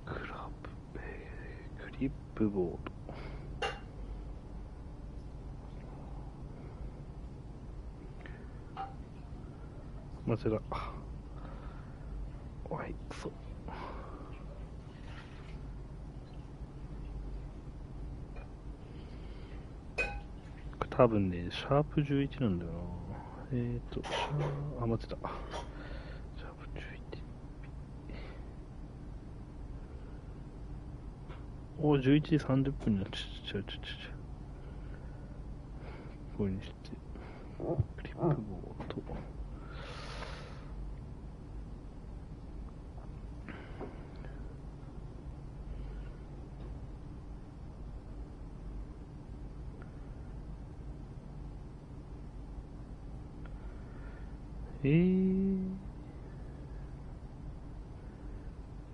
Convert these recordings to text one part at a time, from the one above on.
クラブ、クリップボード。間違えた。おい、くそ。多分ね、シャープ11なんだよな。あ、間違えた。シャープ11。お、11時30分になっちゃう。これにして、クリップボード。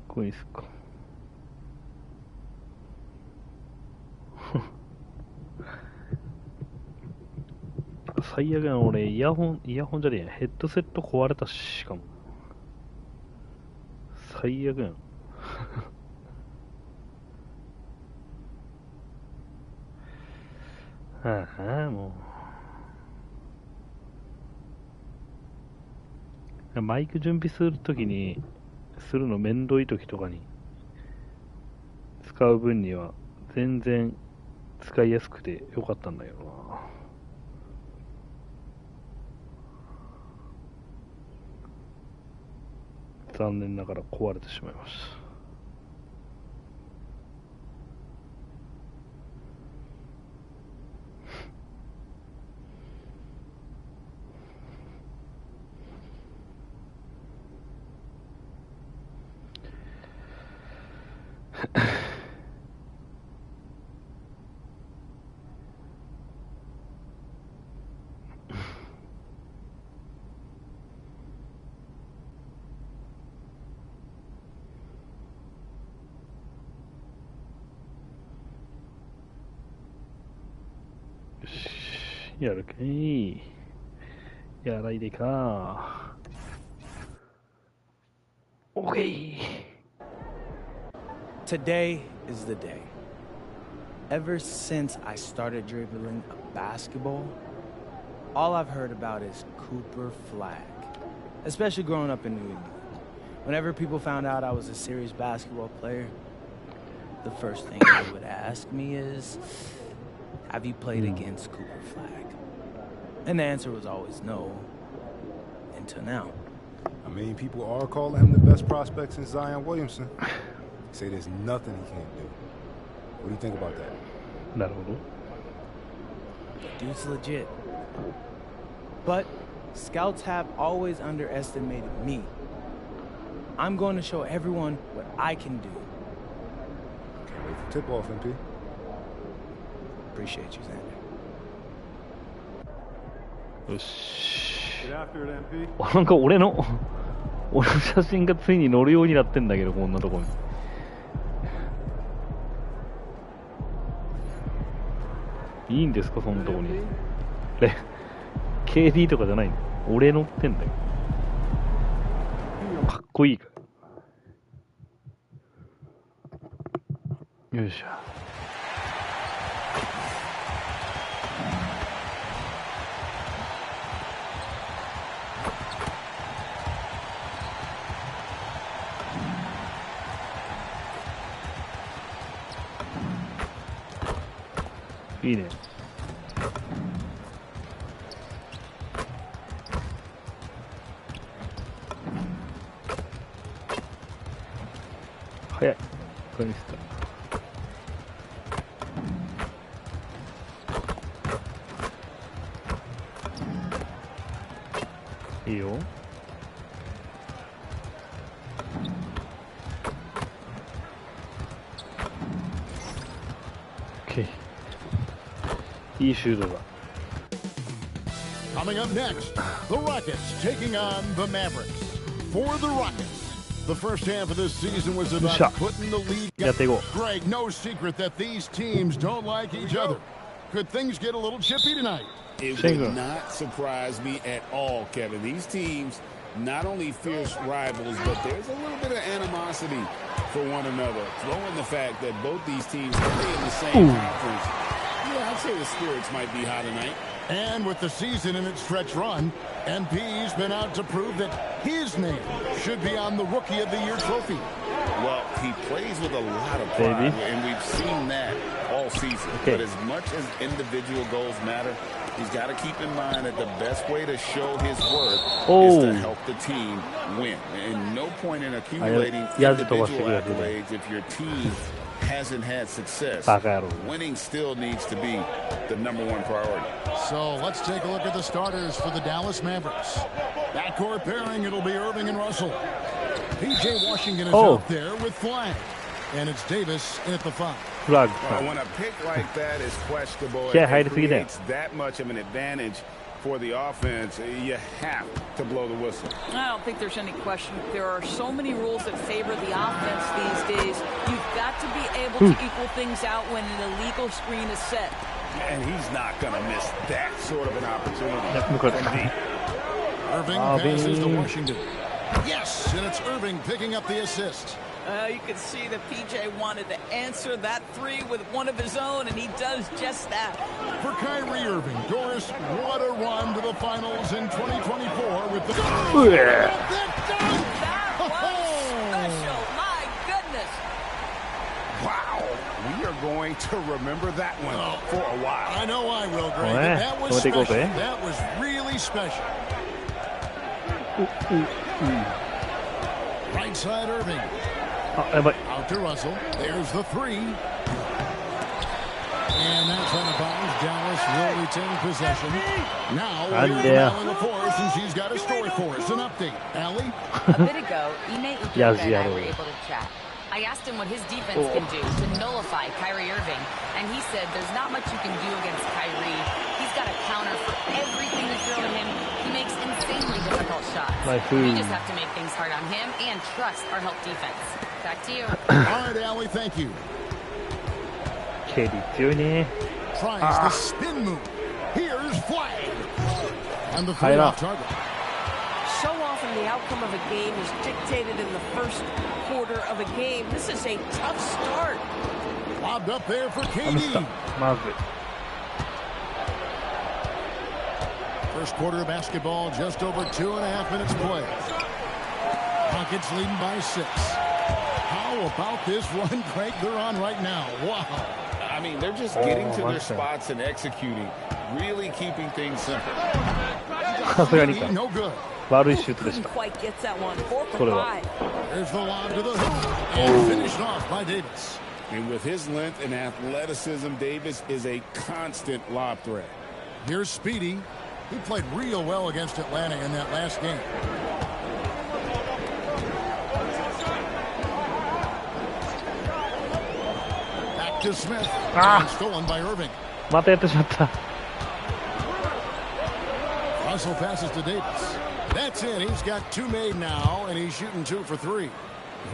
これいいっすか。最悪なの、俺イヤホンじゃねえや、ヘッドセット壊れたしかも。最悪やん。ああ、もう。マイク準備するときに、するのめんどいときとかに、使う分には全然使いやすくてよかったんだけどな。残念ながら壊れてしまいました。やるかい。やらいでか。OK。 Today is the day. Ever since I started dribbling a basketball, all I've heard about is Cooper Flag, especially growing up in New England. Whenever people found out I was a serious basketball player, the first thing they would ask me is, have you played against Cooper Flag? And the answer was always no, until now. I mean, people are calling him the best prospect since Zion Williamson. Say there's nothing he can't do. What do you think about that? Dude's legit. But scouts have always underestimated me. I'm going to show everyone what I can do. Can't wait for tip-off, MP. Appreciate you, Xander. よし。 Get after it, MP. なんか俺の写真がついに載るようになってんだけど、こんなとこに。いいんですか、そんなとこに。KD とかじゃないの。俺乗ってんだよ。かっこいいから。よいしょ。いいね。早い。これにした。いいよ。OK。いいシュートだ。Coming up next, the Rockets taking on the Mavericks. For the Rockets, the first half of this season was about putting the lead. Greg, no secret that these teams don't like each other. Could things get a little chippy tonight? It would not surprise me at all, Kevin. These teams not only fierce rivals, but there's a little bit of animosity for one another. Throw in the fact that both these teams play in the same conference. Yeah, I'd say the spirits might be high tonight. And with the season in its stretch run, MP's been out to prove that his name should be on the Rookie of the Year trophy. Well, he plays with a lot of pride, and we've seen that all season. But as much as individual goals matter, he's got to keep in mind that the best way to show his worth is to help the team win. And no point in accumulating individual accolades if your team hasn't had success. Winning still needs to be the #1 priority. So let's take a look at the starters for the Dallas Mavericks. Backcourt pairing, it'll be Irving and Russell. PJ Washington is out there with Flag. And it's Davis in at the 5. When a pick like that is questionable, it creates that much of an advantage for the offense, you have to blow the whistle. I don't think there's any question. There are so many rules that favor the offense these days. You've got to be able to equal things out when an illegal screen is set. And he's not going to miss that sort of an opportunity. Irving passes to Washington. Yes, and it's Irving picking up the assist. You can see that PJ wanted to answer that 3 with one of his own, and he does just that. For Kyrie Irving, Doris, what a run to the finals in 2024 with the... That was special, my goodness. Wow, we are going to remember that one for a while. I know I will, Greg. That was special. That was really special. Right side Irving. Out to Russell. There's the 3. And that's out of bounds. Dallas will retain possession. Now we're on the force, and she's got a story for us. An update. Allie? A bit ago, Ime Udoka and I were able to chat. I asked him what his defense can do to nullify Kyrie Irving, and he said there's not much you can do against Kyrie. He's got a counter for everything you throw at him. He makes insanely difficult shots. We just have to make things hard on him and trust our help defense. Back to you. All right, Allie, thank you. Tries the spin move. Here's Flag. And the 3 off target. So often the outcome of a game is dictated in the first quarter of a game. This is a tough start. Lobbed up there for KD. First quarter of basketball, just over 2.5 minutes played. Rockets leading by 6. How about this run, Craig, they're on right now? Wow. I mean, they're just getting to their spots and executing, really keeping things simple. No good. Couldn't quite get that one. 4 for 5. There's the lob to the hoop, and finished off by Davis. And with his length and athleticism, Davis is a constant lob threat. Here's Speedy. He played real well against Atlanta in that last game. Back to Smith. Stolen by Irving. Russell passes to Davis. That's it. He's got 2 made now, and he's shooting 2 for 3.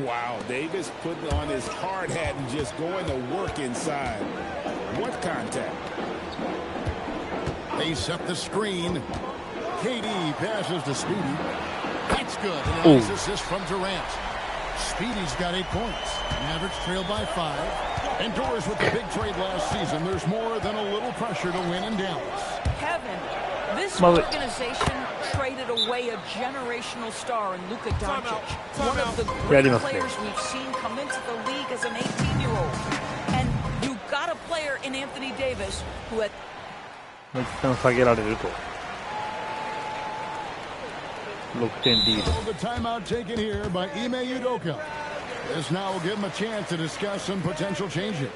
Wow, Davis putting on his hard hat and just going to work inside. What contact? They set the screen. KD passes to Speedy. That's good. And a nice assist from Durant. Speedy's got 8 points. Mavericks trail by 5. And Doris with the big trade last season. There's more than a little pressure to win in Dallas. Kevin, this organization traded away a generational star in Luka Doncic. One of the great players we've seen come into the league as an 18-year-old. And you got a player in Anthony Davis who had... 一旦下げられると6点リード The timeout taken here by Ime Udoka. This now will give him a chance to discuss some potential changes.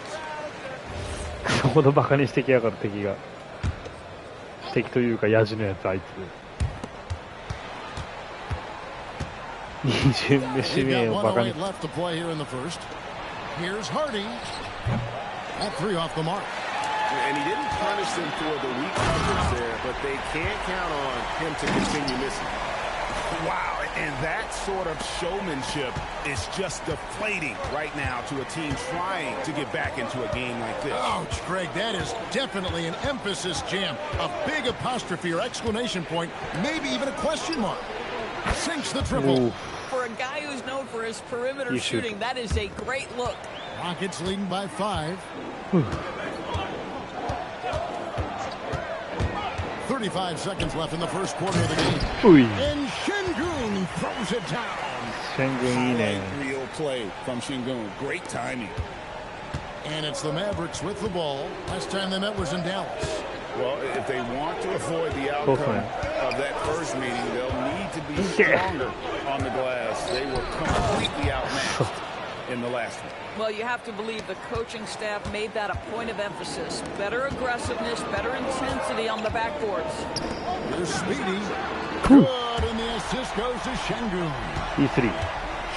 そこのバカにしてきやがる敵が敵というかヤジのやつあいつ2巡目指名をバカに left to play here in the first. Here's Hardy. That 3 off the mark. And he didn't punish them for the weak coverage there, but they can't count on him to continue missing. Wow, and that sort of showmanship is just deflating right now to a team trying to get back into a game like this. Ouch, Greg, that is definitely an emphasis jam. A big apostrophe or exclamation point, maybe even a question mark. Sinks the triple. For a guy who's known for his perimeter shooting, that is a great look. Rockets leading by 5. 35 seconds left in the first quarter of the game. And Şengün throws it down. Real play from Şengün. Great timing. And it's the Mavericks with the ball. Last time they met was in Dallas. Well, if they want to avoid the outcome of that first meeting, they'll need to be stronger on the glass. They were completely outmatched in the last one. Well, you have to believe the coaching staff made that a point of emphasis. Better aggressiveness, better intensity on the backboards. Here's Speedy. Good, and the assist goes to Şengün. E3.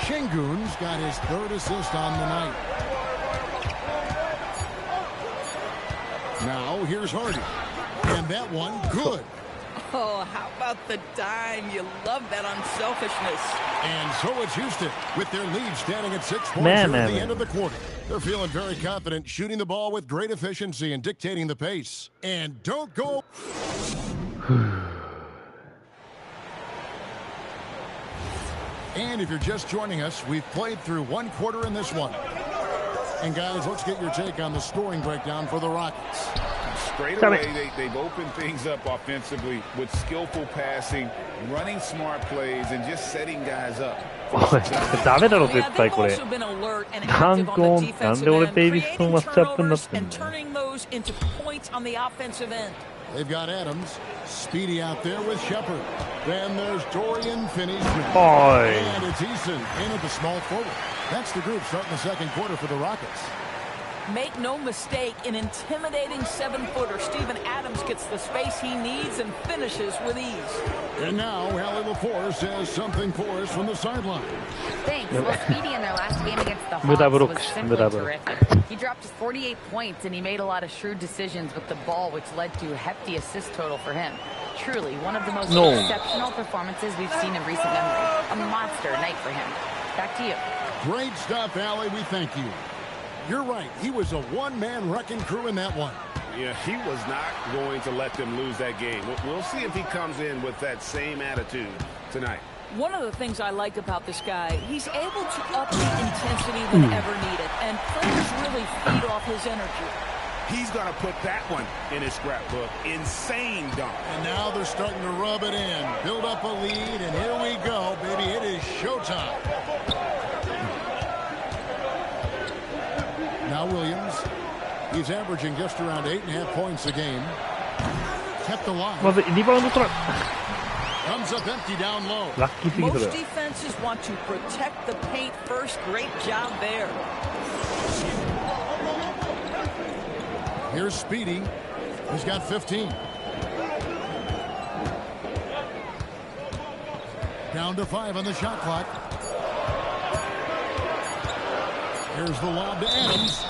Şengün's got his 3rd assist on the night. Now, here's Hardy. And that one, good. Oh, how about the dime? You love that unselfishness. And so it's Houston, with their lead standing at 6 points at the end of the quarter. They're feeling very confident, shooting the ball with great efficiency and dictating the pace. And don't go... And if you're just joining us, we've played through 1 quarter in this one. And guys, let's get your take on the scoring breakdown for the Rockets. Straight away, they've opened things up offensively with skillful passing, running smart plays, and just setting guys up. ダメだろ絶対これ。単コンなんで俺デイビスとマッチアップになってんの。They've got Adams, Speedy out there with Shepard. Then there's Dorian Finney-Smith. And it's Eason in at the small forward. That's the group starting the second quarter for the Rockets. Make no mistake, an intimidating 7-footer. Steven Adams gets the space he needs and finishes with ease. And now, Allie LaForce has something for us from the sideline. Thanks. Well, Speedy in their last game against the Hawks was simply terrific. He dropped 48 points, and he made a lot of shrewd decisions with the ball, which led to a hefty assist total for him. Truly, one of the most exceptional performances we've seen in recent memory. A monster night for him. Back to you. Great stuff, Allie. We thank you. You're right. He was a one-man wrecking crew in that one. Yeah, he was not going to let them lose that game. We'll see if he comes in with that same attitude tonight. One of the things I like about this guy, he's able to up the intensity whenever needed, and players really feed off his energy. He's going to put that one in his scrapbook. Insane dunk. And now they're starting to rub it in, build up a lead, and here we go, baby. It is showtime. Now Williams, he's averaging just around 8.5 points a game. Kept alive. Comes up empty down low. Most defenses want to protect the paint first. Great job there. Here's Speedy. He's got 15. Down to 5 on the shot clock. Here's the lob to Adams.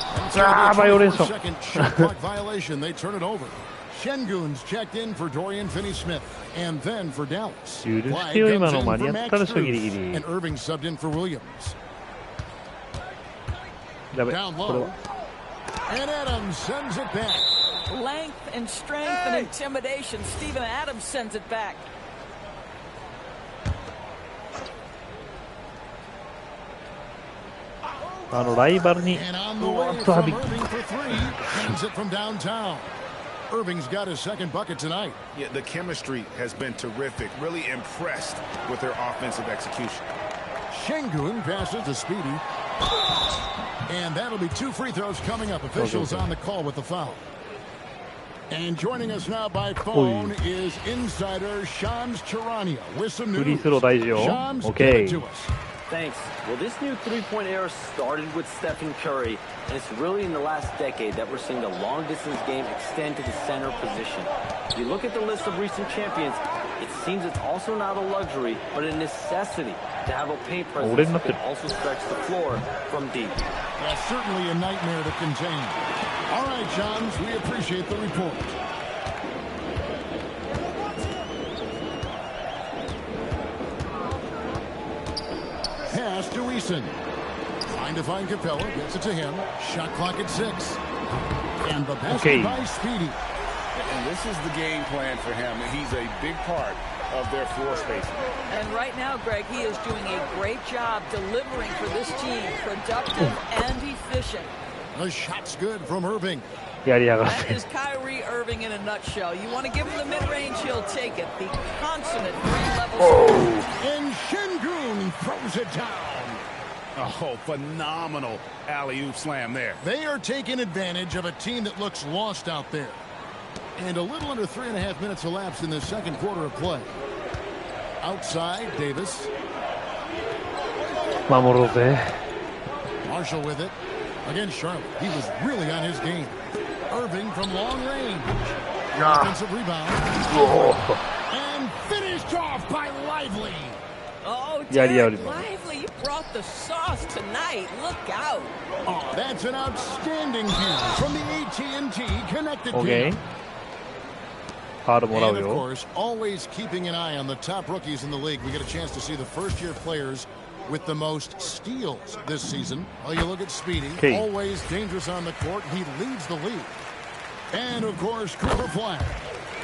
Violation. Second shot clock violation. They turn it over. Şengün's checked in for Dorian Finney-Smith, and then for Dallas. Clyde comes in for Max Strus, and Irving subbed in for Williams. Down low. And Adams sends it back. Length and strength and intimidation. Steven Adams sends it back. And on the way from Irving for 3. Hangs it from downtown. Irving's got his second bucket tonight. Yeah, the chemistry has been terrific. Really impressed with their offensive execution. Şengün passes to Speedy. And that'll be 2 free throws coming up. Officials on the call with the foul. And joining us now by phone is insider Shams Charania with some news. Shams, give it to us. Thanks. Well, this new three-point era started with Stephen Curry, and it's really in the last decade that we're seeing the long-distance game extend to the center position. If you look at the list of recent champions, it seems it's also not a luxury, but a necessity to have a paint presence that can also stretch the floor from deep. That's certainly a nightmare to contain. All right, Shams, we appreciate the report. Pass to Eason. Trying to find Capella. Gets it to him. Shot clock at 6. And the basket by Speedy. And this is the game plan for him. He's a big part of their floor spacing. And right now, Greg, he is doing a great job delivering for this team, productive and efficient. The shot's good from Irving. That is Kyrie Irving in a nutshell. You want to give him the mid-range, he'll take it. The consummate three-level. And Şengün throws it down. Oh, phenomenal alley-oop slam there. They are taking advantage of a team that looks lost out there. And a little under 3.5 minutes elapsed in the second quarter of play. Outside, Davis. Marshall with it. Against Charlotte. He was really on his game. Irving from long range. Offensive rebound. And finished off by Lively. Oh, Derek Lively, you brought the sauce tonight. Look out. Oh, that's an outstanding game from the AT&T connected team. And of course, always keeping an eye on the top rookies in the league. We get a chance to see the first-year players with the most steals this season. Well, you look at Speedy, always dangerous on the court. He leads the league. And, of course, Cooper Flag.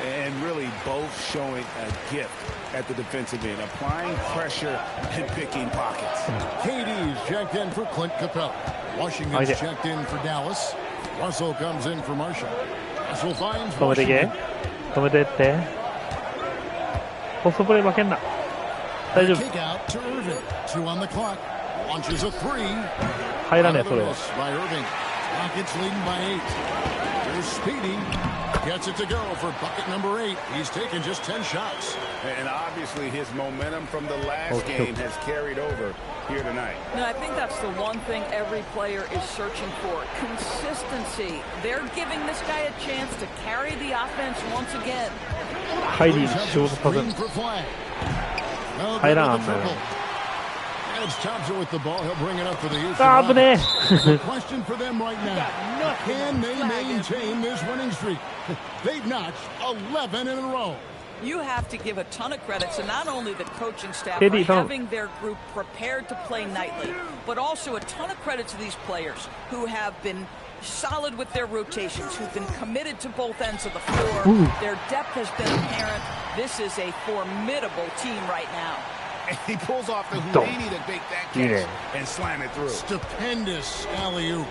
And really both showing a gift at the defensive end, applying pressure and picking pockets. KD's checked in for Clint Capella. Washington's checked in for Dallas. Russell comes in for Marshall. Russell finds Washington. 止めてって。ポストプレー負けんな。大丈夫。Kick out to Irving. 2 on the clock. Launches a 3. 入らねえそれは。By Irving. Rockets leading by 8. Here's Speedy. Gets it to go for bucket number 8. He's taken just 10 shots. And obviously his momentum from the last game has carried over here tonight. No, I think that's the one thing every player is searching for. Consistency. They're giving this guy a chance to carry the offense once again. 入り仕事させる。入らんのよ。Thompson with the ball. He'll bring it up for the use. The question for them right now: can they maintain this winning streak? They've notched 11 in a row. You have to give a ton of credit to not only the coaching staff for having their group prepared to play nightly, but also a ton of credit to these players who have been solid with their rotations, who've been committed to both ends of the floor. Their depth has been apparent. This is a formidable team right now. And he pulls off the Houdini to make that catch and slam it through. Stupendous alley-oop.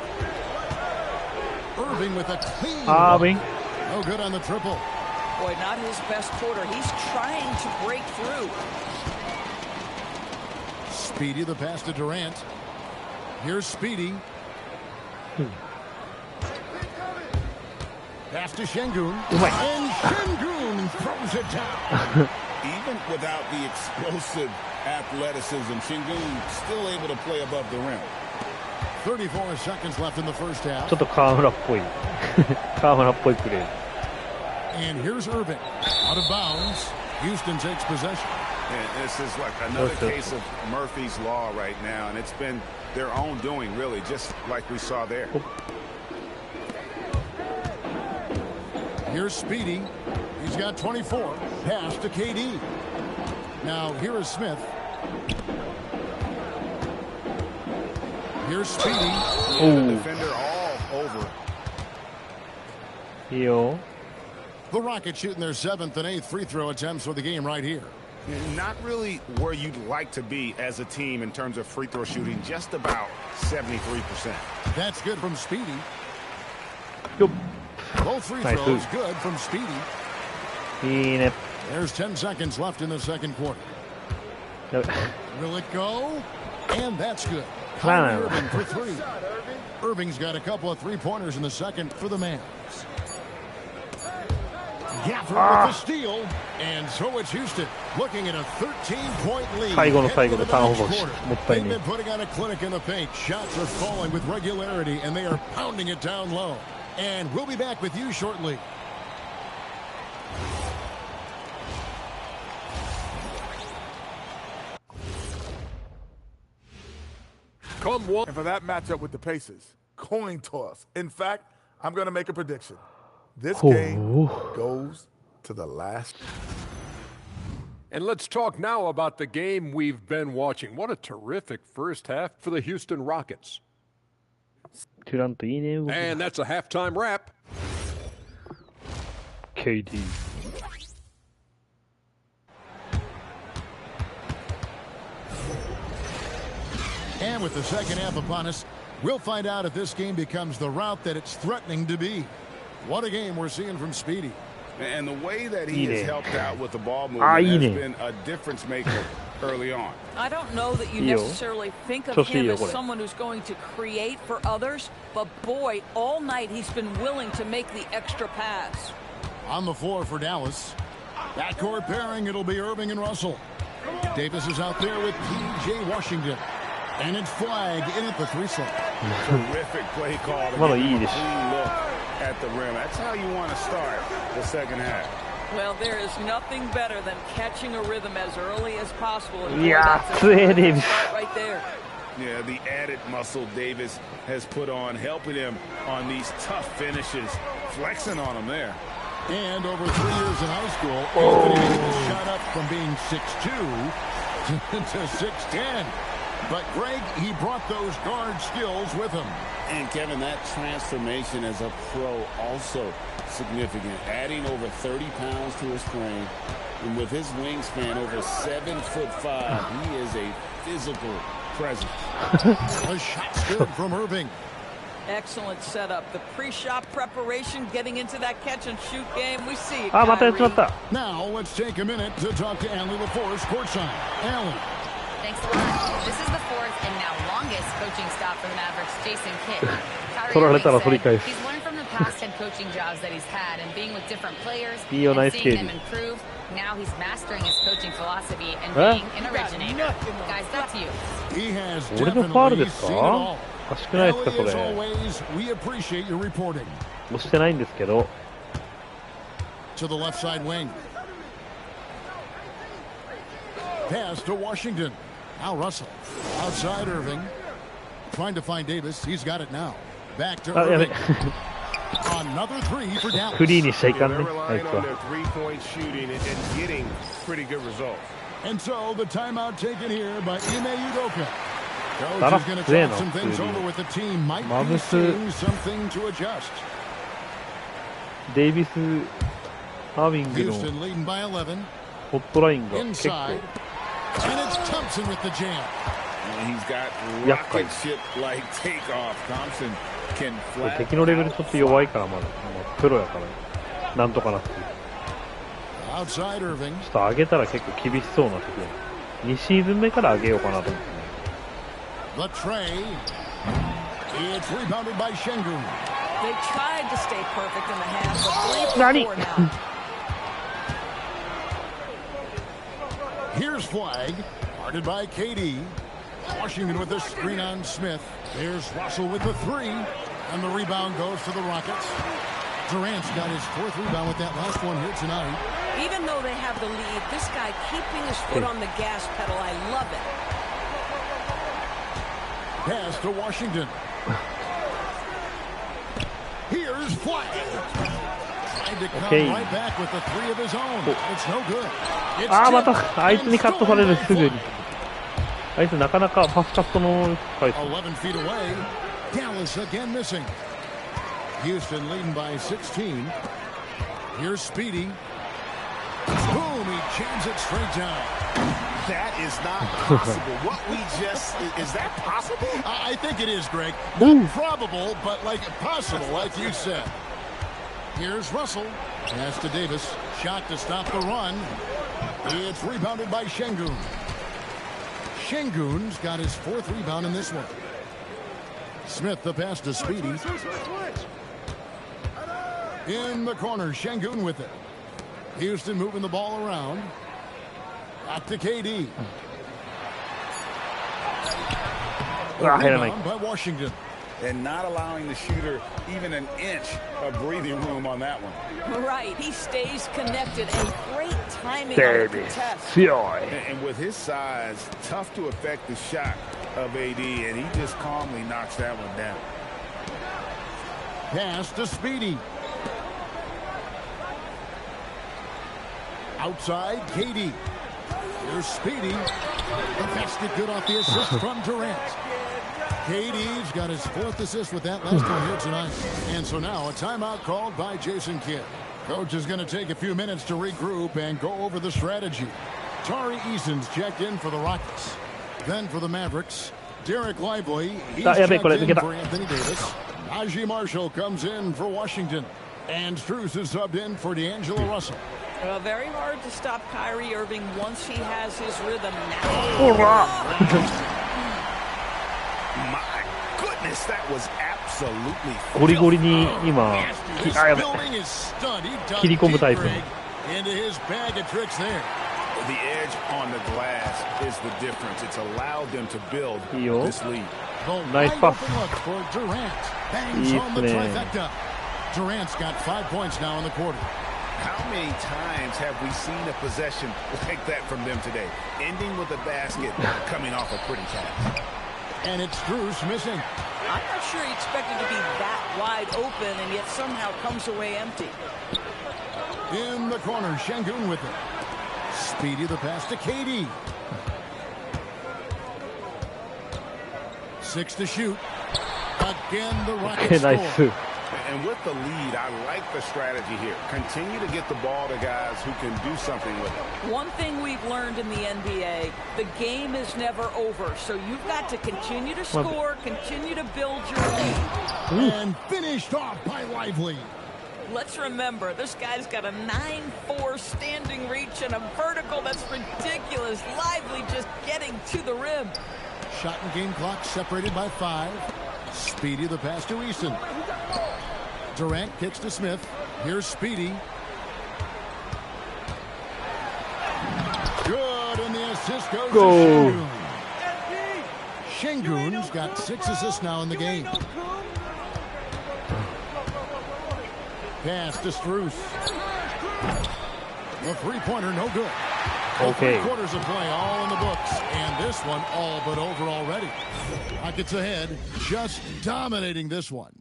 Irving with a clean. No good on the triple. Boy, not his best quarter. He's trying to break through. Speedy the pass to Durant. Here's Speedy. Pass to Şengün. And Şengün throws it down. Even without the explosive athleticism, Şengün still able to play above the rim. 34 seconds left in the first half. ちょっと河村っぽい。河村っぽいプレー。And here's Irving. Out of bounds. Houston takes possession. And this is like another case of Murphy's Law right now, and it's been their own doing, really, just like we saw there. Here's Speedy. He's got 24. Pass to KD. Now, here is Smith. Here's Speedy. The defender all over. Yo. The Rockets shooting their 7th and 8th free throw attempts for the game right here. Not really where you'd like to be as a team in terms of free throw shooting, just about 73%. That's good from Speedy. Good. Both free throws good from Speedy. There's 10 seconds left in the second quarter. Will it go? And that's good. Irving for 3. Irving's got a couple of three-pointers in the second for the Mavs. Gafford with the steal, and so it's Houston looking at a 13-point lead. They've been putting on a clinic in the paint. Shots are falling with regularity, and they are pounding it down low. And we'll be back with you shortly. Come on. And for that matchup with the Pacers, coin toss. In fact, I'm going to make a prediction. This game goes to the last. And let's talk now about the game we've been watching. What a terrific first half for the Houston Rockets. And that's a halftime wrap. KD. And with the second half upon us, we'll find out if this game becomes the route that it's threatening to be. What a game we're seeing from Speedy. And the way that he has helped out with the ball movement has been a difference maker early on. I don't know that you necessarily think of him as someone who's going to create for others, but boy, all night he's been willing to make the extra pass. On the floor for Dallas. Backcourt pairing, it'll be Irving and Russell. Davis is out there with P.J. Washington. And it's Flag in at the 3 slot. Terrific play call to get a clean look at the rim. That's how you want to start the second half. Well, there is nothing better than catching a rhythm as early as possible. Yeah, right there. Yeah, the added muscle Davis has put on, helping him on these tough finishes, flexing on him there. And over 3 years in high school, Anthony Davis shot up from being 6'2" to 6'10". But Greg, he brought those guard skills with him. And Kevin, that transformation as a pro also significant. Adding over 30 pounds to his frame, and with his wingspan over 7'5", he is a physical presence. A shot's good from Irving. Excellent setup. The pre-shot preparation, getting into that catch-and-shoot game. We see it, Now, let's take a minute to talk to Allie LaForce courtside. Allie. Thanks a lot. This is the 4th and now longest coaching stop for the Mavericks, Jason Kidd. He's learned from the past head coaching jobs that he's had, and being with different players and seeing them improve. Now he's mastering his coaching philosophy and being an originator. Guys, that's you. He has definitely seen it all. Allie, as always, we appreciate your reporting. To the left side wing. Pass to Washington. Now Russell. Outside Irving. Trying to find Davis. He's got it now. Back to Irving. Another 3 for Dallas. They're relying on their three-point shooting and getting pretty good results. And so the timeout taken here by Ime Udoka. Coach is going to talk some things over with the team. Might be seeing something to adjust. Houston leading by 11. Inside. And it's Thompson with the jam. And he's got rocket ship-like takeoff. Thompson can flat. 敵のレベルちょっと弱いからまだプロやからなんとかなっていう。ちょっと上げたら結構厳しそうな時だ。2シーズン目から上げようかなと思って。The tray. It's rebounded by Şengün. They tried to stay perfect in the half, but 3 for 4 now. Here's Flag, guarded by KD. Washington with the screen on Smith. There's Russell with the 3, and the rebound goes to the Rockets. Durant's got his 4th rebound with that last one here tonight. Even though they have the lead, this guy keeping his foot on the gas pedal, I love it. Pass to Washington. Here's Flag. Trying to come right back with the 3 of his own. It's no good. またあいつにカットされるすぐに。あいつなかなかパスカットの回数。11 feet away. Dallas again missing. Houston leading by 16. Here's Speedy. Boom! He jams it straight down. That is not possible. What we just is that possible? I think it is, Greg. Not probable, but like possible, like you said. Here's Russell. Pass to Davis. Shot to stop the run. It's rebounded by Şengün. Şengün's got his 4th rebound in this one. Smith the pass to Speedy. In the corner, Şengün with it. Houston moving the ball around. Back to KD. Rebound by Washington. And not allowing the shooter even an inch of breathing room on that one. Right, he stays connected and great timing on the contest. And with his size, tough to affect the shot of AD, and he just calmly knocks that one down. Pass to Speedy. Outside, KD. Here's Speedy. The basket good off the assist from Durant. KD's got his 4th assist with that last one here tonight. And so now a timeout called by Jason Kidd. Coach is going to take a few minutes to regroup and go over the strategy. Tari Eason's checked in for the Rockets. Then for the Mavericks, Derek Lively, he's あ、やべえ、これ checked 抜け in た。 for Anthony Davis. Najee Marshall comes in for Washington. And Strus is subbed in for D'Angelo Russell. Well, very hard to stop Kyrie Irving once he has his rhythm Oh, now. My goodness, that was absolutely ゴリゴリに今、This あ、やべえ。 building is stunned. He dug 切り込むタイ deep, プ。 Greg, into his bag of tricks there. the edge on the glass is the difference. It's allowed them to build いいよ。 this lead. The Nice wide pass. open look for Durant. Bangs on the trifecta. Durant's got 5 points now in the quarter. How many times have we seen a possession like that from them today? Ending with a basket, coming off a pretty pass. And it's Strus missing. I'm not sure he expected to be that wide open and yet somehow comes away empty. In the corner, Şengün with it. Speedy the pass to KD. 6 to shoot. Again, the Rockets Okay, nice. score. And with the lead, I like the strategy here. Continue to get the ball to guys who can do something with it. One thing we've learned in the NBA, the game is never over. So you've got to continue to score, continue to build your lead. And finished off by Lively. Let's remember, this guy's got a 9-4 standing reach and a vertical that's ridiculous. Lively just getting to the rim. Shot and game clock separated by 5. Speedy the pass to Eason. Durant kicks to Smith. Here's Speedy. Good, and the assist goes to Şengün. Şengün's got 6 assists now in the game. Pass to Strus. The three-pointer, no good. Okay. 3 quarters of play, all in the books, and this one all but over already. Rockets ahead, just dominating this one.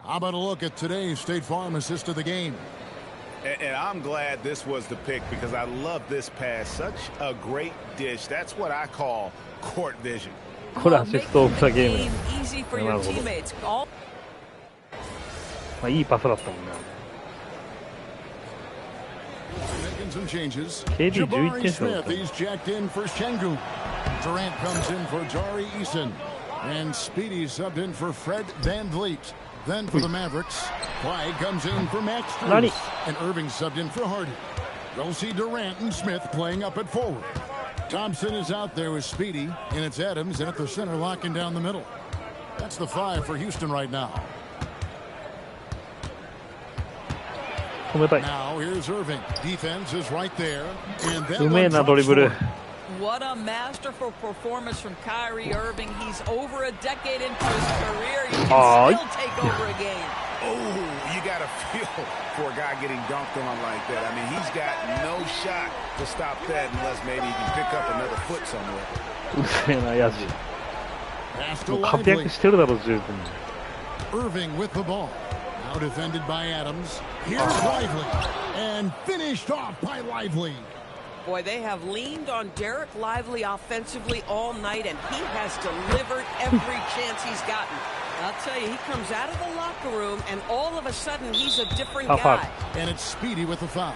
How about a look at today's State Farm assist of the game? And I'm glad this was the pick because I love this pass. Such a great dish. That's what I call court vision. これアシストオフしたゲーム。 Easy for your teammates. All まあいいパスだったもんね。 Making some changes. KD Jabari Smith, he's jacked in for Şengün. Durant comes in for Jari Eason. And Speedy subbed in for Fred VanVleet. Then for the Mavericks, Clyde comes in for Max Strus. And Irving subbed in for Hardy. We'll see Durant and Smith playing up at forward. Thompson is out there with Speedy, and it's Adams at the center locking down the middle. That's the 5 for Houston right now. Now here's Irving. Defense is right there. And then what a masterful performance from Kyrie Irving. He's over a decade into his career. He can still take over a game. Oh, you got to feel for a guy getting dunked on like that. I mean, he's got no shot to stop that unless maybe he can pick up another foot somewhere. うるせえな、やじ。もう活躍してるだろ、十分。Irving with the ball. Now defended by Adams. Here's Lively. And finished off by Lively. Boy, they have leaned on Derek Lively offensively all night, and he has delivered every chance he's gotten. I'll tell you, he comes out of the locker room, and all of a sudden, he's a different guy. And it's Speedy with the foul.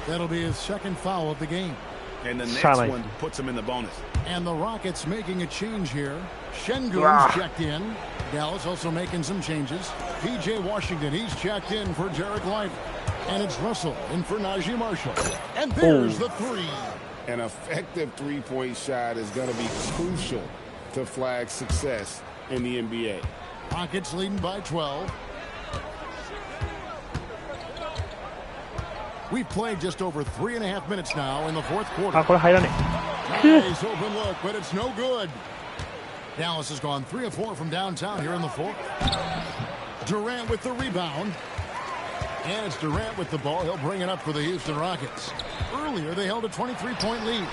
That'll be his second foul of the game. And the next one puts him in the bonus. And the Rockets making a change here. Şengün's checked in. Dallas also making some changes. P.J. Washington, he's checked in for Derek Lively. And it's Russell in for Najee Marshall. And there's the 3. An effective three-point shot is going to be crucial to flag success in the NBA. Rockets leading by 12. We've played just over 3.5 minutes now in the fourth quarter. Nice open look, but it's no good. Dallas has gone 3 of 4 from downtown here in the fourth. Durant with the rebound. And it's Durant with the ball. He'll bring it up for the Houston Rockets. Earlier, they held a 23-point lead.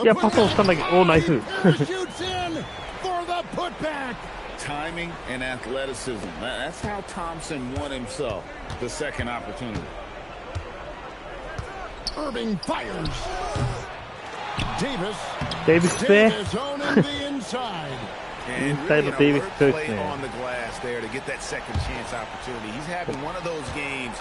Yeah, pass onしたんだけど、oh, nice. Shoots in for the putback. Timing and athleticism. That's how Thompson won himself the second opportunity. Irving fires. Davis there. owning the inside. inside of Davis play on the glass there to get that second chance opportunity. He's having one of those games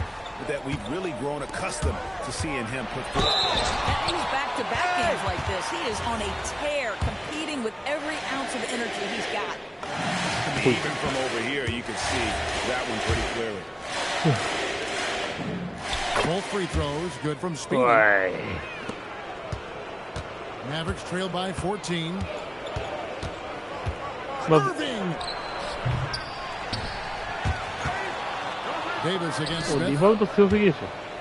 that we've really grown accustomed to seeing him put forth. And these back-to-back games like this, he is on a tear, competing with every ounce of energy he's got. Even from over here, you can see that one pretty clearly. Both free throws, good from Speedy. Mavericks trail by 14. Irving. Davis against Smith.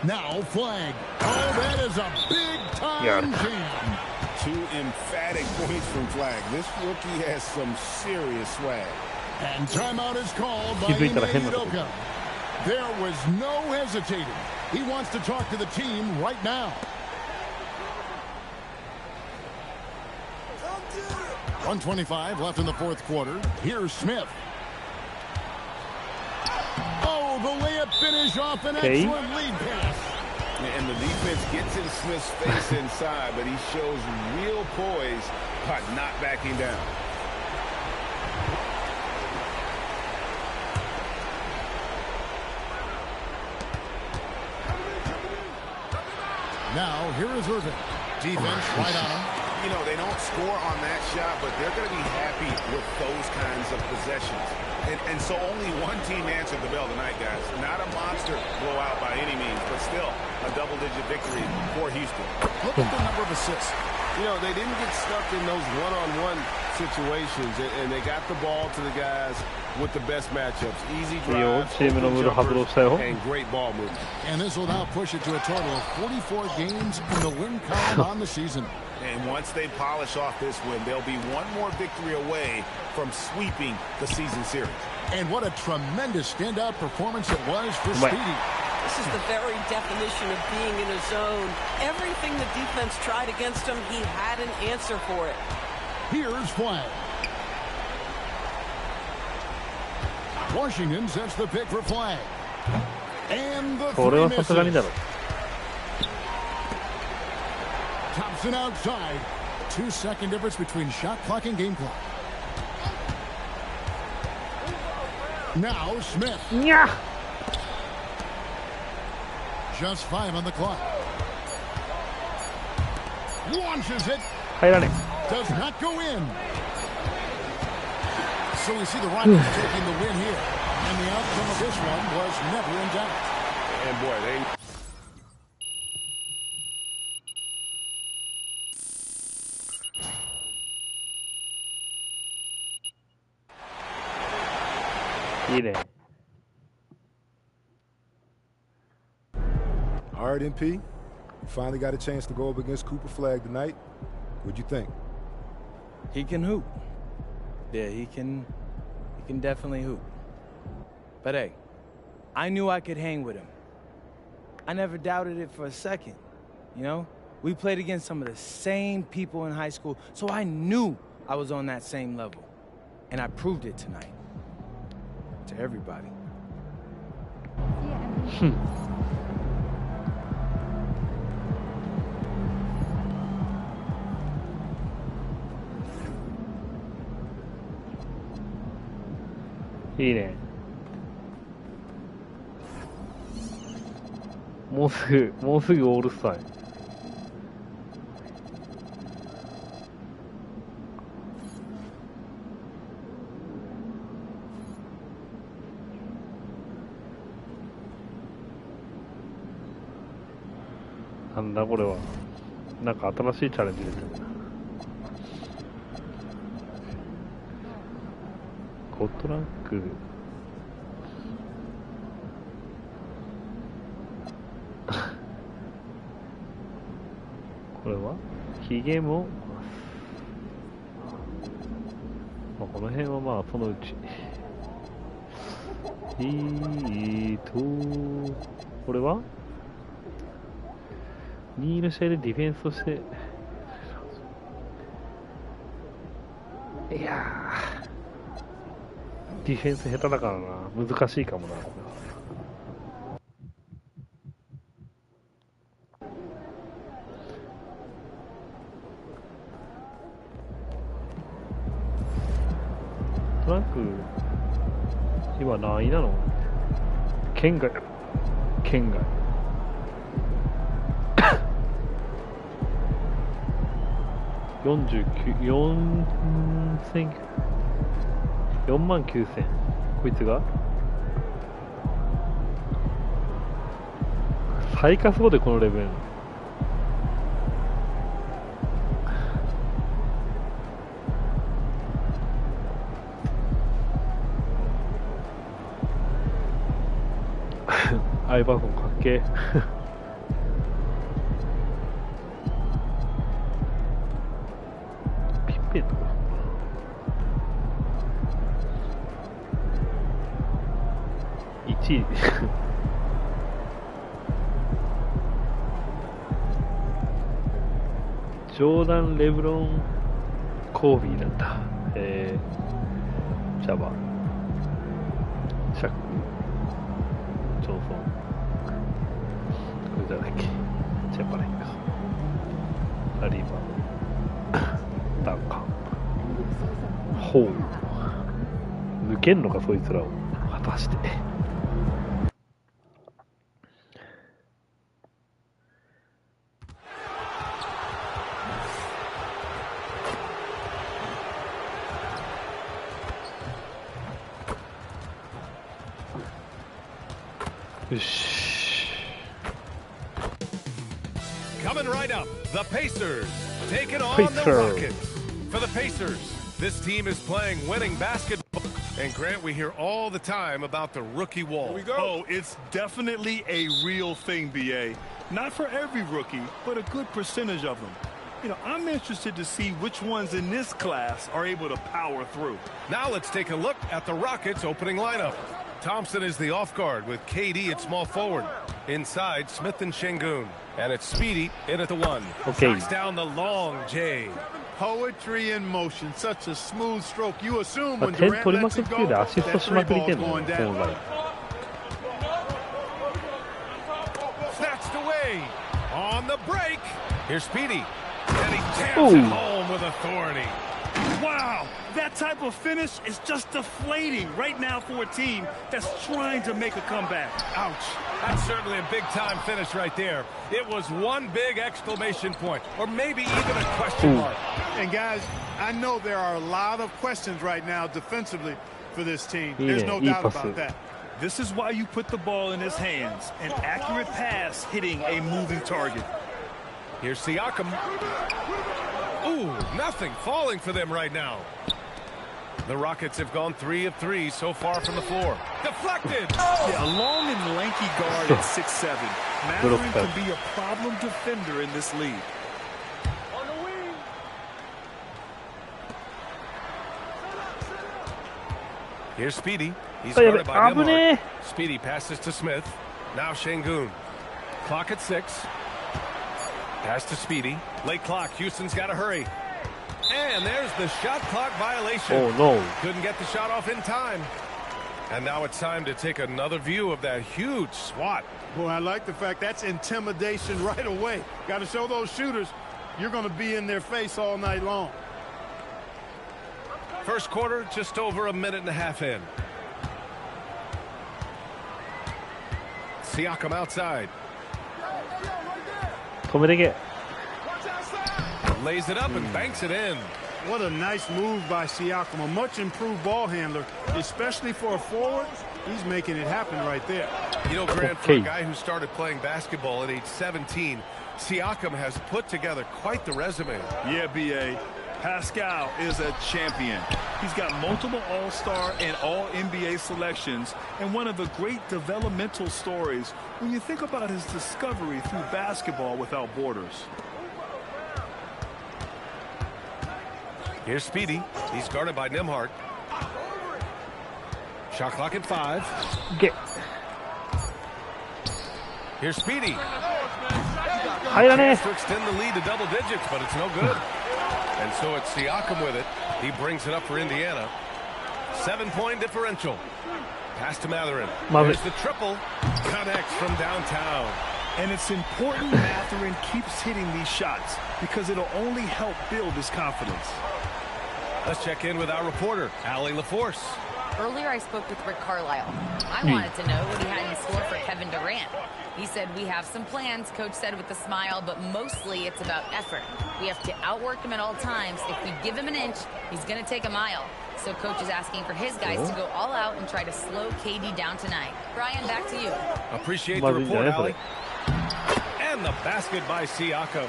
Now flag. Oh, that is a big-time jam. 2 emphatic points from Flag. This rookie has some serious swag. And timeout is called by Udoka. There was no hesitating. He wants to talk to the team right now. 1:25 left in the fourth quarter. Here's Smith. Oh, the layup finish off an excellent lead pass. And the defense gets in Smith's face inside, but he shows real poise by not backing down. Now, here is Irving. Defense right on him. You know, they don't score on that shot, but they're going to be happy with those kinds of possessions. And so only one team answered the bell tonight, guys. Not a monster blowout by any means, but still a double-digit victory for Houston. Look at the number of assists. You know, they didn't get stuck in those one-on-one situations, and they got the ball to the guys with the best matchups. Easy drives, and great ball movement. And this will now push it to a total of 44 games in the win column on the season. And once they polish off this win, they'll be one more victory away from sweeping the season series. And what a tremendous standout performance it was for Speedy. This is the very definition of being in a zone. Everything the defense tried against him, he had an answer for it. Here's Flag. Washington sets the pick for Flag. And the three misses. Thompson outside. 2-second difference between shot clock and game clock. Now Smith. Yeah. Just 5 on the clock. Launches it. Does not go in. So we see the Rockets taking the win here. And the outcome of this one was never in doubt. And boy, they... All right, MP. You finally got a chance to go up against Cooper Flag tonight. What'd you think? He can hoop. Yeah, he can definitely hoop. But hey, I knew I could hang with him. I never doubted it for a second. You know, we played against some of the same people in high school, so I knew I was on that same level. And I proved it tonight. To everybody.もうすぐオールスター。なんだこれは。なんか新しいチャレンジですよね。ゴッドランク。これはキーゲームを、まあ、この辺はまあそのうちこれは2位の試合でディフェンスとしていやーディフェンス下手だからな難しいかもなトランク今何位なの？県外。県外。49000。こいつが最下層でこのレベル。アイバーソンかっけー。ピッペットか1位ジョーダン・レブロン・コービーなんだ。ジャバシャックジョンソン、これ誰だっけ、ジャパネックラリーバーダンカン。ほう、抜けんのかそいつらを果たして。よし。Coming right up, the Pacers taking on the Rockets. For the Pacers, this team is playing winning basketball. And Grant, we hear all the time about the rookie wall. Here we go. Oh, it's definitely a real thing, BA. Not for every rookie, but a good percentage of them. You know, I'm interested to see which ones in this class are able to power through. Now let's take a look at the Rockets' opening lineup. Thompson is the off guard with KD at small forward. Inside, Smith and Şengün. And it's Speedy in at the 1. Okay. Knocks down the long J. Poetry in motion. Such a smooth stroke. You assume when Durant lets it go, that 3 ball's going down. Snatched away. On the break. Here's Speedy. And he jams it home with authority. Wow, that type of finish is just deflating right now for a team that's trying to make a comeback. Ouch. That's certainly a big-time finish right there. It was one big exclamation point, or maybe even a question mark. And guys, I know there are a lot of questions right now defensively for this team. There's no doubt about that. This is why you put the ball in his hands. An accurate pass hitting a moving target. Here's Siakam. Ooh, nothing falling for them right now. The Rockets have gone 3 of 3 so far from the floor. Deflected! Yeah, a long and lanky guard at 6'7". Mathurin can be a problem defender in this league. On the wing. Here's Speedy. He's guarded by Nimhart. Speedy passes to Smith. Now Şengün. Clock at 6. Pass to Speedy. Late clock. Houston's got to hurry. And there's the shot clock violation. Oh, no. Couldn't get the shot off in time. And now it's time to take another view of that huge swat. Boy, I like the fact that's intimidation right away. Got to show those shooters you're going to be in their face all night long. First quarter, just over a minute and a half in. Siakam outside. Lays it up and banks it in. What a nice move by Siakam. A much improved ball handler, especially for a forward. He's making it happen right there. You know, Grant, for a guy who started playing basketball at age 17, Siakam has put together quite the resume. Yeah, B.A. Pascal is a champion. He's got multiple All-Star and All-NBA selections, and one of the great developmental stories when you think about his discovery through basketball without borders. Here's Speedy. He's guarded by Nimhart. Shot clock at 5. Here's Speedy. Chance to extend the lead to double digits, but it's no good. And so it's Siakam with it. He brings it up for Indiana. 7-point differential. Pass to Mathurin. There's the triple. Connects from downtown. And it's important Mathurin keeps hitting these shots because it'll only help build his confidence. Let's check in with our reporter, Allie LaForce. Earlier, I spoke with Rick Carlisle. I wanted to know what he had in store for Kevin Durant. He said, we have some plans, Coach said with a smile, but mostly it's about effort. We have to outwork him at all times. If we give him an inch, he's going to take a mile. So Coach is asking for his guys to go all out and try to slow KD down tonight. Brian, back to you. Appreciate the report, Allie. And the basket by Siakam.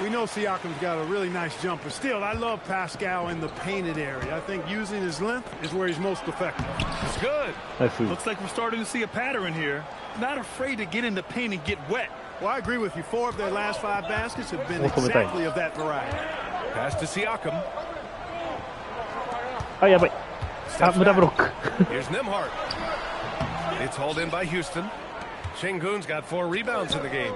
We know Siakam's got a really nice jumper. Still, I love Pascal in the painted area. I think using his length is where he's most effective. It's good. Looks like we're starting to see a pattern here. Not afraid to get in the paint and get wet. Well, I agree with you. 4 of their last 5 baskets have been exactly of that variety. Pass to Siakam. Here's Nembhard. It's hauled in by Houston. Şengün's got 4 rebounds in the game.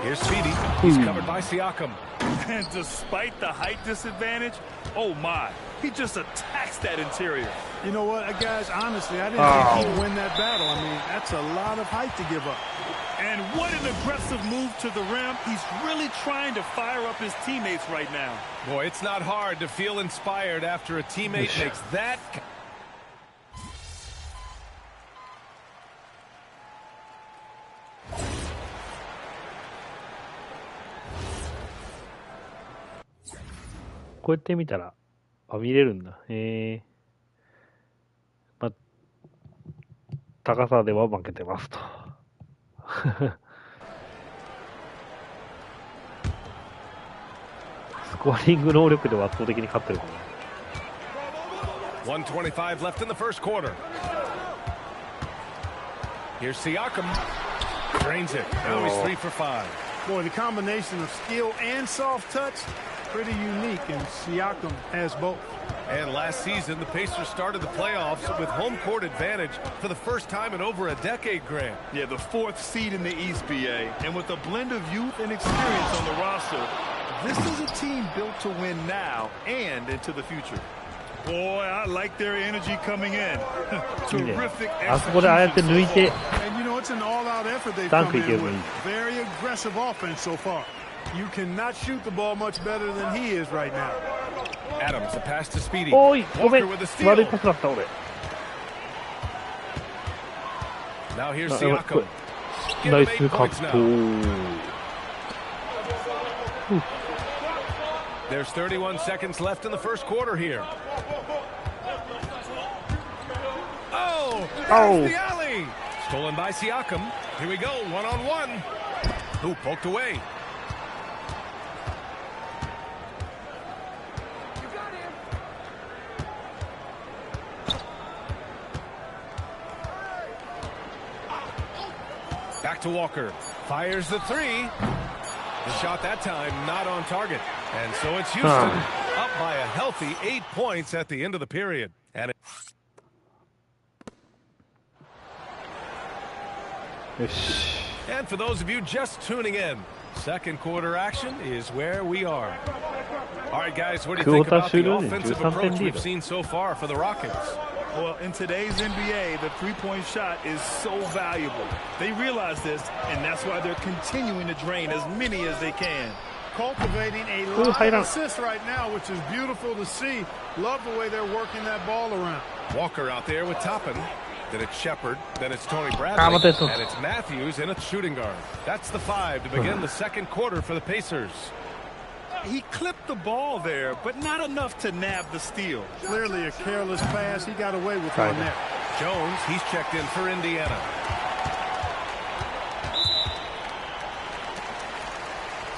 Here's Speedy. He's covered by Siakam. And despite the height disadvantage, oh my, he just attacks that interior. You know what, guys, honestly, I didn't think he'd win that battle. I mean, that's a lot of height to give up. And what an aggressive move to the rim. He's really trying to fire up his teammates right now. Boy, it's not hard to feel inspired after a teammate makes that.こうやって見たら、見れるんだ。まあ、高さでは負けてますと。スコアリング能力では圧倒的に勝ってるかな。125 left in the first quarter. Here's Siakam. Drains it. Now he's 3 for 5. Boy, the combination of skill and soft touch, pretty unique, and Siakam has both. And last season, the Pacers started the playoffs with home court advantage for the first time in over a decade, Grant. Yeah, the 4th seed in the East, BA. And with a blend of youth and experience on the roster, this is a team built to win now and into the future. Boy, I like their energy coming in. Terrific execution. And you know, it's an all-out effort they've come in with. Very aggressive offense so far. You cannot shoot the ball much better than he is right now. Adams, a pass to Speedy. Walker with a steal. Now here's Siakam. Nice cut. There's 31 seconds left in the first quarter here. Oh! There's the alley! Stolen by Siakam. Here we go, one-on-one. Who poked away? Back to Walker. Fires the 3. The shot that time not on target. And so it's Houston up by a healthy 8 points at the end of the period. And for those of you just tuning in, second quarter action is where we are. All right, guys, what do you think about the offensive approach we've seen so far for the Rockets? Well, in today's NBA, the three-point shot is so valuable. They realize this, and that's why they're continuing to drain as many as they can. Cultivating a lot of assists right now, which is beautiful to see. Love the way they're working that ball around. Walker out there with Toppin. Then it's Shepard. Then it's Tony Bradley. And it's Matthews in a shooting guard. That's the 5 to begin the second quarter for the Pacers. He clipped the ball there, but not enough to nab the steal. Clearly a careless pass. He got away with on that. Jones, he's checked in for Indiana.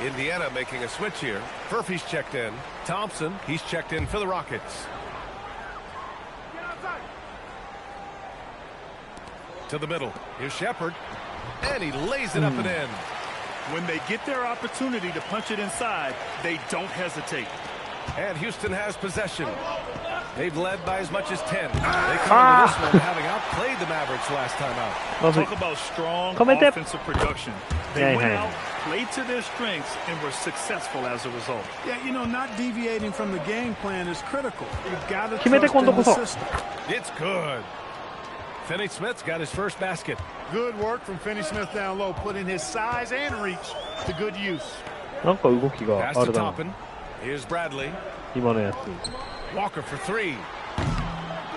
Indiana making a switch here. Furphy's checked in. Thompson, he's checked in for the Rockets. To the middle. Here's Shepard. And he lays it up and in. When they get their opportunity to punch it inside, they don't hesitate. And Houston has possession. They've led by as much as 10. They come into this one having outplayed the Mavericks last time out. Talk about strong offensive production. They went out, played to their strengths, and were successful as a result. Yeah, you know, not deviating from the game plan is critical. You've got to trust in the system. It's good. Finney-Smith's got his first basket. Good work from Finney-Smith down low, putting his size and reach to good use. なんか動きがあるな。 Here's Bradley. 今のやつ。 Walker for 3.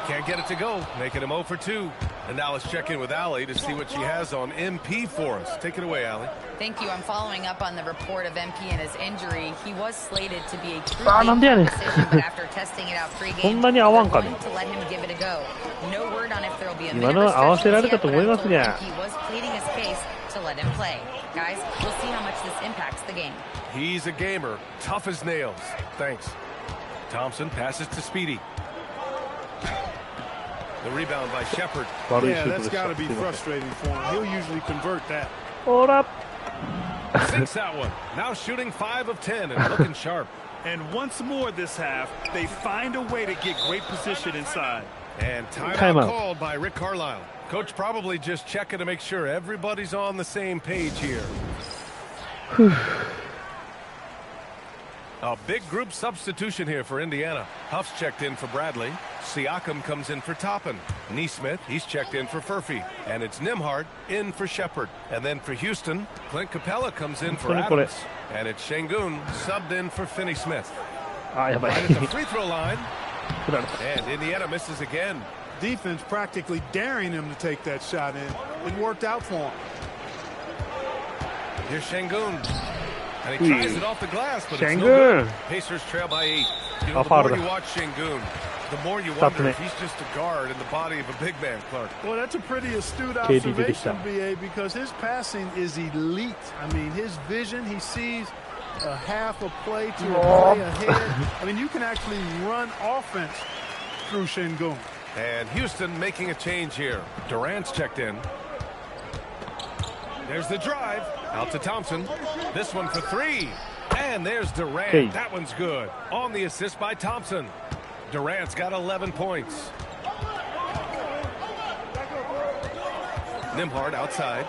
Can't get it to go, making him 0 for 2. And now let's check in with Allie to see what she has on MP for us. Take it away, Allie. Thank you. I'm following up on the report of MP and his injury. He was slated to be a true game decision, but after testing it out 3 games, they're going to let him give it a go. No word on if there will be a minute restriction yet, but I'm told MP was pleading his case to let him play. Guys, we'll see how much this impacts the game. He's a gamer, tough as nails. Thanks. Thompson passes to Speedy. The rebound by Shepard. Yeah, that's got to be frustrating for him. He'll usually convert that. Hold up. Sinks that one. Now shooting 5 of 10 and looking sharp. And once more this half, they find a way to get great position inside. And timeout called by Rick Carlisle. Coach probably just checking to make sure everybody's on the same page here. A big group substitution here for Indiana. Huff's checked in for Bradley. Siakam comes in for Toppin. Neesmith, he's checked in for Furphy. And it's Nimhart in for Shepard. And then for Houston, Clint Capella comes in for Adams. And it's Şengün subbed in for Finney-Smith. Right at the free throw line. And Indiana misses again. Defense practically daring him to take that shot in. It worked out for him. Here's Şengün. And he tries it off the glass, but it's no good. Pacers trail by 8. You know, the more you watch Şengün, the more you wonder if he's just a guard in the body of a big man, Clark. Well, that's a pretty astute observation, BA, because his passing is elite. I mean, his vision, he sees a half a play to a play ahead. I mean, you can actually run offense through Şengün. And Houston making a change here. Durant's checked in. There's the drive. Out to Thompson. This one for 3. And there's Durant. That one's good. On the assist by Thompson. Durant's got 11 points. Nimhart outside.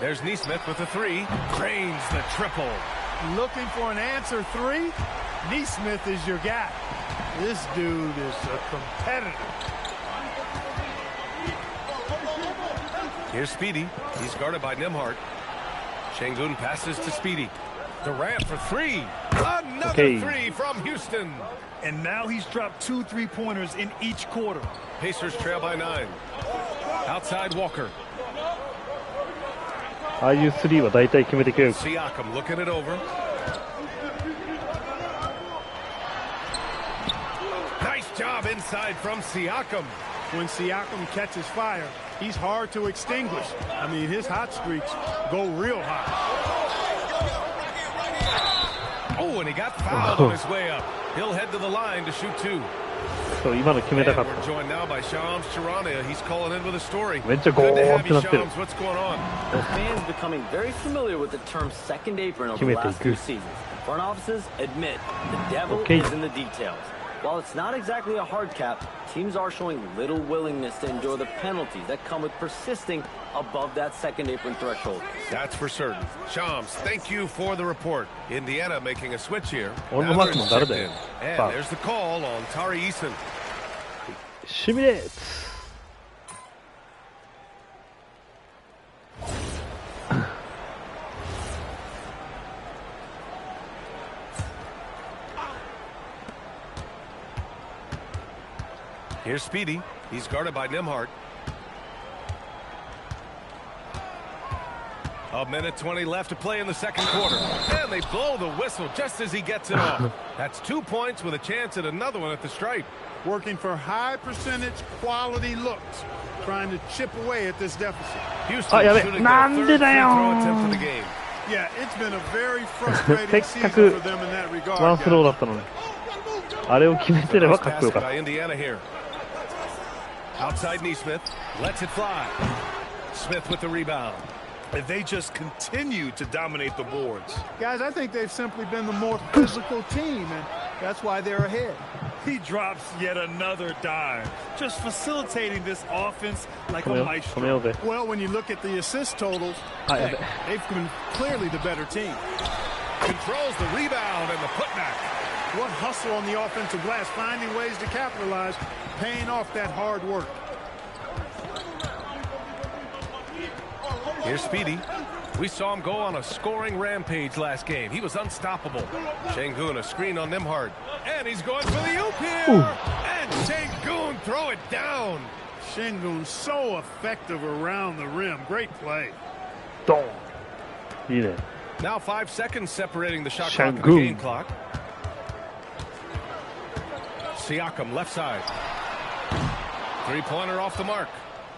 There's Neesmith with a 3. Cranes the triple. Looking for an answer 3? Neesmith is your guy. This dude is a competitor. Here's Speedy. He's guarded by Nimhart. Şengün passes to Speedy. Durant for 3. Another 3 from Houston. And now he's dropped 2 3-pointers in each quarter. Pacers trail by 9. Outside Walker. ああいう3は大体決めてくれる。 Siakam looking it over. Nice job inside from Siakam. When Siakam catches fire, he's hard to extinguish. I mean, his hot streaks go real hot. Oh, and he got fouled on his way up. He'll head to the line to shoot 2. So, we're joined now by Shams Charania. He's calling in with a story. Good to have you, Shams. What's going on? The fans becoming very familiar with the term second apron over the last 2 seasons. Front offices admit the devil is in the details. While it's not exactly a hard cap, teams are showing little willingness to endure the penalties that come with persisting above that second apron threshold. That's for certain. Shams, thank you for the report. Indiana making a switch here. And there's the call on Tari Eason. Here's Speedy. He's guarded by Nimhart. 1:20 left to play in the second quarter. And they blow the whistle just as he gets it off. That's 2 points with a chance at another one at the stripe. Working for high percentage quality looks. Trying to chip away at this deficit. Houston shooting their third free throw attempt of the game. Yeah, it's been a very frustrating season for them in that regard. ワンスローだったのに。あれを決めてればかっこよかった。 Indiana here. Outside Neesmith, lets it fly. Smith with the rebound. And they just continue to dominate the boards. Guys, I think they've simply been the more physical team, and that's why they're ahead. He drops yet another dive, just facilitating this offense like a maestro. Well, when you look at the assist totals, they've been clearly the better team. Controls the rebound and the putback. What hustle on the offensive glass, finding ways to capitalize, paying off that hard work. Here's Speedy. We saw him go on a scoring rampage last game. He was unstoppable. Şengün, a screen on Nembhard. And he's going for the oop here. And Şengün throw it down. Şengün so effective around the rim. Great play. Now 5 seconds separating the shot clock and the game clock. Siakam left side. Three-pointer off the mark.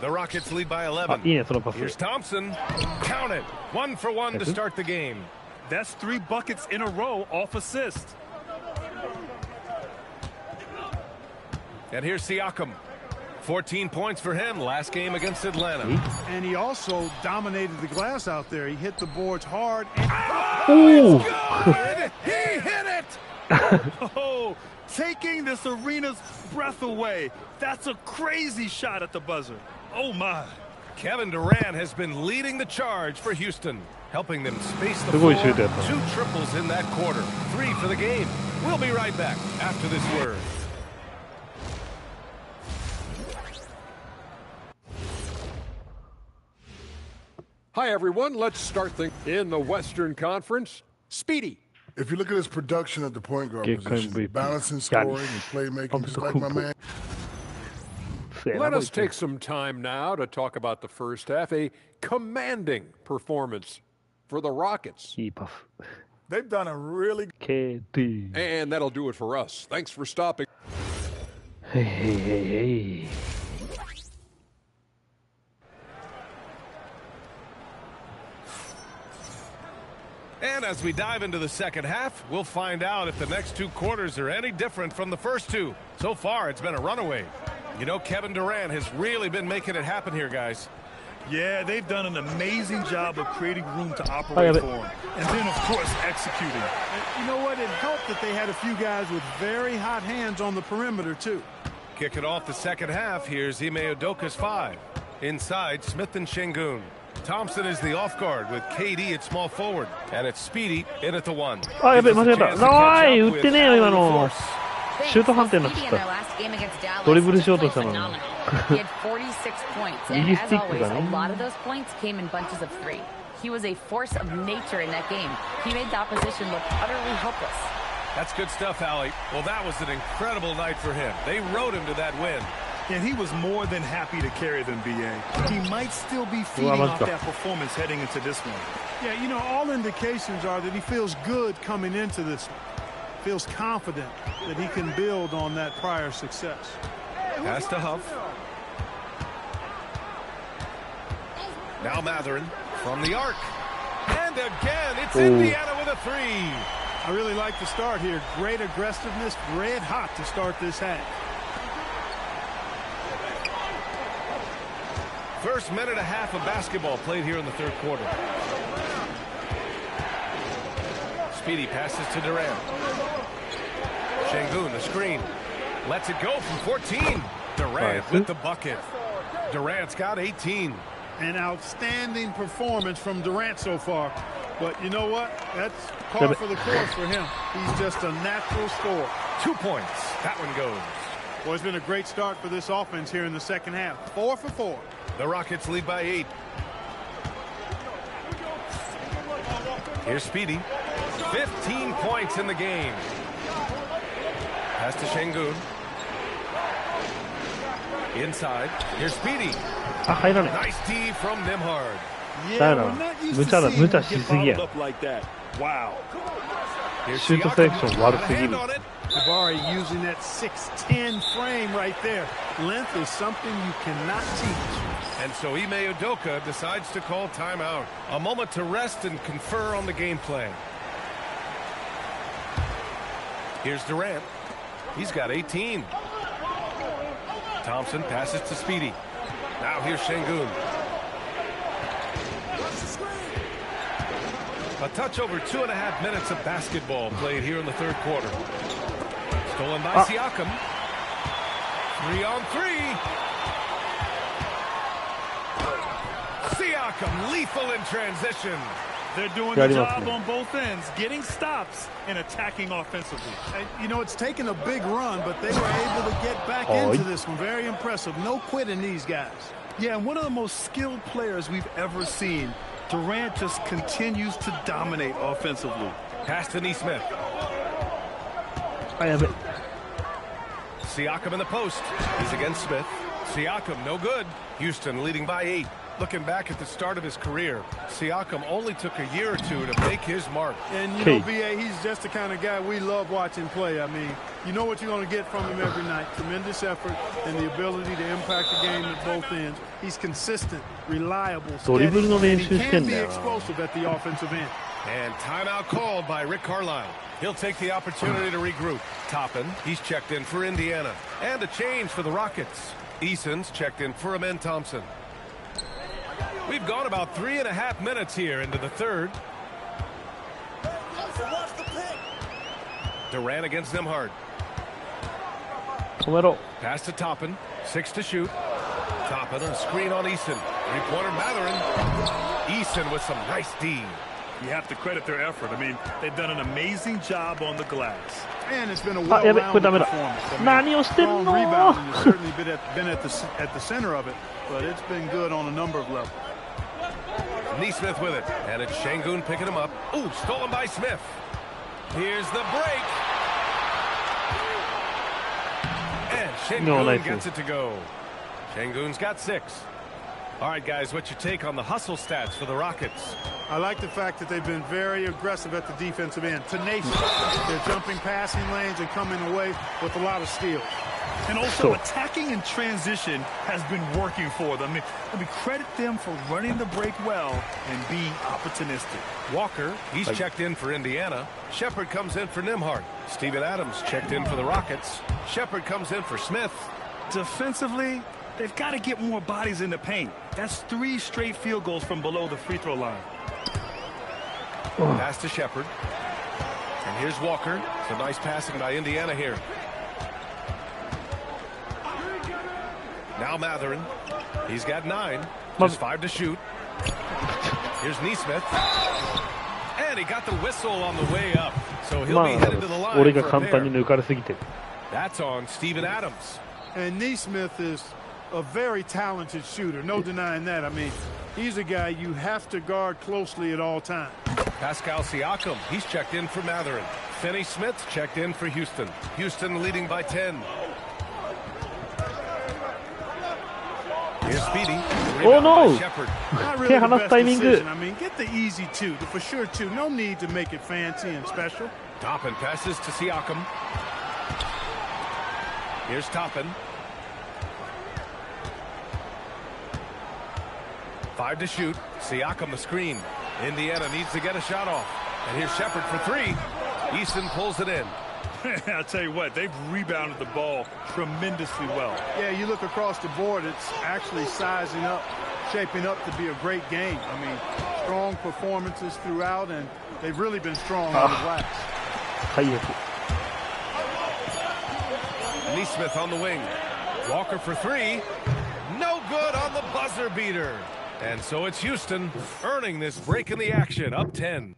The Rockets lead by 11. Here's Thompson. Count it. 1 for 1 to start the game. That's 3 buckets in a row off assist. And here's Siakam. 14 points for him last game against Atlanta. And he also dominated the glass out there. He hit the boards hard. And he hit it! Oh, taking this arena's breath away. That's a crazy shot at the buzzer. Oh, my. Kevin Durant has been leading the charge for Houston, helping them space the floor. 2 triples in that quarter. 3 for the game. We'll be right back after this word. Hi, everyone. Let's start things in the Western Conference. Speedy. If you look at his production at the point guard position, balancing scoring and playmaking, just like my man. Let us take some time now to talk about the first half. A commanding performance for the Rockets. They've done a really KD. And that'll do it for us. Thanks for stopping. Hey. And as we dive into the second half, we'll find out if the next 2 quarters are any different from the first 2. So far, it's been a runaway. You know, Kevin Durant has really been making it happen here, guys. Yeah, they've done an amazing job of creating room to operate for him. And then, of course, executing. And you know what? It helped that they had a few guys with very hot hands on the perimeter, too. Kicking off the second half, here's Ime Udoka's 5. Inside, Smith and Şengün. Thompson is the off guard with KD at small forward. And it's Speedy in at the 1. あ、やべ、間違えた。ない、打ってねえよ、今の。シュート判定になっちゃった。ドリブルしようとしたのに。He had 46 points, and as always, a lot of those points came in bunches of 3. He was a force of nature in that game. He made the opposition look utterly helpless. That's good stuff, Allie. Well, that was an incredible night for him. They rode him to that win. And he was more than happy to carry them, BA. He might still be feeding off that performance heading into this one. Yeah, you know, all indications are that he feels good coming into this one. Feels confident that he can build on that prior success. Pass to Huff. Now Matherin from the arc. And again, it's Indiana with a 3. I really like the start here. Great aggressiveness, red hot to start this half. First minute and a half of basketball played here in the third quarter. Speedy passes to Durant. Şengün, the screen. Lets it go from 14. Durant with the bucket. Durant's got 18. An outstanding performance from Durant so far. But you know what? That's par for the course for him. He's just a natural scorer. 2 points. That one goes. Well, it's been a great start for this offense here in the second half. 4 for 4. The Rockets lead by 8. Here's Speedy. 15 points in the game. Pass to Şengün. Inside. Here's Speedy. Nice D from Nembhard. Yeah, we're not used to seeing him get bottled up like that. Wow. Shoot section, Jabari using that 6'10" frame right there. Length is something you cannot teach. And so Ime Udoka decides to call timeout. A moment to rest and confer on the game plan. Here's Durant. He's got 18. Thompson passes to Speedy. Now here's Şengün. A touch over 2.5 minutes of basketball played here in the third quarter. Stolen by Siakam. 3-on-3. Siakam lethal in transition. They're doing the job on both ends, getting stops and attacking offensively. And, you know, it's taken a big run, but they were able to get back into this one. Very impressive. No quitting these guys. Yeah, and one of the most skilled players we've ever seen Durant just continues to dominate offensively. Pass to Neesmith. I have it. Siakam in the post. He's against Smith. Siakam, no good. Houston leading by 8. Looking back at the start of his career, Siakam only took a year or two to make his mark. And, you know, B.A., he's just the kind of guy we love watching play. I mean, you know what you're going to get from him every night. Tremendous effort and the ability to impact the game at both ends. He's consistent, reliable, steady, and he can be explosive at the offensive end. And timeout called by Rick Carlisle. He'll take the opportunity to regroup. Toppin, he's checked in for Indiana. And a change for the Rockets. Eason's checked in for Amen Thompson. We've gone about 3.5 minutes here into the third. Durant against Nembhard. Pass to Toppin. 6 to shoot. Toppin, a screen on Eason. Three-pointer Matherin. Eason with some nice D. You have to credit their effort. I mean, they've done an amazing job on the glass. And it's been a well-rounded performance. Strong rebounding has certainly been at the center of it, but it's been good on a number of levels. Neesmith with it, and it's Şengün picking him up. Ooh, stolen by Smith. Here's the break. And Şengün gets it to go. Şengün's got 6. All right, guys, what's your take on the hustle stats for the Rockets? I like the fact that they've been very aggressive at the defensive end. Tenacious. They're jumping passing lanes and coming away with a lot of steals. And also, attacking in transition has been working for them. I mean, credit them for running the break well and being opportunistic. Walker, he's checked in for Indiana. Shepard comes in for Nembhard. Steven Adams checked in for the Rockets. Shepard comes in for Smith. Defensively, they've got to get more bodies in the paint. That's 3 straight field goals from below the free throw line. Pass to Shepard. And here's Walker. Some nice passing by Indiana here. Now Matherin. He's got 9. Just 5 to shoot. Here's Neesmith. And he got the whistle on the way up. So he'll be headed to the line for a pair. That's on Steven Adams. And Neesmith is a very talented shooter. No denying that. I mean, he's a guy you have to guard closely at all times. Pascal Siakam, he's checked in for Matherin. Finney Smith checked in for Houston. Houston leading by 10. Here's Speedy. Oh no! Not really the best decision. I mean, get the easy 2, for sure 2. No need to make it fancy and special. Toppin passes to Siakam. Here's Toppin. 5 to shoot. Siakam the screen. Indiana needs to get a shot off. And here's Shepard for 3. Easton pulls it in. I'll tell you what, they've rebounded the ball tremendously well. Yeah, you look across the board, it's actually sizing up, shaping up to be a great game. I mean, strong performances throughout, and they've really been strong on the glass. Neesmith on the wing. Walker for 3. No good on the buzzer beater. And so it's Houston earning this break in the action, up 10.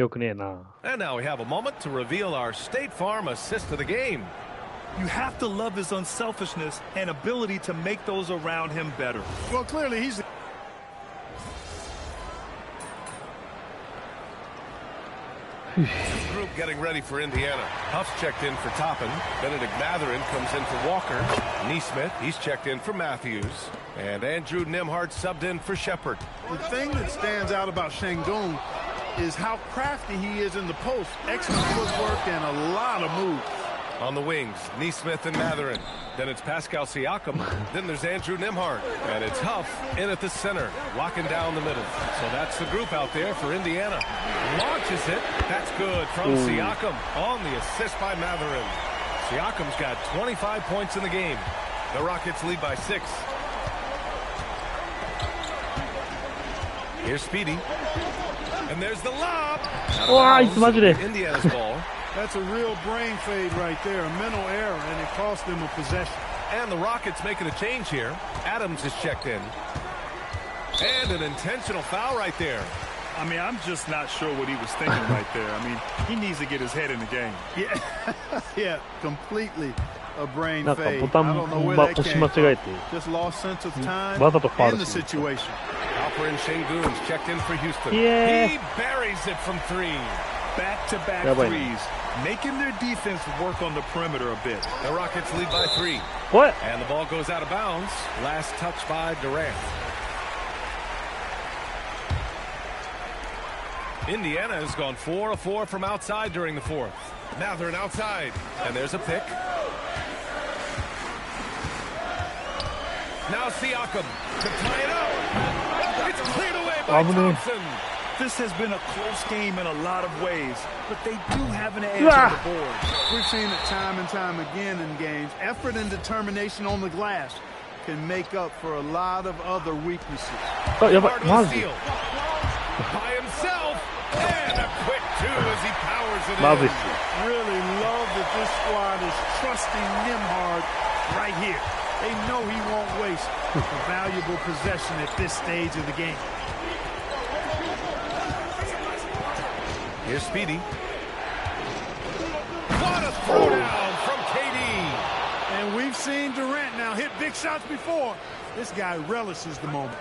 And now we have a moment to reveal our State Farm assist of the game. You have to love his unselfishness and ability to make those around him better. Well, clearly he's... Group getting ready for Indiana. Huff's checked in for Toppin. Benedict Matherin comes in for Walker. Neesmith, he's checked in for Matthews. And Andrew Nembhard subbed in for Shepard. The thing that stands out about Şengün is how crafty he is in the post. Excellent footwork and a lot of moves. On the wings, Neesmith and Matherin. Then it's Pascal Siakam. Then there's Andrew Nembhard. And it's Huff in at the center, locking down the middle. So that's the group out there for Indiana. Launches it. That's good from Siakam on the assist by Matherin. Siakam's got 25 points in the game. The Rockets lead by 6. Here's Speedy. And there's the lob. Indiana's ball. That's a real brain fade right there, a mental error, and it cost them a possession. And the Rockets making a change here. Adams is checked in. And an intentional foul right there. I mean, I'm just not sure what he was thinking right there. I mean, he needs to get his head in the game. Yeah, yeah, completely a brain fade. I don't know where that came from. Just lost sense of time and the situation. veteran Şengün's checked in for Houston. Yeah. He buries it from three. Back-to-back threes, making their defense work on the perimeter a bit. The Rockets lead by 3. What? And the ball goes out of bounds. Last touch by Durant. Indiana has gone 4 of 4 from outside during the fourth. Now they're outside, and there's a pick. Now Siakam to tie it up. It's cleared away by Thompson. This has been a close game in a lot of ways, but they do have an edge on the board. We've seen it time and time again in games. Effort and determination on the glass can make up for a lot of other weaknesses. By himself, and a quick two as he powers it in. Really love that this squad is trusting Nembhard right here. They know he won't waste a valuable possession at this stage of the game. Here's Speedy. What a throwdown from KD. And we've seen Durant now hit big shots before. This guy relishes the moment.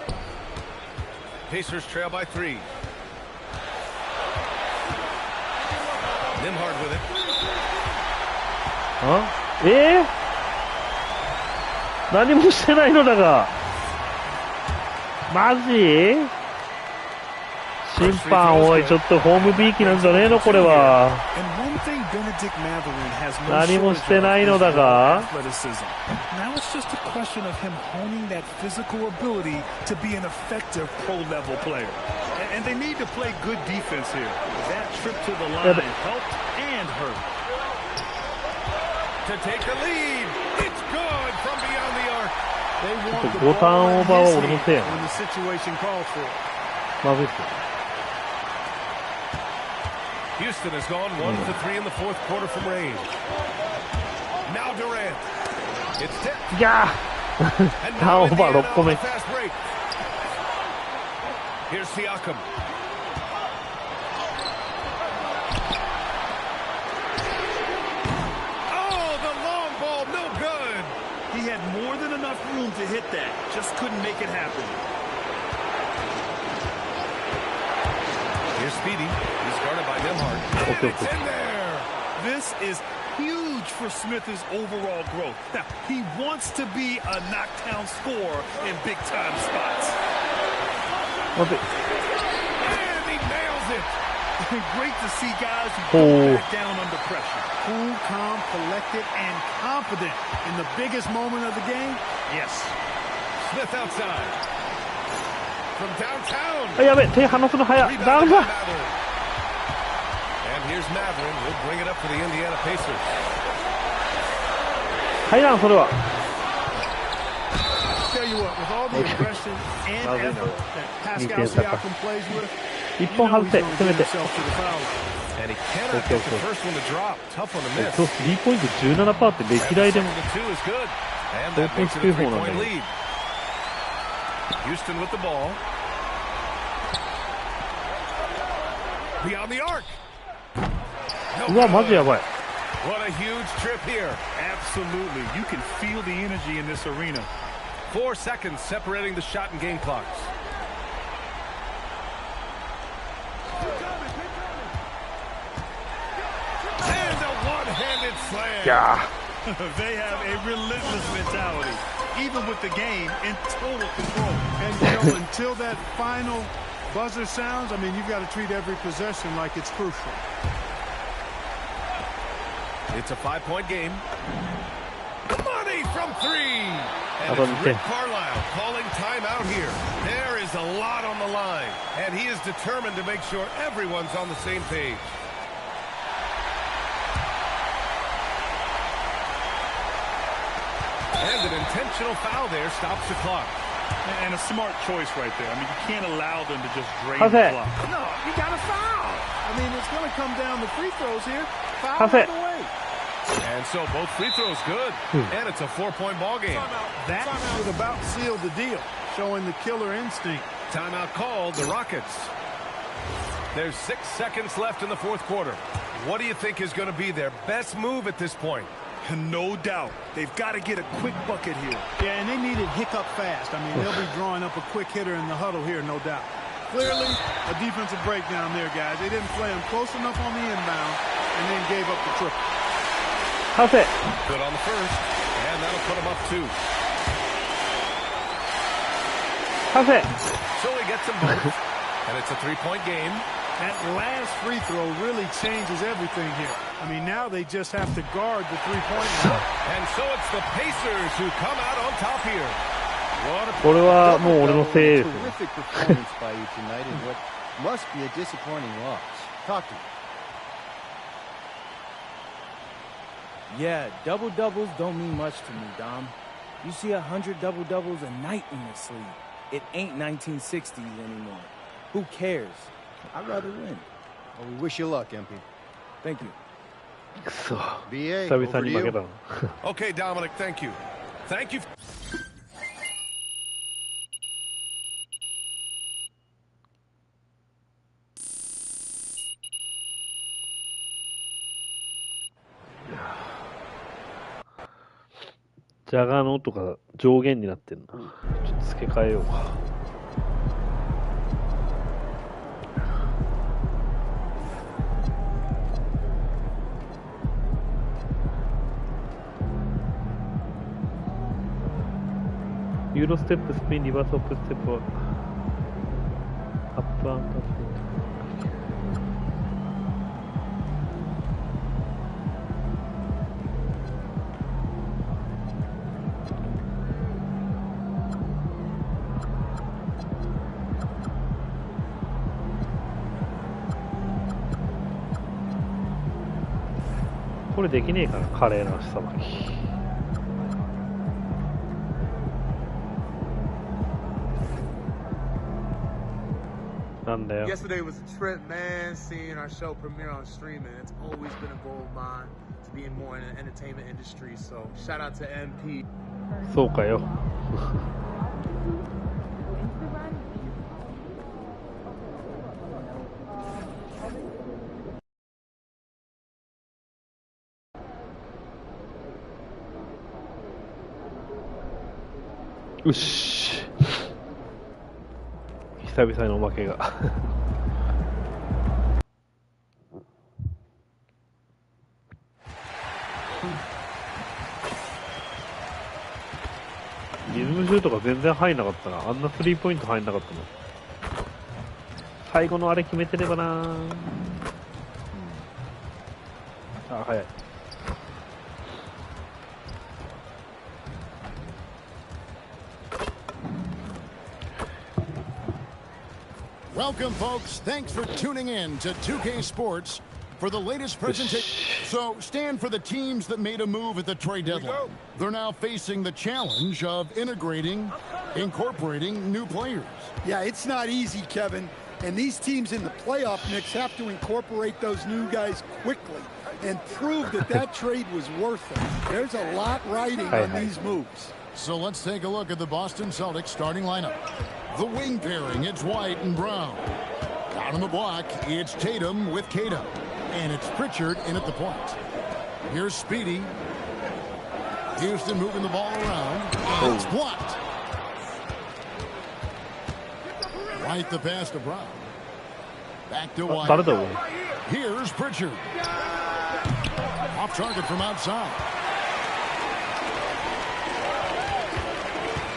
Pacers trail by 3. Nembhard with it. Huh? 何もしてないのだが。マジ？審判、おい、ちょっとホームビーキなんじゃねえのこれは。何もしてないのだが。Now it's just a question of him honing that physical ability to be an effective pro-level player. And they need to play good defense here. That trip to the line helped and hurt. To take the lead, it's good from beyond the arc. They want the ball in his hand when the situation calls for it. Houston has gone 1 for 3 in the fourth quarter from range. Now Durant. It's tipped. Yeah. Now Indiana on the fast break. Here's Siakam. Oh, the long ball, no good. He had more than enough room to hit that. Just couldn't make it happen. Here's Speedy. He's guarded by Nembhard. It's in there. This is huge for Smith's overall growth. Now, he wants to be a knockdown scorer in big-time spots. And he nails it. Great to see guys who go back down under pressure. Cool, calm, collected, and confident in the biggest moment of the game. Yes. Smith outside. From downtown. やべ、手離すの早い。ダウンだ。And here's Matherin. We'll bring it up for the Indiana Pacers. 入らん、それは。Tell you what, with all the aggression and effort that Pascal Siakam plays with, 一本外せ、せめて。And he cannot get the first one to drop. Tough one to miss. 今日スリーポイント 17% って歴代でも。同点中4なんだよ。Houston with the ball. Beyond the arc. うわ、マジやばい。What a huge trip here. Absolutely. You can feel the energy in this arena. 4 seconds separating the shot and game clocks. And a one-handed slam. Yeah. They have a relentless mentality, even with the game in total control. And you know, until that final buzzer sounds, I mean, you've got to treat every possession like it's crucial. It's a 5-point game. Money from 3. And it's Rick Carlisle calling timeout here. There is a lot on the line, and he is determined to make sure everyone's on the same page. And an intentional foul there stops the clock. And a smart choice right there. I mean, you can't allow them to just drain the clock. No, you got to foul. I mean, it's going to come down to free throws here. Foul right away. And so both free throws good. And it's a 4-point ball game. That would about seal the deal, showing the killer instinct. Timeout called, the Rockets. There's 6 seconds left in the fourth quarter. What do you think is going to be their best move at this point? No doubt. They've got to get a quick bucket here. Yeah, and they need it hiccup fast. I mean, they'll be drawing up a quick hitter in the huddle here, no doubt. Clearly, a defensive breakdown there, guys. They didn't play him close enough on the inbound and then gave up the triple. How's it? Good on the first, and that'll put him up 2. How's it? So he gets them both, and it's a 3-point game. That last free throw really changes everything here. I mean, now they just have to guard the three-point line. And so it's the Pacers who come out on top here. これはもう俺のせいです。 Terrific performance by you tonight in what must be a disappointing loss. Talk to me. Yeah, double-doubles don't mean much to me, Dom. You see 100 double-doubles a night in this league. It ain't 1960s anymore. Who cares? I'd rather win. Well, we wish you luck, MP. Thank you. くそ。 BA, 久々に負けたの。Okay, Dominic, thank you. Thank you. ジャガーの音が上限になってんな。ちょっと付け替えようか。ユーロステップ、スピン、リバースオップステップはアップアンダースピン。これできねえから、華麗な足さばき。なんだよ。 Yesterday was a trip, man. Seeing our show premiere on streaming, it's always been a goal of mine to be in more in the entertainment industry. So shout out to MP. そうかよ。よし。久々におまけが。リズムシュートが全然入んなかったな。あんなスリーポイント入んなかったの。最後のあれ決めてればな。あ、早い。Welcome, folks. Thanks for tuning in to 2K Sports for the latest presentation. So stand for the teams that made a move at the trade deadline. They're now facing the challenge of incorporating new players. Yeah, it's not easy, Kevin. And these teams in the playoff mix have to incorporate those new guys quickly and prove that that trade was worth it. There's a lot riding on these moves. So let's take a look at the Boston Celtics starting lineup. The wing pairing, it's White and Brown. Out on the block, it's Tatum with Cato. And it's Pritchard in at the point. Here's Speedy. Houston moving the ball around. And it's blocked. White the pass to Brown. Back to White. Here's Pritchard. Off target from outside.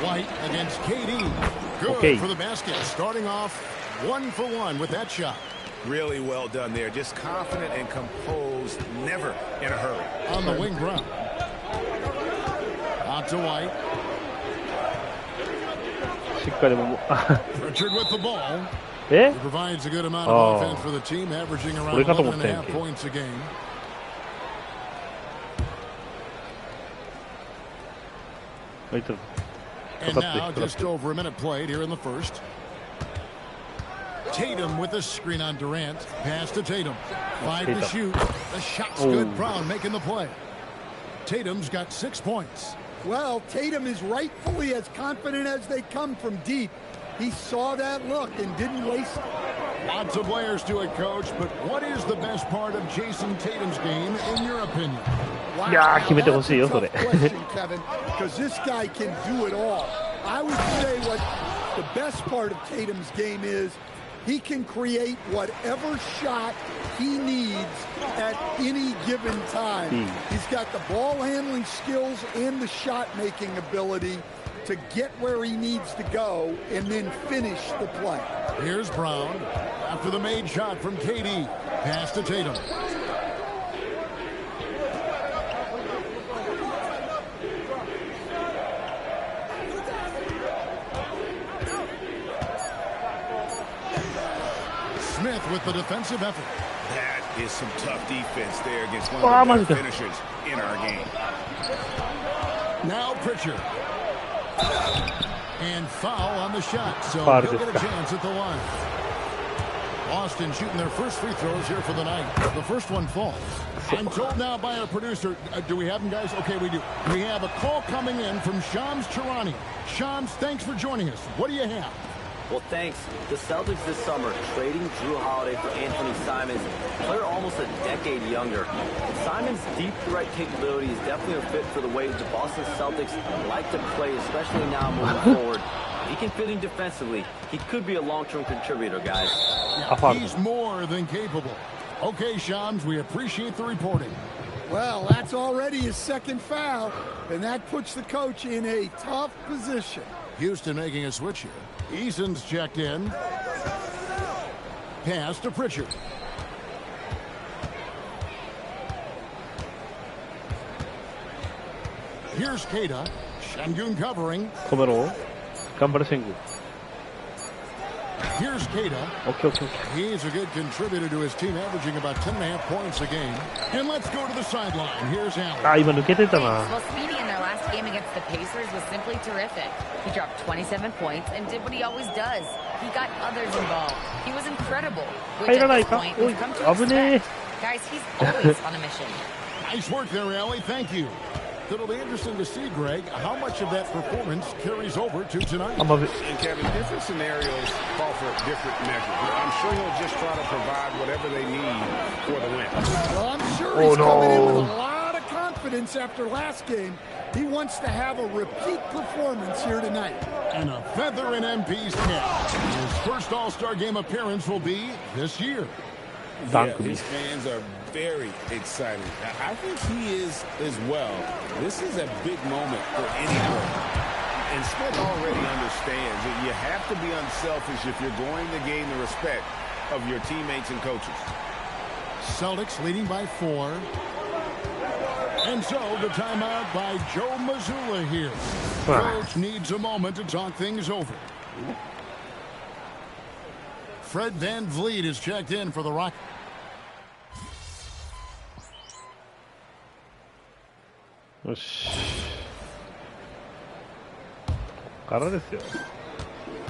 White against KD. Good for the basket. Starting off 1 for 1 with that shot. Really well done there. Just confident and composed. Never in a hurry. On the wing, Brown. Out to White. Pritchard with the ball. He provides a good amount of offense for the team, averaging around 11.5 points a game. And now, just over a minute played here in the first. Tatum with a screen on Durant. Pass to Tatum. 5 to shoot. The shot's good. Brown making the play. Tatum's got 6 points. Well, Tatum is rightfully as confident as they come from deep. He saw that look and didn't waste it. Lots of layers to it, Coach, but what is the best part of Jason Tatum's game, in your opinion? Wow, いやー決めてほしいよそれ。 Kevin, because this guy can do it all. I would say what the best part of Tatum's game is he can create whatever shot he needs at any given time. He's got the ball handling skills and the shot making ability to get where he needs to go and then finish the play. Here's Brown after the made shot from KD. Pass to Tatum. Smith with the defensive effort. That is some tough defense there against one of the best finishers in our game. Now Pritchard. And foul on the shot, so he'll get a chance at the line. Boston shooting their first free throws here for the night. The first one falls. I'm told now by our producer, do we have them, guys? Okay, we do. We have a call coming in from Shams Charania. Shams, thanks for joining us. What do you have? Well, thanks. The Celtics this summer trading Drew Holiday for Anthony Simons, a player almost a decade younger. Simons' deep threat capability is definitely a fit for the way the Boston Celtics like to play, especially now moving forward. If he can fit in defensively, he could be a long-term contributor, guys. Yeah, he's more than capable. Okay, Shams, we appreciate the reporting. Well, that's already his second foul, and that puts the coach in a tough position. Houston making a switch here. Eason's checked in. Pass to Pritchard. Here's Keita. Şengün covering. Here's Keita. Okay. He's a good contributor to his team, averaging about 10.5 points a game. And let's go to the sideline. Here's Allen. Well, Speedy in their last game against the Pacers was simply terrific. He dropped 27 points and did what he always does. He got others involved. He was incredible, which at this point we've come to expect. Guys, he's always on a mission. Nice work there, Allie. Thank you. It'll be interesting to see, Greg, how much of that performance carries over to tonight. And Kevin, different scenarios call for different measures. I'm sure he'll just try to provide whatever they need for the win. Well, I'm sure he's coming in with a lot of confidence after last game. He wants to have a repeat performance here tonight. And a feather in MP's cap. His first All-Star game appearance will be this year. Yeah, his fans are very excited. I think he is as well. This is a big moment for anyone. And Smith already understands that you have to be unselfish if you're going to gain the respect of your teammates and coaches. Celtics leading by 4. And so the timeout by Joe Mazzulla here. Coach needs a moment to talk things over. Fred VanVleet is checked in for the Rockets.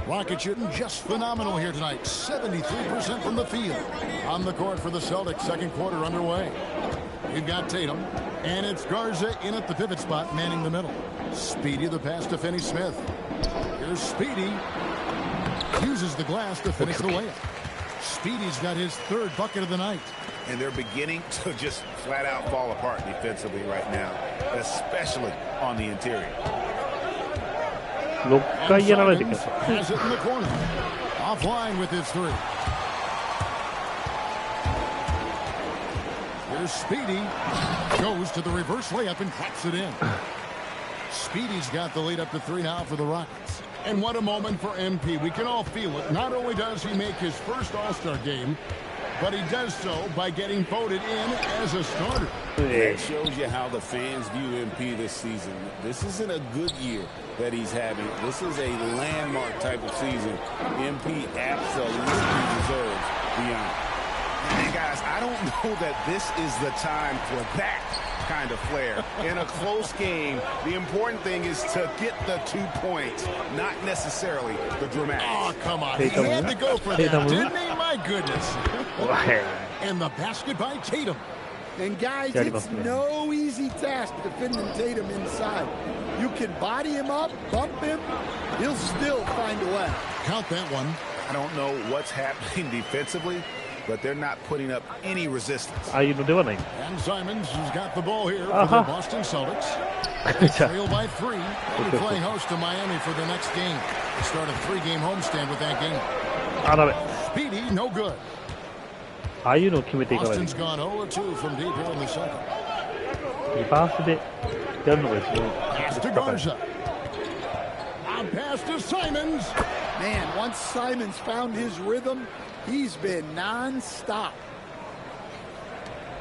Rocket shooting just phenomenal here tonight. 73% from the field. On the court for the Celtics, second quarter underway. We've got Tatum, and it's Garza in at the pivot spot, manning the middle. Speedy the pass to Finney-Smith. Here's Speedy. Uses the glass to finish the layup. Speedy's got his third bucket of the night. And they're beginning to just flat out fall apart defensively right now, especially on the interior. Has it in the corner. Offline with his 3. Here's Speedy. Goes to the reverse layup and claps it in. Speedy's got the lead up to 3 now for the Rockets. And what a moment for MP. We can all feel it. Not only does he make his first All-Star game, but he does so by getting voted in as a starter. That shows you how the fans view MP this season. This isn't a good year that he's having. This is a landmark type of season. MP absolutely deserves the honor. And guys, I don't know that this is the time for that kind of flair. In a close game, the important thing is to get the 2 points, not necessarily the dramatics. Oh, come on. He had to go for that, didn't he? My goodness. And the basket by Tatum. And guys, it's no easy task defending Tatum inside. You can body him up, bump him, he'll still find a way. Count that one. I don't know what's happening defensively, but they're not putting up any resistance. And Simons has got the ball here for the Boston Celtics. They trail by 3. They'll be playing host to Miami for the next game. They start a 3-game homestand with that game. Speedy, no good. Boston's gone 0-2 from deep here in the second. Pass to Garza. Pass to Simons. Man, once Simons found his rhythm, he's been non-stop.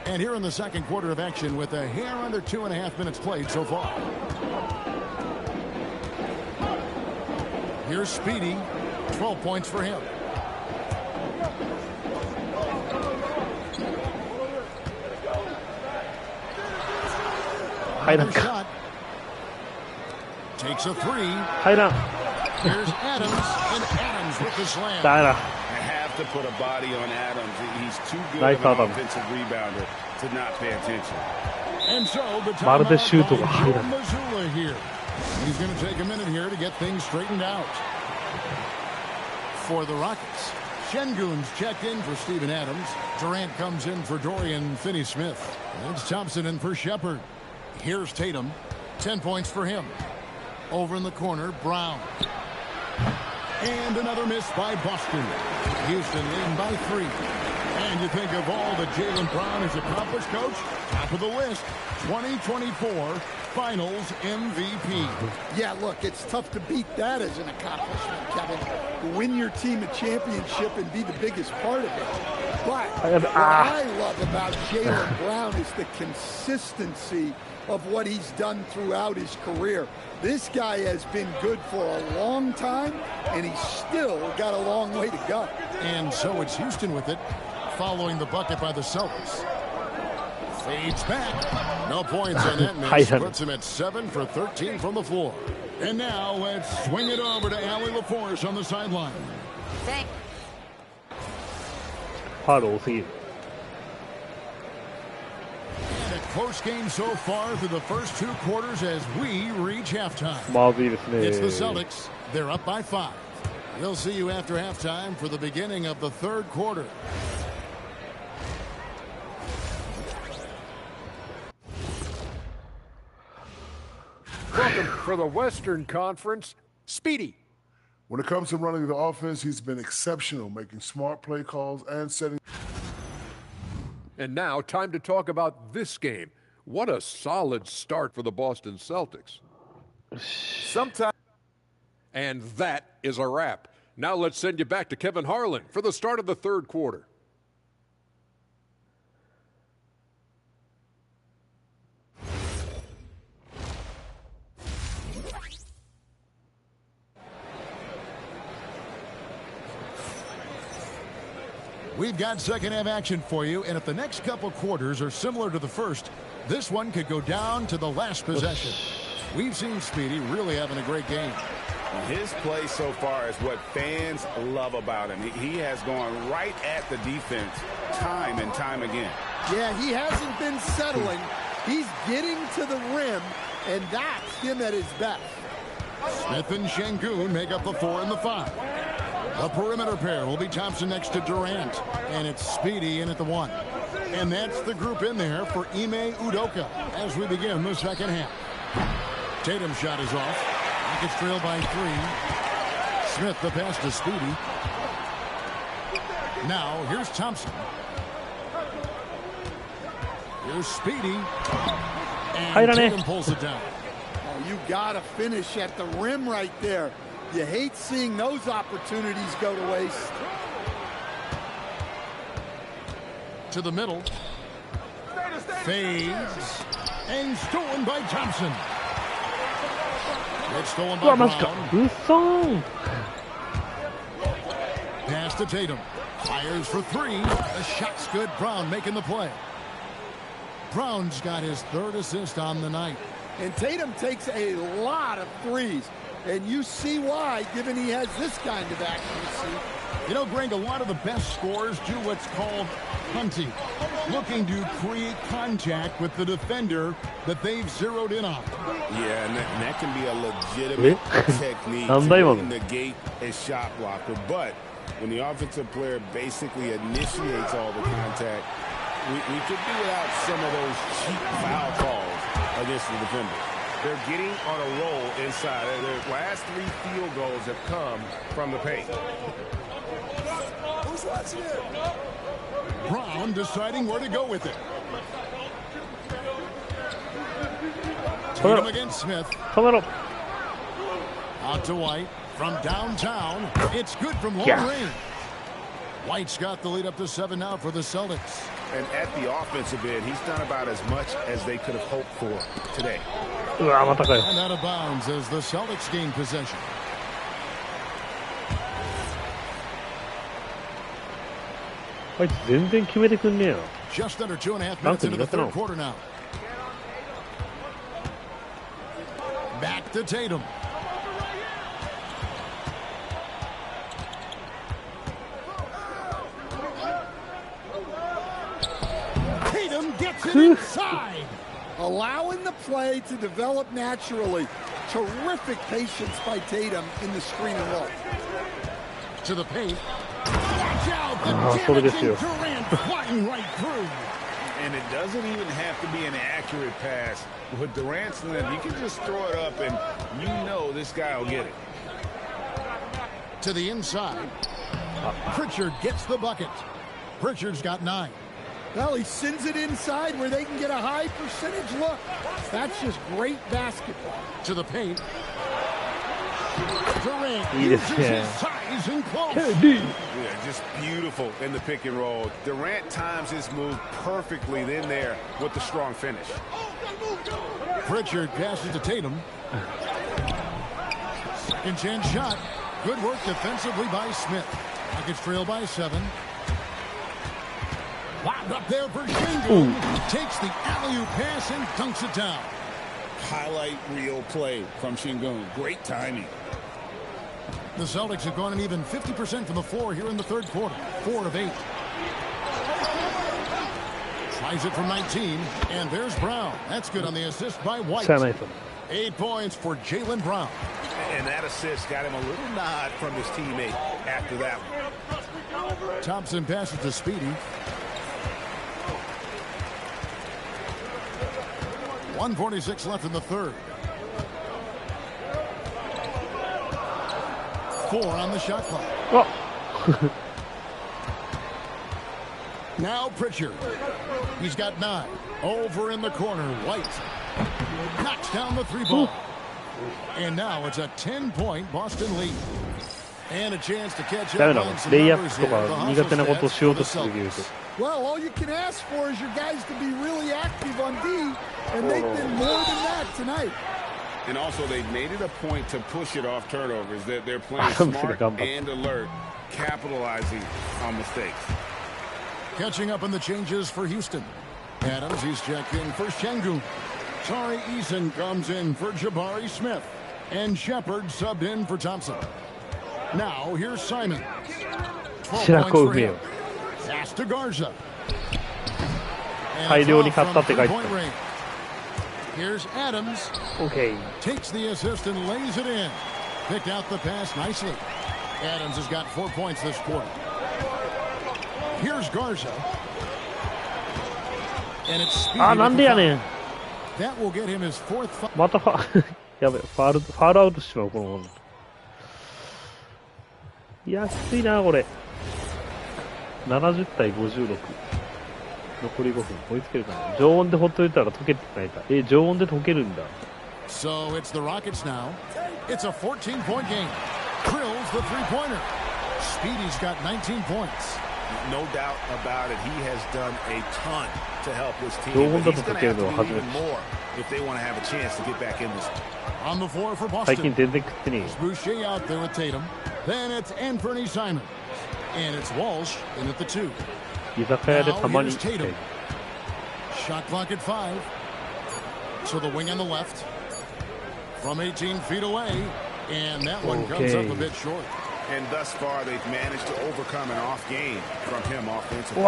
And here in the second quarter of action with a hair under 2.5 minutes played so far. Here's Speedy. 12 points for him. Shot. Takes a 3. Here's Adams, and Adams with the slam. I have to put a body on Adams. He's too good of an offensive rebounder to not pay attention. And so the timeout from Missoula here. He's going to take a minute here to get things straightened out. For the Rockets, Şengün's checked in for Steven Adams. Durant comes in for Dorian Finney-Smith. It's Thompson in for Shepard. Here's Tatum. 10 points for him. Over in the corner, Brown. And another miss by Boston. Houston leading by 3. And you think of all that Jaylen Brown has accomplished, Coach? Top of the list. 2024 Finals MVP. Yeah, look, it's tough to beat that as an accomplishment, Kevin. To win your team a championship and be the biggest part of it. But what I love about Jaylen Brown is the consistency of what he's done throughout his career. This guy has been good for a long time, and he's still got a long way to go. And so it's Houston with it, following the bucket by the Celtics. Fades back. No points on that miss. Puts him at 7 for 13 from the floor. And now let's swing it over to Allie LaForce on the sideline. Thanks. Close game so far through the first 2 quarters as we reach halftime. It's the Celtics. They're up by 5. We'll see you after halftime for the beginning of the 3rd quarter. Welcome for the Western Conference, Speedy. When it comes to running the offense, he's been exceptional, making smart play calls and setting. And now, time to talk about this game. What a solid start for the Boston Celtics. And that is a wrap. Now let's send you back to Kevin Harlan for the start of the 3rd quarter. We've got second half action for you, and if the next couple quarters are similar to the first, this one could go down to the last possession. We've seen Speedy really having a great game. His play so far is what fans love about him. He has gone right at the defense time and time again. Yeah, he hasn't been settling. He's getting to the rim, and that's him at his best. Smith and Şengün make up the 4 and the 5. The perimeter pair will be Thompson next to Durant, and it's Speedy in at the 1. And that's the group in there for Ime Udoka as we begin the second half. Tatum's shot is off. Rockets trail by 3. Smith the pass to Speedy. Now here's Thompson. Here's Speedy. And Tatum pulls it down. Oh, you gotta finish at the rim right there. You hate seeing those opportunities go to waste. To the middle. Fades. And stolen by Thompson. It's stolen by Brown. Pass to Tatum. Fires for 3. The shot's good. Brown making the play. Brown's got his 3rd assist on the night. And Tatum takes a lot of threes. And you see why, given he has this kind of accuracy. You know, Greg, a lot of the best scorers do what's called hunting, looking to create contact with the defender that they've zeroed in on. Yeah, and that can be a legitimate technique to negate a shot blocker. But When the offensive player basically initiates all the contact, we could do without some of those cheap foul calls against the defender. They're getting on a roll inside. Their last 3 field goals have come from the paint. Who's watching it? Brown deciding where to go with it. Tatum against Smith. Out to White from downtown. It's good from long range. White's got the lead up to 7 now for the Celtics. And at the offensive end, he's done about as much as they could have hoped for today. And out of bounds as the Celtics gain possession. Just under 2.5 minutes into the third quarter now. Back to Tatum. Tatum gets it inside. Allowing the play to develop naturally. Terrific patience by Tatum in the screen and roll. To the paint. Watch out, the damaging Durant flying right through. And it doesn't even have to be an accurate pass. With Durant's length, you can just throw it up and you know this guy will get it. To the inside. Pritchard gets the bucket. Pritchard's got 9. Well, he sends it inside where they can get a high percentage look. That's just great basketball. To the paint. Durant uses his size and close. Yeah, just beautiful in the pick and roll. Durant times his move perfectly then there with the strong finish. Pritchard passes to Tatum. Second chance shot. Good work defensively by Smith. Rockets trail by 7. Wound up there for Shingle. Takes the alley-oop pass and dunks it down. Highlight reel play from Shingun. Great timing. The Celtics have gone an even 50% from the floor here in the third quarter. 4 of 8. Tries it from 19, and there's Brown. That's good on the assist by White. 8 points for Jaylen Brown. And that assist got him a little nod from his teammate after that one. Thompson passes to Speedy. 1:46 left in the third. 4 on the shot clock. Oh. Now Pritchard. He's got 9. Over in the corner. White knocks down the 3-ball. And now it's a 10-point Boston lead. And a chance to catch up on some numbers here. Well, all you can ask for is your guys to be really active on D, and they've been more than that tonight. And also, they've made it a point to push it off turnovers. They're playing smart and alert, capitalizing on mistakes. Catching up on the changes for Houston. Adams, he's checked in for Şengün. Tari Eason comes in for Jabari Smith. And Shepard subbed in for Thompson. Now, here's Simon. 12 points for him. Pass to Garza. And here's Adams. Okay. Takes the assist and lays it in. Picked out the pass nicely. Adams has got 4 points this quarter. Here's Garza. And it's Speedy. That will get him his 4th foul. またファウルアウトしてしまうこのもの。いやきついなこれ。70対56。残り5分追いつけるかな。常温でほっといたら溶けてないか。常温で溶けるんだ。So it's the Rockets now. It's a 14-point game. Drills the three-pointer. Speedy's got 19 points. No doubt about it. He has done a ton to help this team. But he's going to have to do even more if they want to have a chance to get back in this. On the floor for Boston. It's Boucher out there with Tatum. Then it's Anthony Simons. And it's Walsh in at the 2. Now here's Tatum. Shot clock at 5. So the wing on the left. From 18 feet away. And that one comes up a bit short. And thus far, they've managed to overcome an off game from him offensively.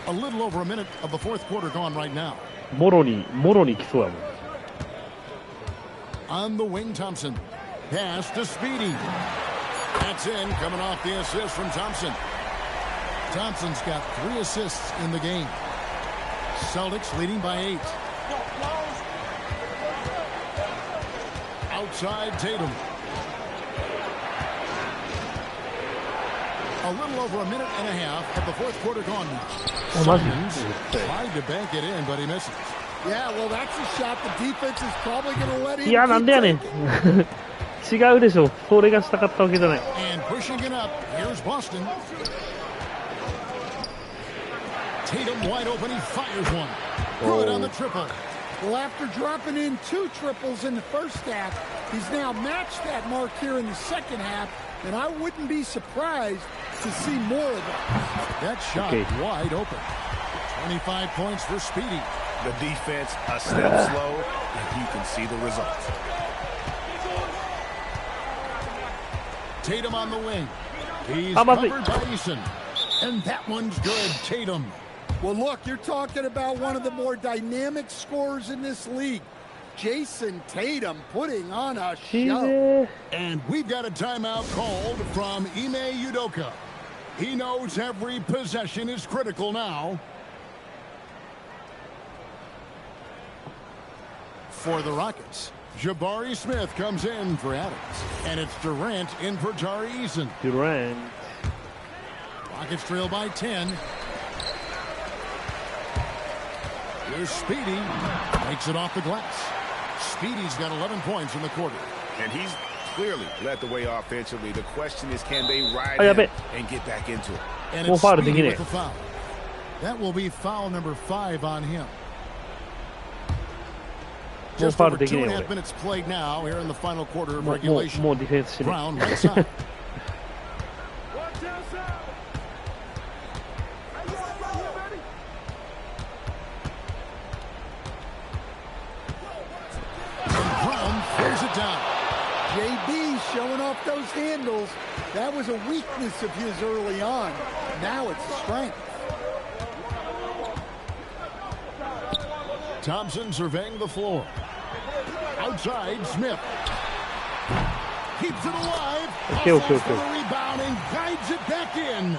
A little over a minute of the fourth quarter gone right now. On the wing, Thompson. Pass to Speedy. That's in, coming off the assist from Thompson. Thompson's got 3 assists in the game. Celtics leading by 8. Outside Tatum. A little over a minute and a half of the fourth quarter gone. Simons tried to bank it in, but he misses. Yeah, well, that's a shot the defense is probably going to let in. いや、なんでやねん。違うでしょ。それがしたかったわけじゃない。And pushing it up, here's Boston. Tatum wide open, he fires one. Good on the triple. Well, after dropping in 2 triples in the first half, he's now matched that mark here in the second half, and I wouldn't be surprised to see more of it. That shot wide open. 25 points for Speedy. The defense a step slow, and you can see the results. Tatum on the wing. He's covered by Eason. And that one's good, Tatum. Well, look, you're talking about one of the more dynamic scorers in this league. Jason Tatum putting on a show. And we've got a timeout called from Ime Udoka. He knows every possession is critical now. For the Rockets, Jabari Smith comes in for Adams. And it's Durant in for Tari Eason. Durant. Rockets trail by 10. Here's Speedy. Makes it off the glass. Speedy's got 11 points in the quarter. And he's clearly led the way offensively. The question is, can they ride him and get back into it? And it's Speedy with the foul. That will be foul number 5 on him. Just over 2.5 minutes played now here in the final quarter of regulation. Brown right side. JB showing off those handles. That was a weakness of his early on. Now it's a strength. Thompson surveying the floor. Outside, Smith. Keeps it alive. Okay. Rebound and guides it back in.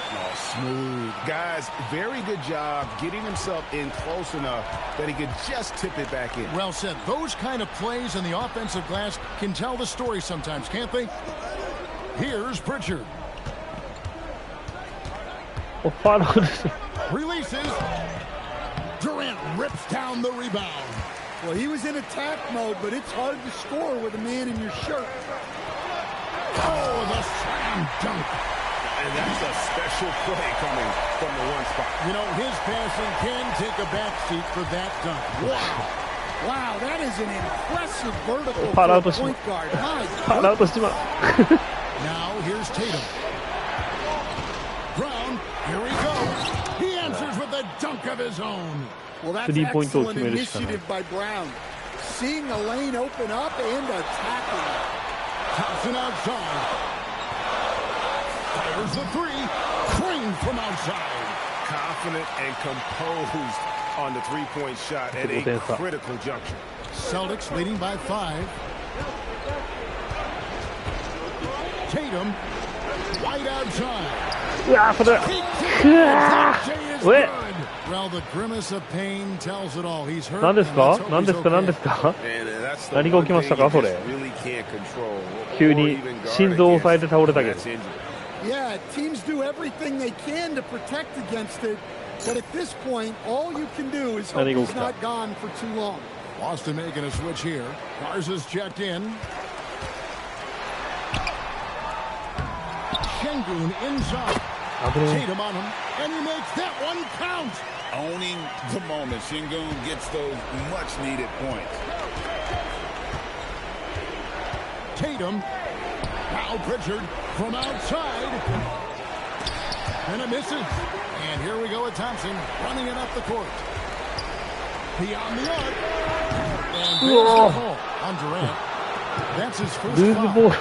Oh, smooth. Guys, very good job getting himself in close enough that he could just tip it back in. Well said. Those kind of plays in the offensive glass can tell the story sometimes, can't they? Here's Pritchard. Releases. Durant rips down the rebound. Well, he was in attack mode, but it's hard to score with a man in your shirt. Oh, the slam dunk. And that's a special play coming from the one spot. You know, his passing can take a backseat for that dunk. Wow. Wow, that is an impressive vertical for a point guard. Now, here's Tatum. Brown, here he goes. He answers with a dunk of his own. Well, that's excellent initiative by Brown. Seeing a lane open up and attacking it. Thompson outside. Fires the three. Clean from outside. Confident and composed on the three-point shot at a critical juncture. Celtics leading by 5. Tatum. Wide outside. Well, the grimace of pain tells it all. He's hurt. 何ですか？何ですか？何ですか？何が起きましたか？それ。急に心臓を押さえて倒れたけど。Yeah, teams do everything they can to protect against it, but at this point, all you can do is hope he's not gone for too long. Boston making a switch here. Garza's checked in. Şengün inside. Tatum on him, and he makes that one count. Owning the moment. Şengün gets those much-needed points. Tatum. Now Pritchard from outside. And it misses. And here we go with Thompson running it up the court. Beyond the arc. And there's the ball on Durant. That's his first foul.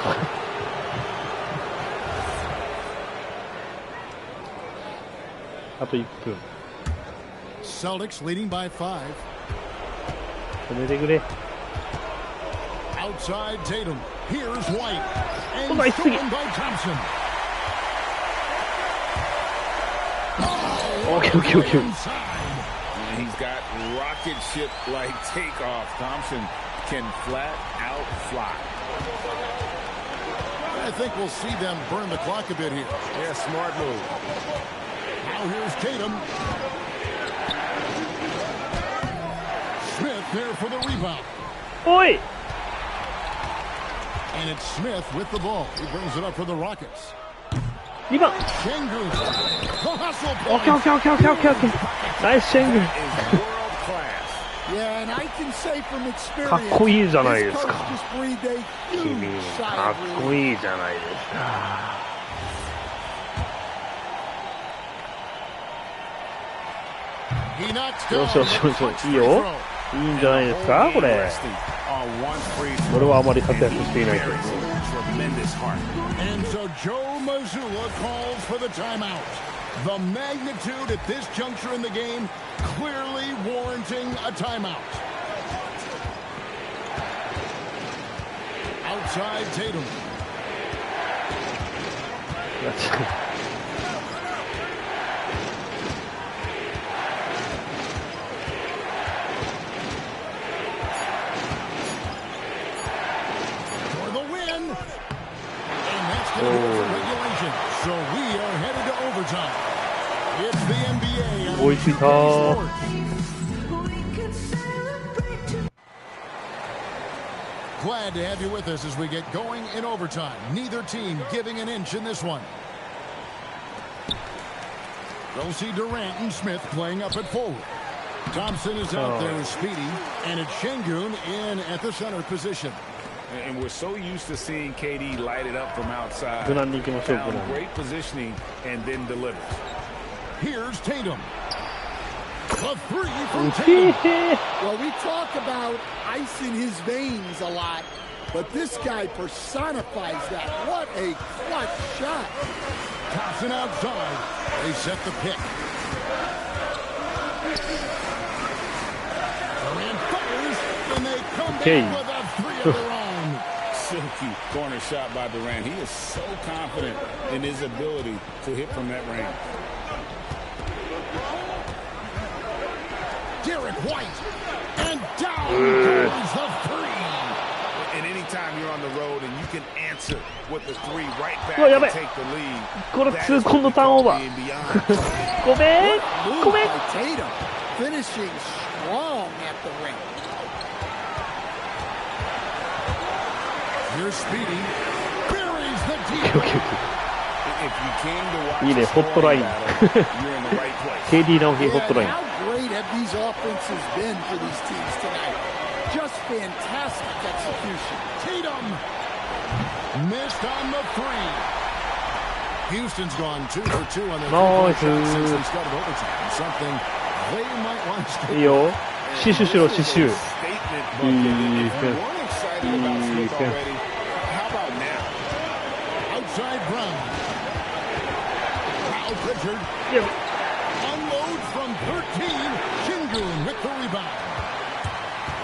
Celtics leading by 5. Outside Tatum. Here's White. And stolen by Thompson. Okay. And he's got rocket ship-like takeoff. Thompson can flat out fly. I think we'll see them burn the clock a bit here. Yeah, smart move. Now here's Tatum. Smith there for the rebound. Oi! And it's Smith with the ball. He brings it up for the Rockets. Rebound. Şengün. Okay. Nice Şengün. Yeah, and I can say from experience, かっこいいじゃないですか。 just breathed a 君 huge sigh か of っ relief. こいいじゃないですか。よしよしいいよ。いいんじゃないですかこれ。俺はあまり活躍していないけど。And so Joe Mazzulla calls for the timeout. The magnitude at this juncture in the game clearly warranting a timeout. Outside Tatum. For the win. And that's going to go for regulation. So we are headed to overtime. It's the NBA. 追いついた。Glad to have you with us as we get going in overtime. Neither team giving an inch in this one. We'll see Durant and Smith playing up at forward. Thompson is out there with Speedy, and it's Şengün in at the center position. And we're so used to seeing KD light it up from outside. 無難に行きましょう。 Found great positioning and then delivers. Here's Tatum. A three from Tatum. Well, we talk about ice in his veins a lot, but this guy personifies that. What a clutch shot. Thompson outside. They set the pick. Durant fires, and they come back with a three of their own. Silky corner shot by Durant. He is so confident in his ability to hit from that range. Derek White, and down goes the three. And anytime you're on the road and you can answer with the three right back and take the lead. これ痛恨のターンオーバー。ごめん。 Tatum finishing strong at the ring. Here's Speedy. Buries the deep. If you came to watch いいね、ホットライン。KD 直樹ホットライン。 Great have these offenses been for these teams tonight. Just fantastic execution. Tatum missed on the three. Houston's gone 2 for 2 on their three-point shot since they started overtime. Something they might want to stay. いいよ。死守しろ、死守。いいですね。How about now? Outside Brown. Now Pritchard. Unload from 13. Şengün with the rebound.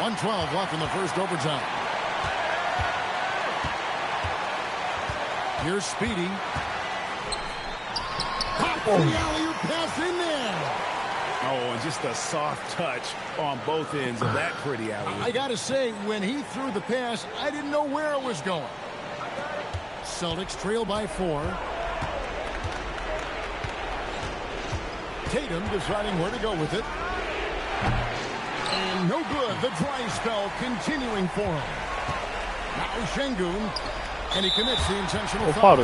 1:12 left in the first overtime. Here's Speedy. Pops the alley-oop pass in there. Oh, and just a soft touch on both ends of that pretty alley-oop. I gotta say, when he threw the pass, I didn't know where it was going. Celtics trail by 4. Tatum deciding where to go with it. And no good. The dry spell continuing for him. Now Şengün, and he commits the intentional foul.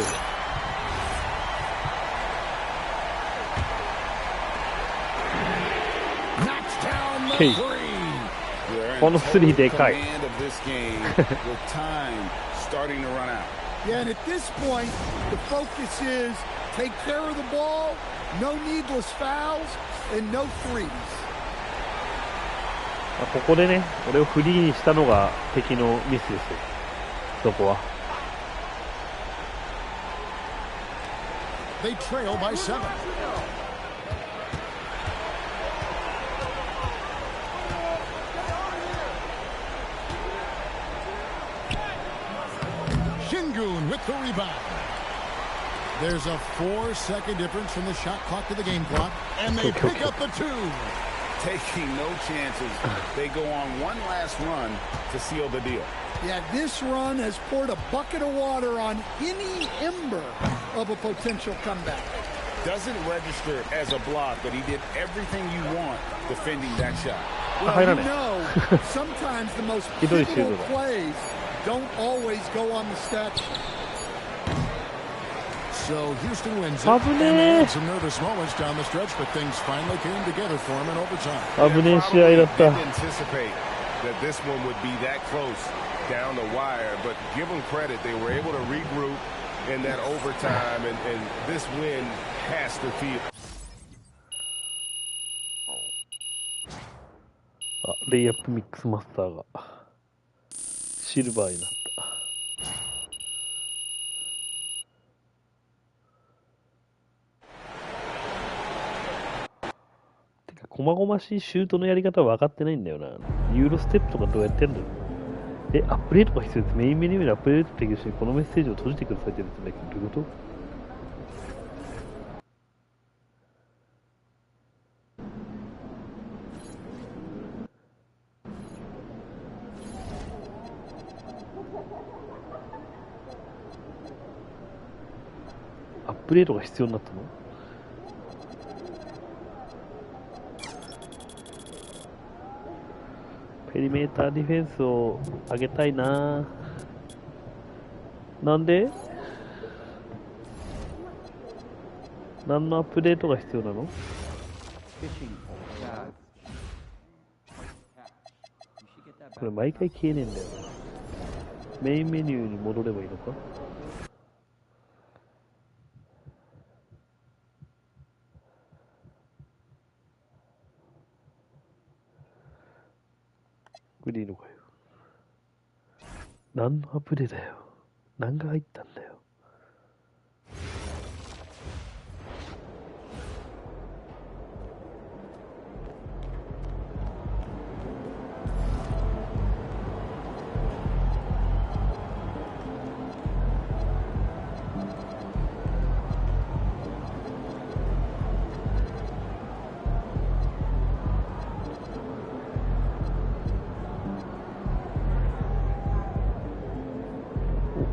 Knocks down the three. このスリーでかい。 Yeah, and at this point, the focus is take care of the ball, no needless fouls, and no threes. ここでね、俺をフリーにしたのが敵のミスですよ。そこは。They trail by 7. Şengün with the rebound. There's a 4-second difference from the shot clock to the game clock, and they pick up the 2. Taking no chances. They go on one last run to seal the deal. Yeah, this run has poured a bucket of water on any ember of a potential comeback. Doesn't register as a block, but he did everything you want defending that shot. Well, you know, sometimes the most pivotal plays don't always go on the stat sheet. So Houston wins it, and they had some nervous moments down the stretch, but things finally came together for him in overtime. Didn't anticipate that this one would be that close down the wire, but give them credit. They were able to regroup in that overtime, and this win has to feel. レイアップミックスマスターがシルバーになった。てか、細々しいシュートのやり方は分かってないんだよな。ユーロステップとかどうやってんの？アップデートが必要です。メインメニューにアップデートできるし、このメッセージを閉じてくださいって言ってんだけど、どういうこと？アップデートが必要になったの？ペリメーターディフェンスを上げたいな。なんで？何のアップデートが必要なの？これ毎回消えねえんだよな。メインメニューに戻ればいいのか？これでいいのかよ。何のアプリだよ。何が入ったんだよ。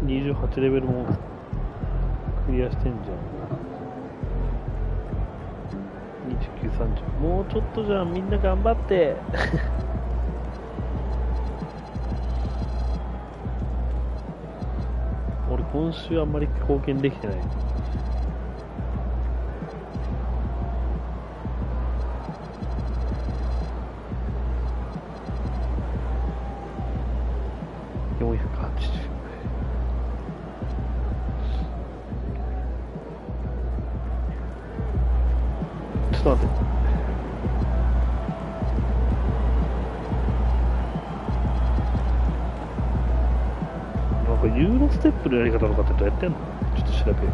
28レベルもクリアしてんじゃん。29、30。もうちょっとじゃん。みんな頑張って。俺今週あんまり貢献できてない。480。ちょっと待って。なんかユーロステップのやり方とかってどうやってんの？ちょっと調べよう。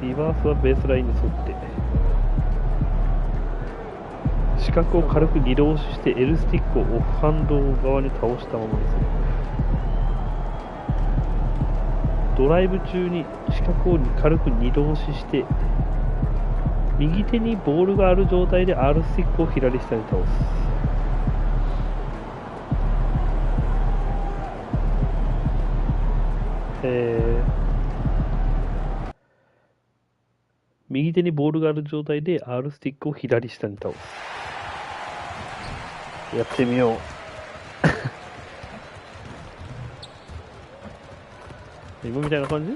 リバースはベースラインに沿って四角を軽く二度押しして L スティックをオフハンド側に倒したままにする。ドライブ中に四角を軽く二度押しして右手にボールがある状態で R スティックを左下に倒す。右手にボールがある状態で R スティックを左下に倒す。やってみよう。今みたいな感じ？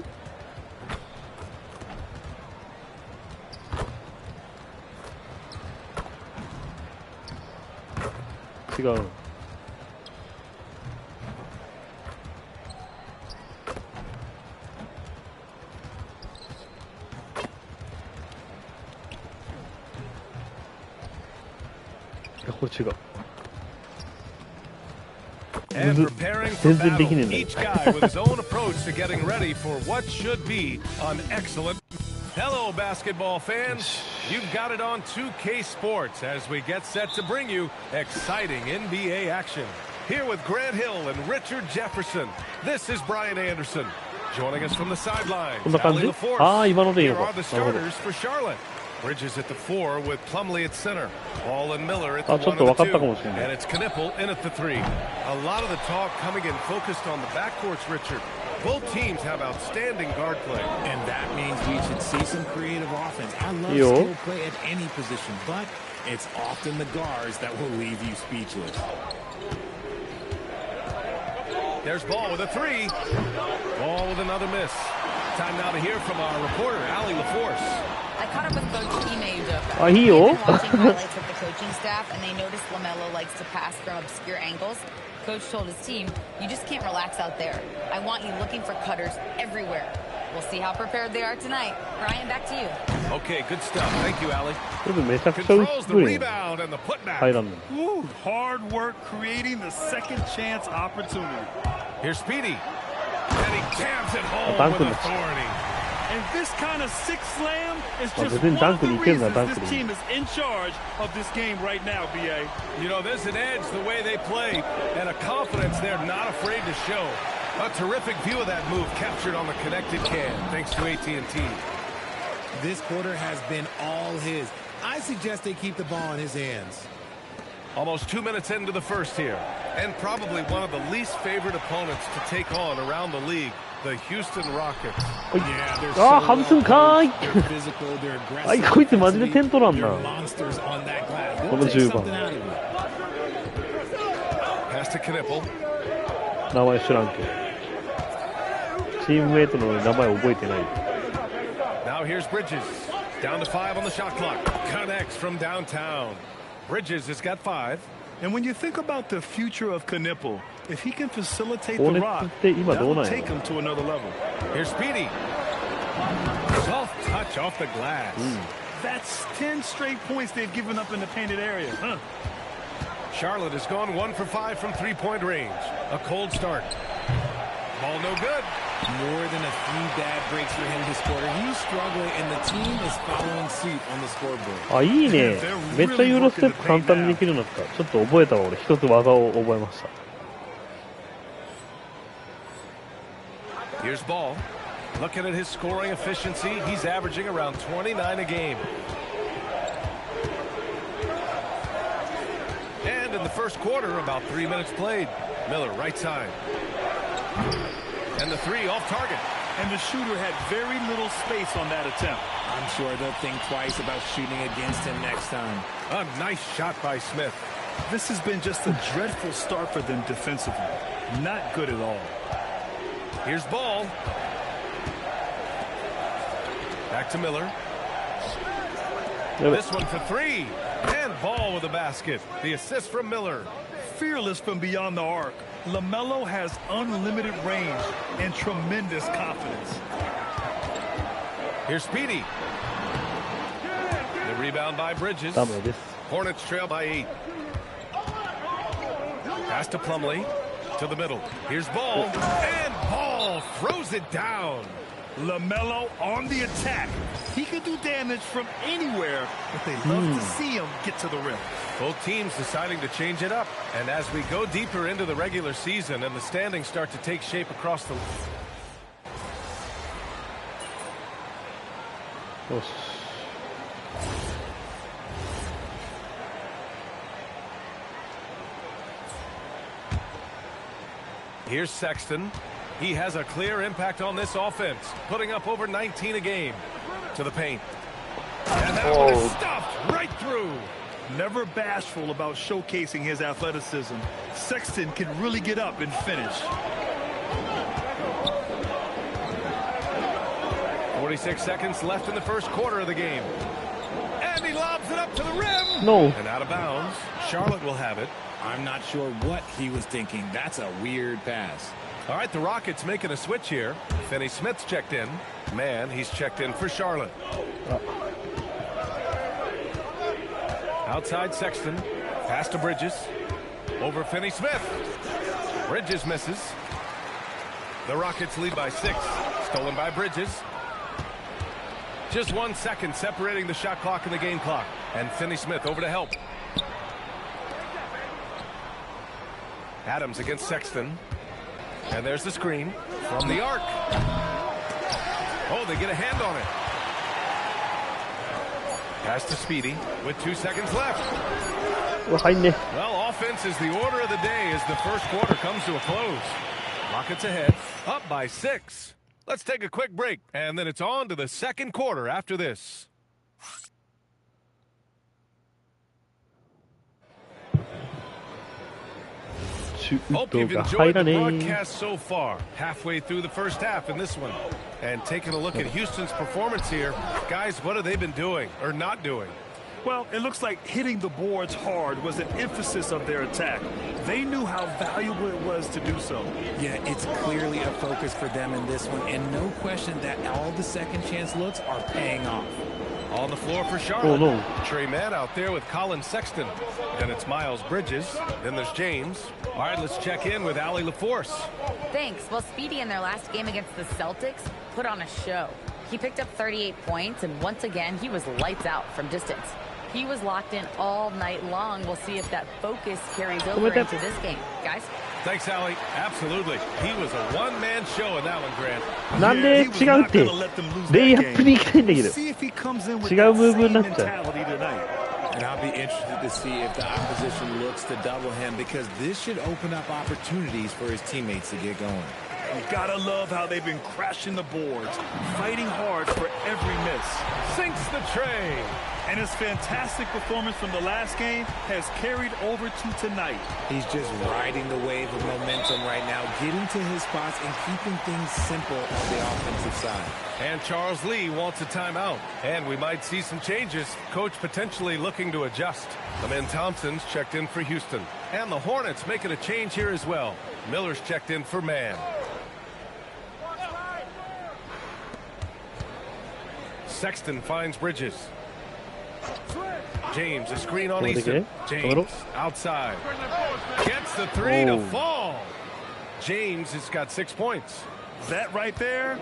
違う。これ違う。全然できねえんだよ。Hello, basketball fans. You've got it on 2K Sports as we get set to bring you exciting NBA action. Here with Grant Hill and Richard Jefferson, this is Brian Anderson. Joining us from the sidelines, Ali LaForce. Here are the starters for Charlotte. Bridges at the 4 with Plumlee at center. Ball and Miller at the 1 and the 2. And it's Knipple in at the 3. A lot of the talk coming in focused on the backcourts, Richard. Both teams have outstanding guard play. And that means we should see some creative offense. I love skill play at any position, but it's often the guards that will leave you speechless. There's Ball with a 3. Ball with another miss. Time now to hear from our reporter, Ali LaForce. I caught up with Coach Ime Udoka. They've been watching highlights with the coaching staff, and they noticed LaMelo likes to pass from obscure angles. Coach told his team, you just can't relax out there. I want you looking for cutters everywhere. We'll see how prepared they are tonight. Brian, back to you. Okay, good stuff. Thank you, Ali. Controls the rebound and the putback. Ooh, hard work creating the second chance opportunity. Here's Speedy. And he jams it home with authority. And this kind of six slam is just one of the reasons this team is in charge of this game right now, B.A. You know, there's an edge the way they play and a confidence they're not afraid to show. A terrific view of that move captured on the connected cam, thanks to AT&T. This quarter has been all his. I suggest they keep the ball in his hands. Almost 2 minutes into the first here, and probably one of the least favored opponents to take on around the league, the Houston Rockets. Yeah, they're so they're physical, they're aggressive. They're monsters on that glass. They'll take something out of it. Pass to Knipple. 名前知らんけどチームメイトの名前覚えてない Now here's Bridges. Down to 5 on the shot clock. Connects from downtown. Bridges has got 5. And when you think about the future of Knipple, if he can facilitate the rock, that'll take him to another level. Here's Speedy. Soft touch off the glass. That's 10 straight points they've given up in the painted area. Huh? Charlotte has gone 1 for 5 from three-point range. A cold start. Ball no good. More than a few bad breaks for him this quarter. He's struggling, and the team is following suit on the scoreboard. あ、いいね。めっちゃユーロステップ簡単にできるようになった。ちょっと覚えたわ、俺。一つ技を覚えました。Here's Ball. Looking at his scoring efficiency, he's averaging around 29 a game. And in the first quarter, about 3 minutes played. Miller, right side. And the 3 off target. And the shooter had very little space on that attempt. I'm sure they'll think twice about shooting against him next time. A nice shot by Smith. This has been just a dreadful start for them defensively. Not good at all. Here's Ball. Back to Miller. This one for 3. And Ball with a basket. The assist from Miller. Fearless from beyond the arc. LaMelo has unlimited range and tremendous confidence. Here's Speedy. The rebound by Bridges. Hornets trail by 8. Pass to Plumlee. To the middle. Here's Ball. And Ball throws it down. LaMelo on the attack. He can do damage from anywhere, but they love to see him get to the rim. Both teams deciding to change it up. And as we go deeper into the regular season and the standings start to take shape across the... Here's Sexton. He has a clear impact on this offense, putting up over 19 a game. To the paint. And that one is stuffed right through. Never bashful about showcasing his athleticism. Sexton can really get up and finish. 46 seconds left in the first quarter of the game. And he lobs it up to the rim. No. And out of bounds. Charlotte will have it. I'm not sure what he was thinking. That's a weird pass. All right, the Rockets making a switch here. Finney Smith's checked in. Man, he's checked in for Charlotte. Outside Sexton. Pass to Bridges. Over Finney Smith. Bridges misses. The Rockets lead by 6. Stolen by Bridges. Just 1 second separating the shot clock and the game clock. And Finney-Smith over to help. Adams against Sexton. And there's the screen from the arc. Oh, they get a hand on it. Pass to Speedy with 2 seconds left. Well, offense is the order of the day as the first quarter comes to a close. Rockets ahead, up by 6. Let's take a quick break, and then it's on to the second quarter after this. Hope you've enjoyed the broadcast so far. Halfway through the first half in this one. And taking a look at Houston's performance here. Guys, what have they been doing or not doing? Well, it looks like hitting the boards hard was an emphasis of their attack. They knew how valuable it was to do so. Yeah, it's clearly a focus for them in this one, and no question that all the second chance looks are paying off. On the floor for Charlotte. Oh, no. Trey Mann out there with Colin Sexton. Then it's Miles Bridges. Then there's James. All right, let's check in with Allie LaForce. Thanks. Well, Speedy in their last game against the Celtics put on a show. He picked up 38 points, and once again, he was lights out from distance. He was locked in all night long. We'll see if that focus carries over into this game. Guys? Thanks, Allie. Absolutely. He was a one-man show in that one, Grant. なんで違うって。レイアップに行きたいんだけど。違うムーブになっちゃう。 And I'll be interested to see if the opposition looks to double him because this should open up opportunities for his teammates to get going. You gotta love how they've been crashing the boards, fighting hard for every miss. Sinks the tray. And his fantastic performance from the last game has carried over to tonight. He's just riding the wave of momentum right now, getting to his spots and keeping things simple on the offensive side. And Charles Lee wants a timeout. And we might see some changes. Coach potentially looking to adjust. Amen Thompson's checked in for Houston. And the Hornets making a change here as well. Miller's checked in for Mann. Sexton finds Bridges. James, a screen on Easton. James, outside. Gets the three to fall. James has got 6 points. That right there,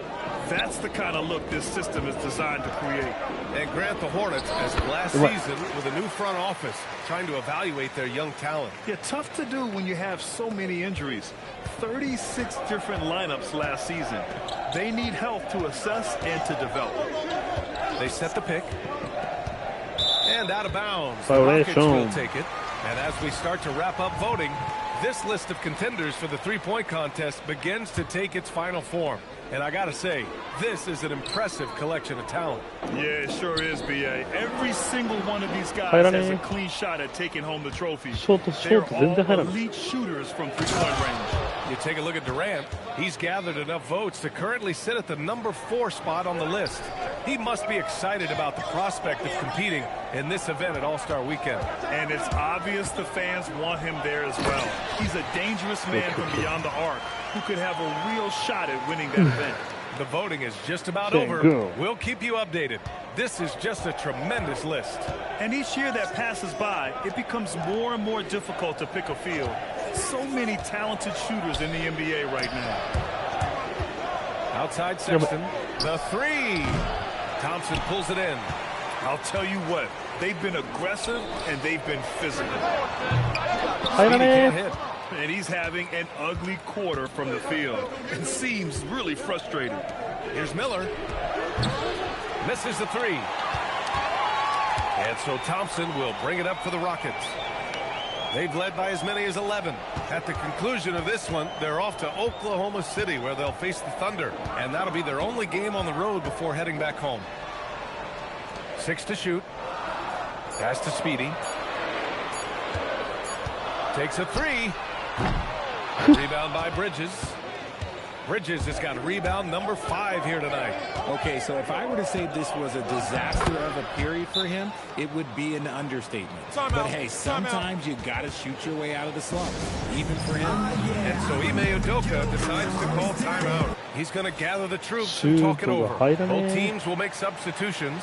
that's the kind of look this system is designed to create. And Grant, the Hornets, as last season with a new front office, trying to evaluate their young talent. Yeah, tough to do when you have so many injuries. 36 different lineups last season. They need help to assess and to develop. They set the pick. And out of bounds. The Rockets will take it. And as we start to wrap up voting, this list of contenders for the three-point contest begins to take its final form. And I gotta say, this is an impressive collection of talent. Yeah, it sure is, B.A. Every single one of these guys has a clean shot at taking home the trophy. They're all elite shooters from three-point range. You take a look at Durant. He's gathered enough votes to currently sit at the number 4 spot on the list. He must be excited about the prospect of competing in this event at All-Star Weekend. And it's obvious the fans want him there as well. He's a dangerous man from beyond the arc who could have a real shot at winning that event. The voting is just about over. We'll keep you updated. This is just a tremendous list. And each year that passes by, it becomes more and more difficult to pick a field. So many talented shooters in the NBA right now. Outside Sexton, the three. Thompson pulls it in. I'll tell you what, they've been aggressive and they've been physical. Can't hit. And he's having an ugly quarter from the field and seems really frustrated. Here's Miller. Misses the three. And so Thompson will bring it up for the Rockets. They've led by as many as 11. At the conclusion of this one, they're off to Oklahoma City where they'll face the Thunder. And that'll be their only game on the road before heading back home. 6 to shoot. Pass to Speedy. Takes a three. Rebound by Bridges. Bridges has got rebound number 5 here tonight. Okay, so if I were to say this was a disaster of a period for him, it would be an understatement. But hey, sometimes you got to shoot your way out of the slump, even for him. And so Ime Udoka decides to call timeout. He's going to gather the troops and talk it over. Both teams will make substitutions.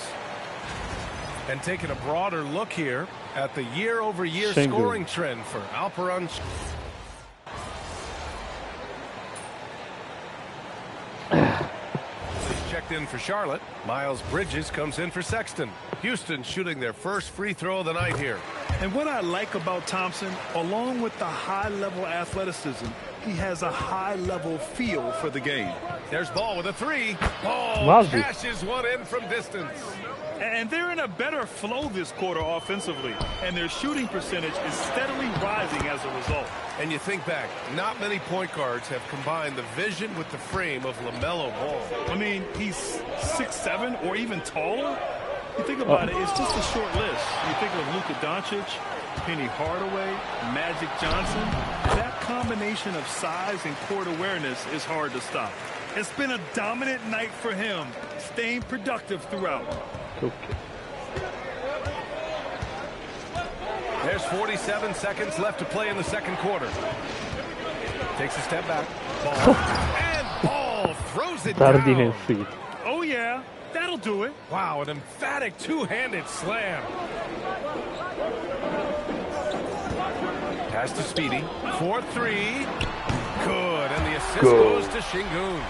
And taking a broader look here at the year-over-year scoring trend for Alperon. He's checked checked in for Charlotte. Miles Bridges comes in for Sexton. Houston shooting their first free throw of the night here. And what I like about Thompson, along with the high-level athleticism, he has a high-level feel for the game. There's Ball with a three. Ball cashes one in from distance. And they're in a better flow this quarter offensively, and their shooting percentage is steadily rising as a result. And you think back, not many point guards have combined the vision with the frame of LaMelo Ball. I mean, he's 6'7" or even taller. You think about it, it's just a short list. You think of Luka Doncic, Penny Hardaway, Magic Johnson. That combination of size and court awareness is hard to stop. It's been a dominant night for him, staying productive throughout. There's 47 seconds left to play in the second quarter. Takes a step back. Ball. And Ball throws it down. Oh, yeah. That'll do it. Wow, an emphatic two-handed slam. Pass to Speedy. 4-3. Good. And the assist goes to Şengün.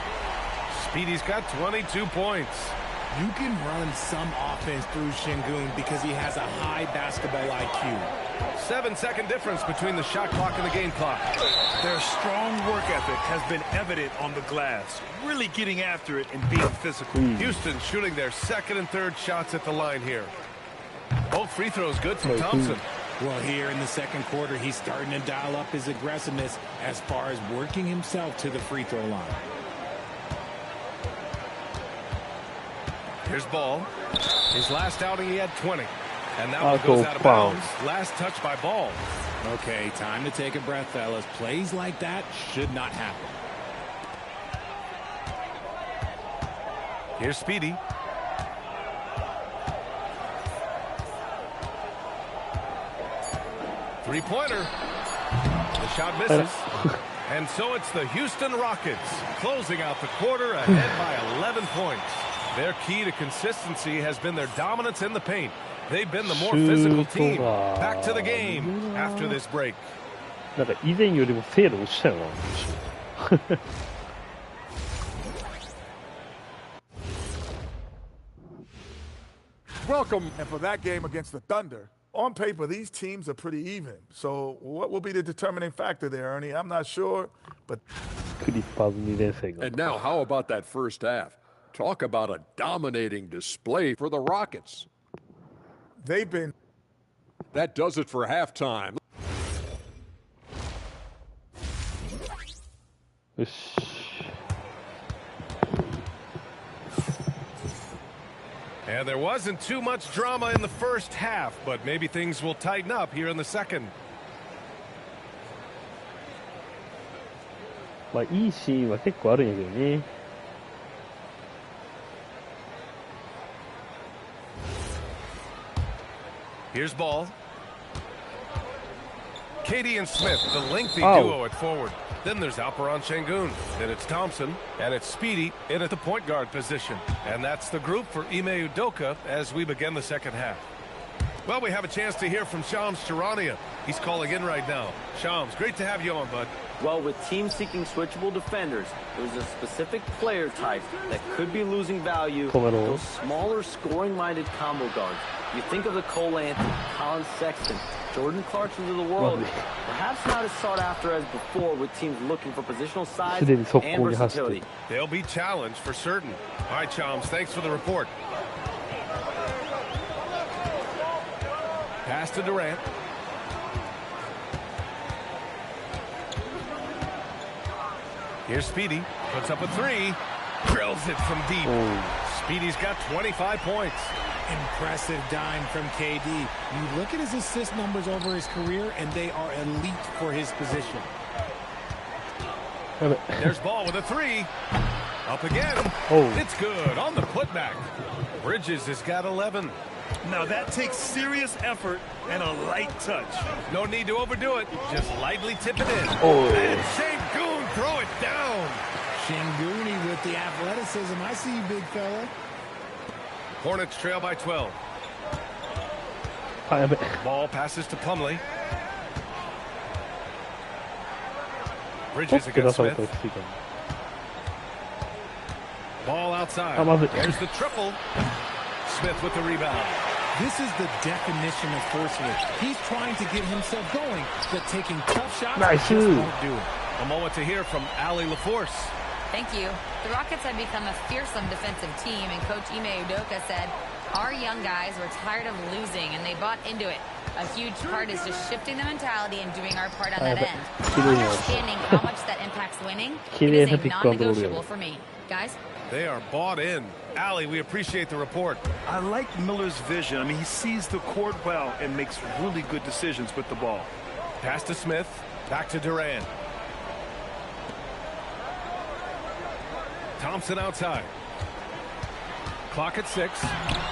Speedy's got 22 points. You can run some offense through Şengün because he has a high basketball IQ. 7-second difference between the shot clock and the game clock. Their strong work ethic has been evident on the glass, really getting after it and being physical. Houston shooting their second and third shots at the line here. Both free throws good from Thompson. Well, here in the second quarter, he's starting to dial up his aggressiveness as far as working himself to the free throw line. Here's Ball. His last outing, he had 20. And that one goes out of bounds. Last touch by Ball. Okay, time to take a breath, fellas. Plays like that should not happen. Here's Speedy. Three-pointer. The shot misses. And so it's the Houston Rockets closing out the quarter ahead by 11 points. Their key to consistency has been their dominance in the paint. They've been the more physical team. Back to the game after this break. Welcome. And for that game against the Thunder, on paper, these teams are pretty even. So what will be the determining factor there, Ernie? I'm not sure, but... And now, how about that first half? Talk about a dominating display for the Rockets. They've been... That does it for halftime. And there wasn't too much drama in the first half, but maybe things will tighten up here in the second. まあいいシーンは結構あるんやけどね。Here's Ball. Katie and Smith, the lengthy duo at forward. Then there's Alperon Şengün. Then it's Thompson. And it's Speedy in at the point guard position. And that's the group for Ime Udoka as we begin the second half. Well, we have a chance to hear from Shams Charania. He's calling in right now. Shams, great to have you on, bud. Well, with teams seeking switchable defenders, there's a specific player type that could be losing value. Those smaller, scoring-minded combo guards. You think of the Cole Anthony, Colin Sexton, Jordan Clarksons of the world. Perhaps not as sought after as before with teams looking for positional size and versatility. They'll be challenged for certain. All right, Shams, thanks for the report. Pass to Durant. Here's Speedy. Puts up a three. Drills it from deep. Speedy's got 25 points. Impressive dime from KD. You look at his assist numbers over his career, and they are elite for his position. There's Ball with a three. Up again. It's good on the putback. Bridges has got 11. Now that takes serious effort and a light touch. No need to overdo it. Just lightly tip it in. And Şengün throw it down. Şengün with the athleticism. I see you, big fella. Hornets trail by 12. Ball passes to Plumlee. Bridges against Smith. Ball outside. There's the triple. Smith with the rebound. This is the definition of forcefulness. He's trying to get himself going, but taking tough shots just won't do it. A moment to hear from Ali LaForce. Thank you. The Rockets have become a fearsome defensive team, and Coach Ime Udoka said, our young guys were tired of losing, and they bought into it. A huge part is just shifting the mentality and doing our part on that end. Understanding how much that impacts winning, it is a non-negotiable for me. Guys? They are bought in. Ali, we appreciate the report. I like Miller's vision. I mean, he sees the court well and makes really good decisions with the ball. Pass to Smith. Back to Durant. Thompson outside. Clock at 6.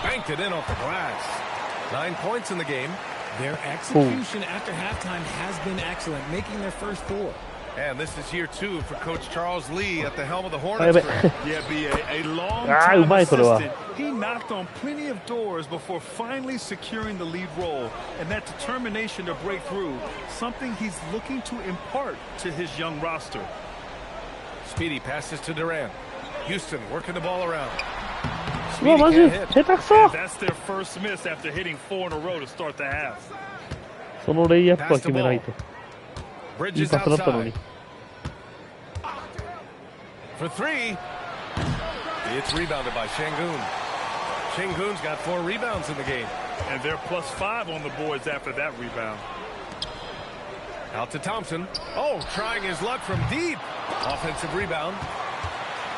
Banked it in off the glass. 9 points in the game. Their execution after halftime has been excellent, making their first 4. And this is year 2 for Coach Charles Lee at the helm of the Hornets. Yeah, B.A. A long-time assistant. He knocked on plenty of doors before finally securing the lead role. And that determination to break through, something he's looking to impart to his young roster. Speedy passes to Durant. Houston working the ball around. Speedy can't hit. And that's their first miss after hitting 4 in a row to start the half. そのレイアップは決めないと。いい Bridges パスだったのに。 For 3. It's rebounded by Şengün. Şengün's got 4 rebounds in the game. And they're +5 on the boards after that rebound. Out to Thompson. Oh, trying his luck from deep. Offensive rebound.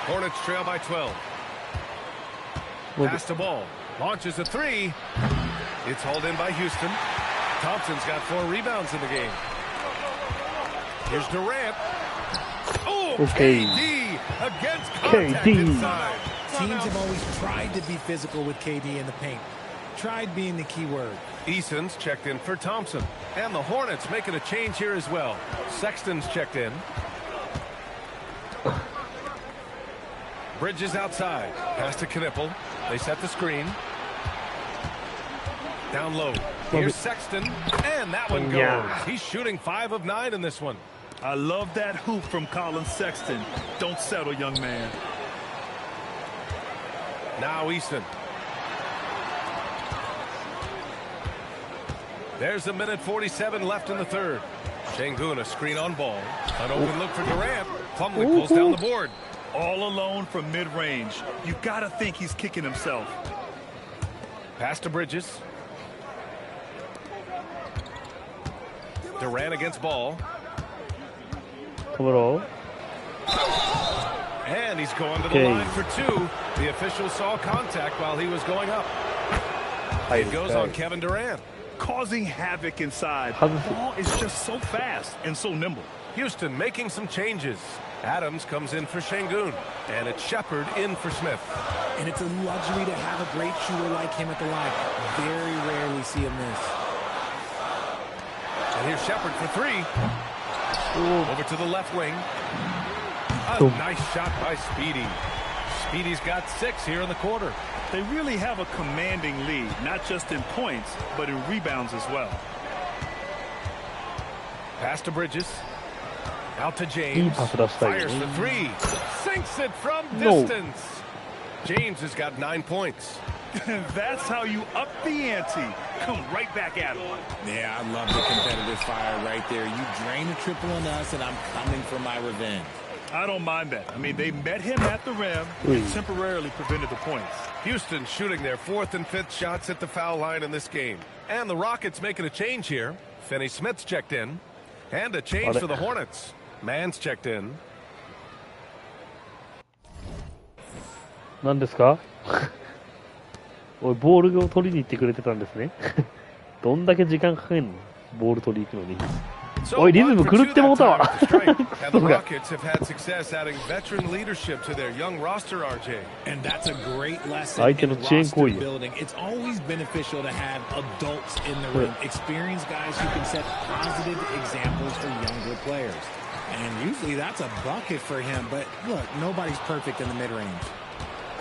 Hornets trail by 12. Pass the ball. Launches a 3. It's hauled in by Houston. Thompson's got 4 rebounds in the game. Here's Durant. Oh, KD against contact inside. Teams have always tried to be physical with KD in the paint. Tried being the key word. Eason's checked in for Thompson. And the Hornets making a change here as well. Sexton's checked in. Bridges outside. Pass to Knipple. They set the screen. Down low. Here's Sexton. And that one goes. He's shooting 5 of 9 in this one. I love that hoop from Colin Sexton. Don't settle, young man. Now Easton. There's 1:47 left in the third. Şengün a screen on ball. An open look for Durant. Plumlee pulls down the board. All alone from mid-range. You gotta think he's kicking himself. Pass to Bridges. Durant against ball. And he's going to the line for 2. The official saw contact while he was going up. It goes on Kevin Durant. Causing havoc inside. The ball is just so fast and so nimble. Houston making some changes. Adams comes in for Şengün. And it's Shepard in for Smith. And it's a luxury to have a great shooter like him at the line. Very rarely see him miss. And here's Shepard for 3. Over to the left wing. A nice shot by Speedy. Speedy's got 6 here in the quarter. They really have a commanding lead, not just in points, but in rebounds as well. Pass to Bridges. Out to James. Fires the 3. Sinks it from distance. James has got 9 points. That's how you up the ante. Come right back at him. Yeah, I love the competitive fire right there. You drain a triple on us, and I'm coming for my revenge. I don't mind that. I mean, they met him at the rim and temporarily prevented the points. Houston shooting their 4th and 5th shots at the foul line in this game. And the Rockets making a change here. Finney-Smith's checked in. And a change for the Hornets. Mann's checked in. 何ですかおい、ボールを取りに行ってくれてたんですね。どんだけ時間かけんのボール取り行くのに。おい、リズム狂ってもうたわ。And the Rockets have had success adding veteran leadership to their young roster, RJ. And that's a great lesson in roster building. It's always beneficial to have adults in the room, experienced guys who can set positive examples for younger players. And usually that's a bucket for him, but look, nobody's perfect in the mid-range.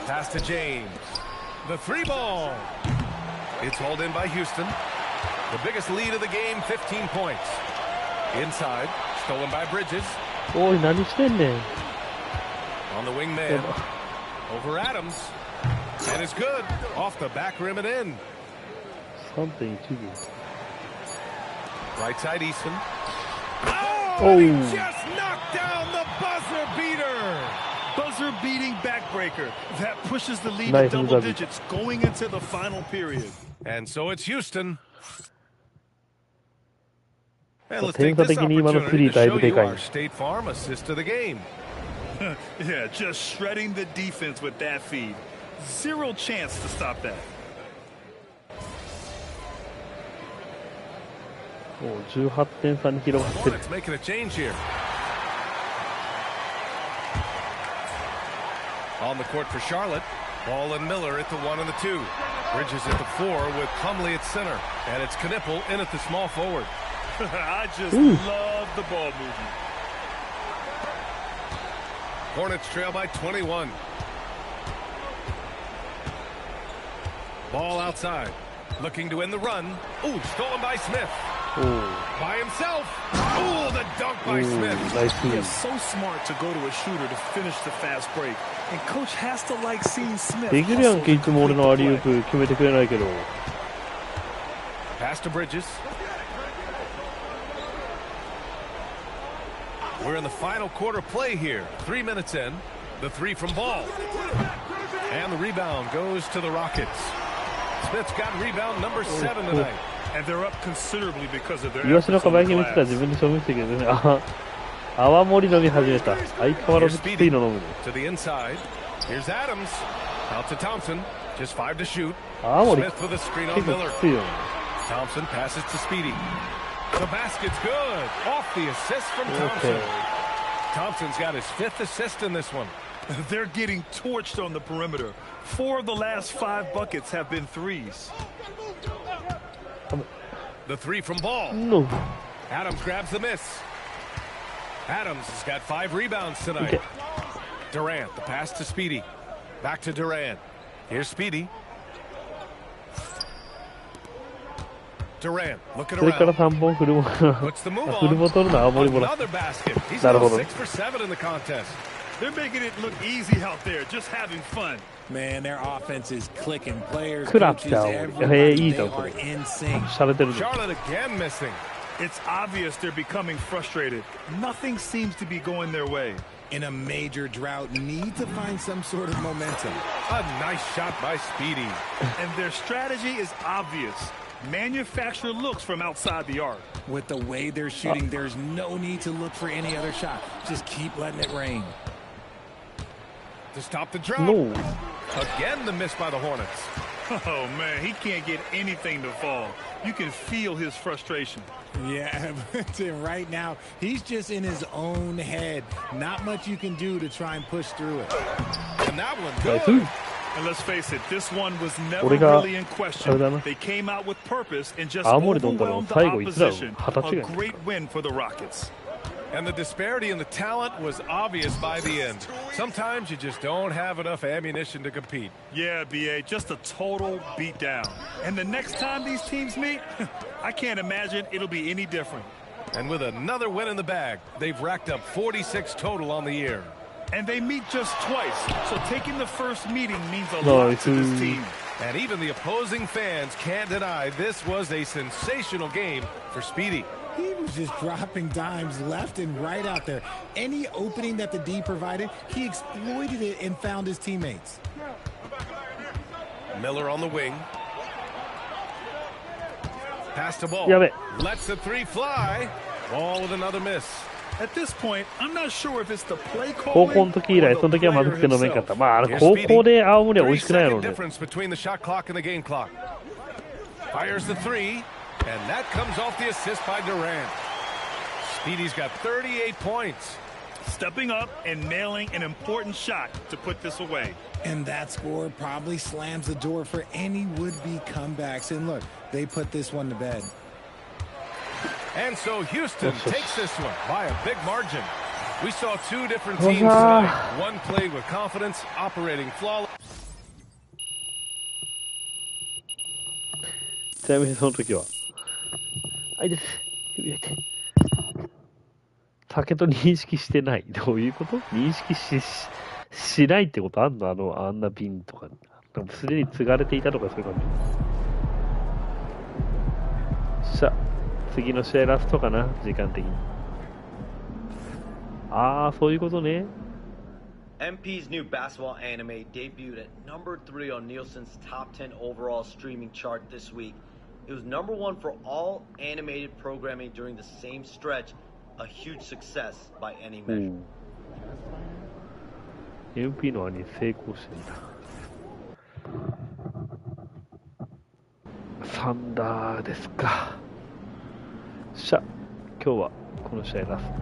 Pass to James. The 3 ball. It's hauled in by Houston. The biggest lead of the game, 15 points. Inside, stolen by Bridges.おい、何してんねん。On the wing man. Over Adams. And it's good. Off the back rim and in. Something to do. Right side Easton. Oh, he just knocked down the buzzer beater. Buzzer beating backbreaker. That pushes the lead to double digits going into the final period. And so it's Houston. And let's take this opportunity to show you our State Farm assist of the game. Yeah, just shredding the defense with that feed. Zero chance to stop that. Oh, 18点差に広がってる。Let's make it a change here. On the court for Charlotte. Ball and Miller at the 1 and the 2. Bridges at the 4 with Plumlee at center. And it's Knipple in at the small forward. I just love the ball movement. Hornets trail by 21. Ball outside. Looking to end the run. Ooh, stolen by Smith. By himself. Ooh, the dunk by Smith. Nice. He is so smart to go to a shooter to finish the fast break. And coach has to like seeing Smith. できるやんけ、いつも俺のアリウープ決めてくれないけど。Pass to Bridges. We're in the final quarter play here. 3 minutes in. The 3 from Ball. And the rebound goes to the Rockets. Smith's got rebound number 7 tonight. And they're up considerably because of their イワシのかば焼き見てたら自分で証明してるけどね。泡盛飲み始めた。相変わらずきついの飲むね。To the inside. Here's Adams. Out to Thompson. Just 5 to shoot. 泡盛 Smith with a screen on 結構 Miller. きついよね。Thompson passes to Speedy. The basket's good. Off the assist from Thompson. Thompson's got his 5th assist in this one. They're getting torched on the perimeter. 4 of the last 5 buckets have been threes. The 3 from Ball. No. Adams grabs the miss. Adams has got 5 rebounds tonight. Durant, the pass to Speedy. Back to Durant. Here's Speedy. Durant, looking それからaround. 3本フルボ取るのは青森ボラ。 Another basket. He's なる now ほど。 6 for 7 in the contest. They're making it look easy out there, just having fun. Man, their offense is clicking. Players, 食らっ coaches, ちゃう。 everybody, いい they じゃん、こ are れ。 in sync. しゃれてるね。 Charlotte again missing. It's obvious they're becoming frustrated. Nothing seems to be going their way. In a major drought, need to find some sort of momentum. A nice shot by Speedy. And their strategy is obvious. Manufacture looks from outside the arc. With the way they're shooting, there's no need to look for any other shot. Just keep letting it rain. To stop the drop. No. Again, the miss by the Hornets. Oh, man, he can't get anything to fall. You can feel his frustration. Yeah, but right now, he's just in his own head. Not much you can do to try and push through it. And that one good. And let's face it, this one was never really in question. They came out with purpose and just overwhelmed the opposition. A great win for the Rockets. And the disparity in the talent was obvious by the end. Sometimes you just don't have enough ammunition to compete. Yeah, B.A., just a total beatdown. And the next time these teams meet, I can't imagine it'll be any different. And with another win in the bag, they've racked up 46 total on the year. And they meet just twice, so taking the first meeting means a lot to this team. And even the opposing fans can't deny this was a sensational game for Speedy. He was just dropping dimes left and right out there. Any opening that the D provided, he exploited it and found his teammates. Miller on the wing. Pass the ball. Lets the 3 fly. Ball with another miss. At this point, I'm not sure if it's the play 高校の時以来、その時はまずくて飲めんかった。まあ、高校で青森は美味しくないやろうね。 difference between the shot clock and the game clock. Fires the 3, and that comes off the assist by Durant. Speedy's got 38 points. Stepping up and nailing an important shot to put this away. And that score probably slams the door for any would-be comebacks. And look, they put this one to bed. And so Houston takes this one by a big margin. We saw 2 different teams tonight. One played with confidence, operating flawless. ちなみにその時は、あいです。指入れて。酒と認識してない。どういうこと？認識ししないってことあんの？あんな瓶とか。すでに継がれていたとかそういう感じ。さあ、次の試合ラストかな、時間的に。ああ、そういうことね。MP's new basketball anime debuted at number 3 on Nielsen's top 10 overall streaming chart this week. It was number 1 for all animated programming during the same stretch, a huge success by any measure. MP のアニメ成功してんだ。サンダーですか。さあ、今日はこの試合ラスト。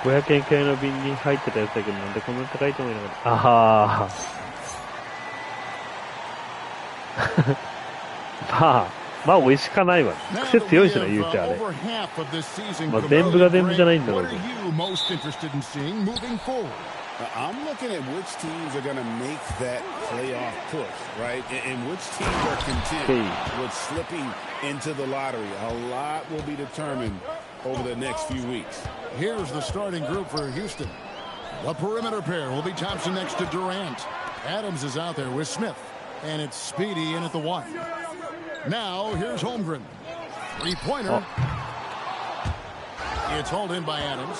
500円系の瓶に入ってたやつだけど、なんでこんな高いと思いながら。ああ。まあ美味しかないわ。癖強いしな、言うてあれ。まあ全部が全部じゃないんだろうけど。I'm looking at which teams are going to make that playoff push, right? And which teams are content with slipping into the lottery. A lot will be determined over the next few weeks. Here's the starting group for Houston. The perimeter pair will be Thompson next to Durant. Adams is out there with Smith. And it's Speedy in at the 1. Now, here's Holmgren. Three-pointer. It's hauled in by Adams.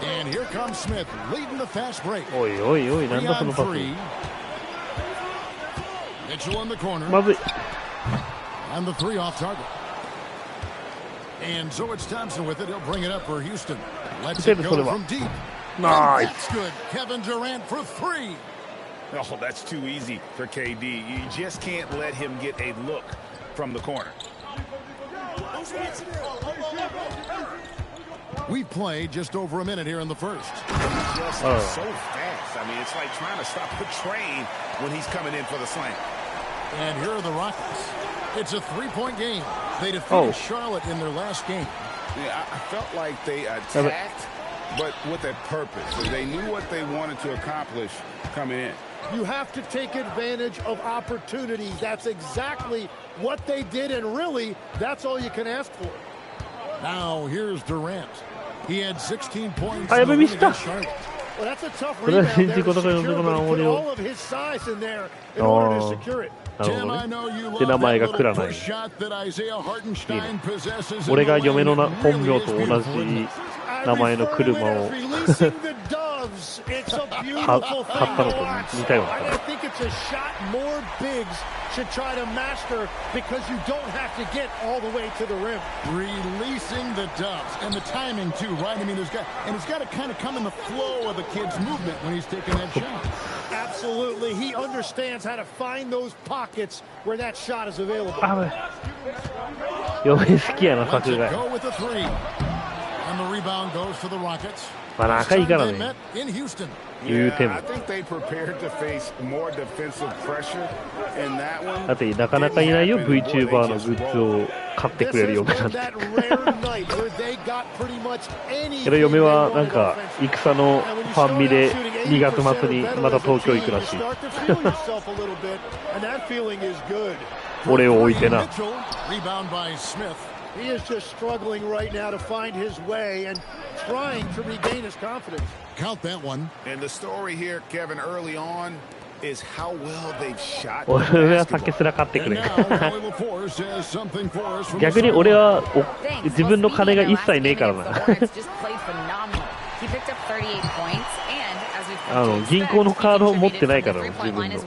And here comes Smith, leading the fast break. おいおいおい、なんだそのパス。Mitchell in the corner. まずい。And the 3 off target. And so it's Thompson with it. He'll bring it up for Houston. Let's it go from deep. Nice. That's good. Kevin Durant for 3. Oh, that's too easy for KD. You just can't let him get a look from the corner. We played just over a minute here in the first. Just so fast. I mean, it's like trying to stop a train when he's coming in for the slam. And here are the Rockets. It's a 3-point game. They defeated Charlotte in their last game. Yeah, I felt like they attacked, but with a purpose. They knew what they wanted to accomplish coming in. You have to take advantage of opportunities. That's exactly what they did, and really, that's all you can ask for. Now, here's Durant. He had 16 points. I missed that. Well, that's a tough rebound there to secure, but he put all of his size in there in order to secure it. Tim, I know you love that little push shot that Isaiah Hartenstein possesses. 俺が嫁の本名と同じ名前の車をIt's a beautiful thing to watch. I think it's a shot more bigs should try to master because you don't have to get all the way to the rim. Releasing the dubs and the timing too, right? I mean, it's got to kind of come in the flow of the kid's movement when he's taking that shot. Absolutely, he understands how to find those pockets where that shot is available. 嫁好きやな、さすが。 Go with the 3. And the rebound goes to the Rockets. まあ仲いいからね。言うても。だってなかなかいないよ、VTuber のグッズを買ってくれる嫁なんて。けど嫁はなんか戦のファンミで2月末にまた東京行くらしい。俺を置いてな。He is just struggling right now to find his way and trying to regain his confidence. Count that one. And the story here, Kevin, early on is how well they've shot. 俺は酒すら買ってくれ。逆に俺は自分の金が一切ねえからな。銀行のカードを持ってないから自分の。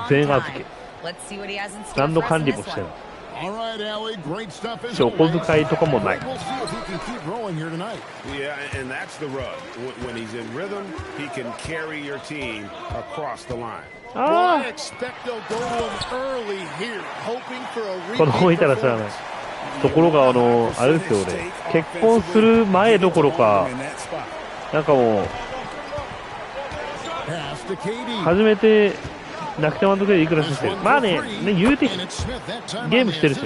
全預け。何の管理もしてない。お小遣いとかもない。ああ。この置いたら知らない。ところがあれですよね。結婚する前どころか、なんかもう初めて。楽天ワンドクでいくらしてる。まあね、言うてゲームしてるし。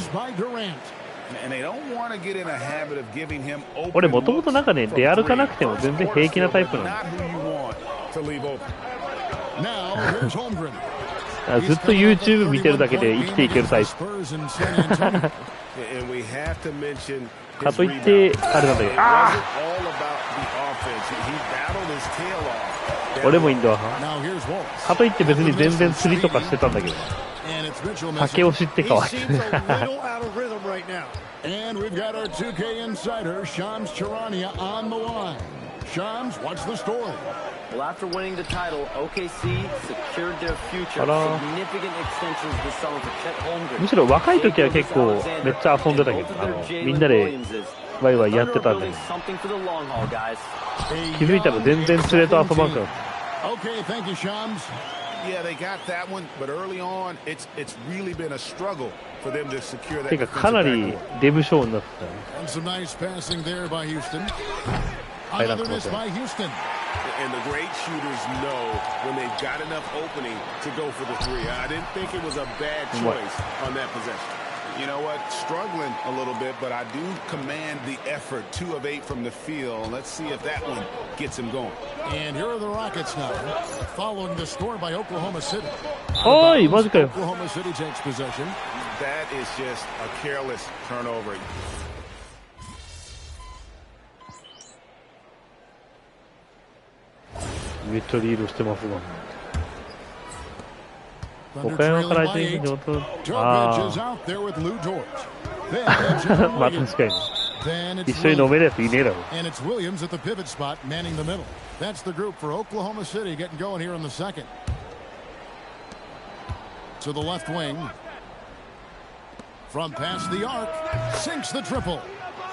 俺もともとなんかね、出歩かなくても全然平気なタイプなの。ずっと YouTube 見てるだけで生きていけるタイプ。かといってあれなんだけど、俺もインドア派。かといって別に全然釣りとかしてたんだけど、酒を知って変わって。And we've got our 2K insider, Shams Charania, on the line. Shams, what's the story? Well, after winning the title, OKC secured their future. Significant extensions this summer for Chet Holmgren. むしろ若い時は結構めっちゃ遊んでたけど、みんなでワイワイやってたんで、気づいたら全然連れと遊ばんくなった。Okay, thank you, Shams. Yeah, they got that one, but early on, it's really been a struggle for them to secure that. てかかなりデブショーになってたね。And some nice passing there by Houston. Another miss by Houston. And the great shooters know when they've got enough opening to go for the three. I didn't think it was a bad choice on that possession. You know what? Struggling a little bit, but I do command the effort. 2 of 8 from the field. Let's see if that one gets him going. And here are the Rockets now, following the score by Oklahoma City. Oi, maji ka yo. Oklahoma City takes possession. That is just a careless turnover. めっちゃリードしてますが。岡山から相手に上手。ああ。まあ確かに。一緒に飲めるやついねえだろ。And it's Williams at the pivot spot, manning the middle. That's the group for Oklahoma City getting going here in the second. To the left wing. From past the arc, sinks the triple.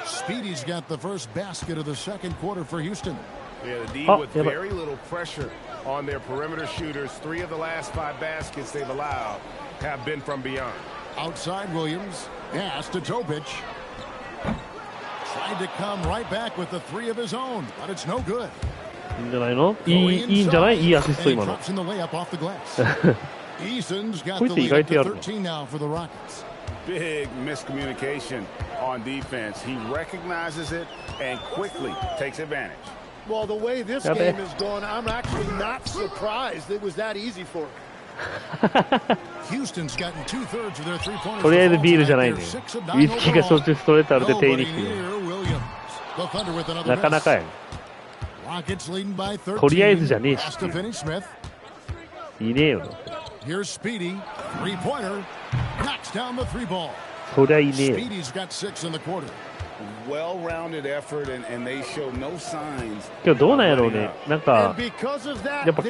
Speedy's got the first basket of the second quarter for Houston. Yeah, the D with very little pressure on their perimeter shooters. 3 of the last 5 baskets they've allowed have been from beyond. Outside Williams, pass to Topic. Tried to come right back with the 3 of his own, but it's no good. いいんじゃないの？いいんじゃない？いいアシスト今の。こいつ意外とやるの。Big miscommunication on defense. He recognizes it and quickly takes advantage. Well, the way this game is going, I'm actually not surprised it was that easy for him. Houston's gotten 2/3 of their 3-pointers. とりあえずビールじゃないね。ウイスキーが焼酎ストレートあるで手入れしてなかなかや。とりあえずじゃねえし。いねえよ。Here's Speedy, 3-pointer, knocks down the 3 ball. そりゃいねえよ。 Speedy's got 6 in the quarter. Well-rounded effort and they show no signs. 今日どうなんやろうね。なんかやっぱ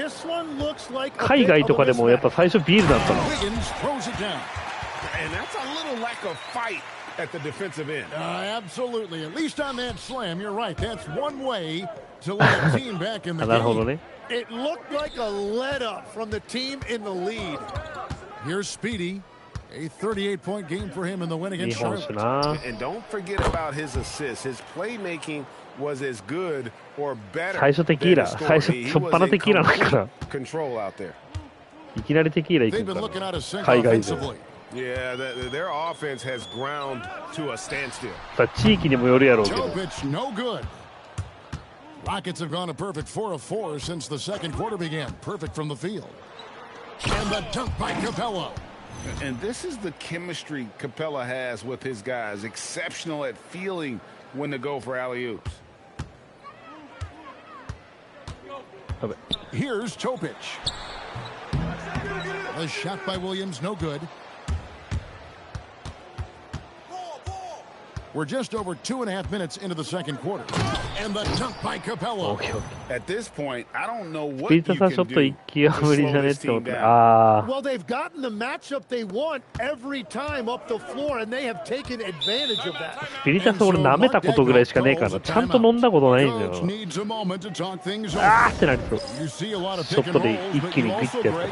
海外とかでもやっぱ最初ビールだったの。And that's a little lack of fight at the defensive end. Absolutely. At least on that slam, you're right. That's one way to let a team back in the なるほど game. ね。It looked like a let up from the team in the lead. Here's Speedy. A 38-point game for him in the win against Charlotte. And don't forget about his assists. His playmaking was as good or better. 最初テキーラ、最初しょっぱなテキーラだから。 Control out there. いきなりテキーラ行くから。海外で。 Yeah, their offense has ground to a standstill. 地域にもよるやろうけど。 No good. Rockets have gone a perfect 4 of 4 since the second quarter began. Perfect from the field. And the dunk by Capella. And this is the chemistry Capella has with his guys. Exceptional at feeling when to go for alley-oops. Here's Topic. A shot by Williams, no good. We're just over 2.5 minutes into the second quarter. And the dunk by Capella. At this point, I don't know what ピ you ーターさん can ちょっと do 勢い to 無理じ slow ゃねっ this て思 team って。 down. ああ。 Well, they've gotten the matchup they want every time up the floor, and they have taken advantage of that. ピリタス俺舐めたことぐらいしかねえからちゃんと飲んだことないんだよ。あーってなりそう。ショットで一気にグイッてやった。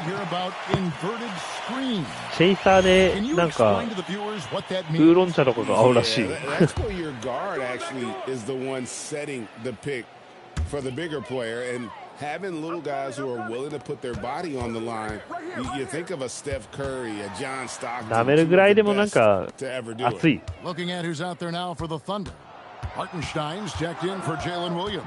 チェイサーでなんかウーロン茶とかが合うらしい。 That's where your guard actually is the one setting the pick for the bigger player, and having little guys who are willing to put their body on the line. You think of a Steph Curry, a John Stockton. 舐めるぐらいでもなんか熱い。Looking at who's out there now for the Thunder. Hartenstein's checked in for Jalen Williams.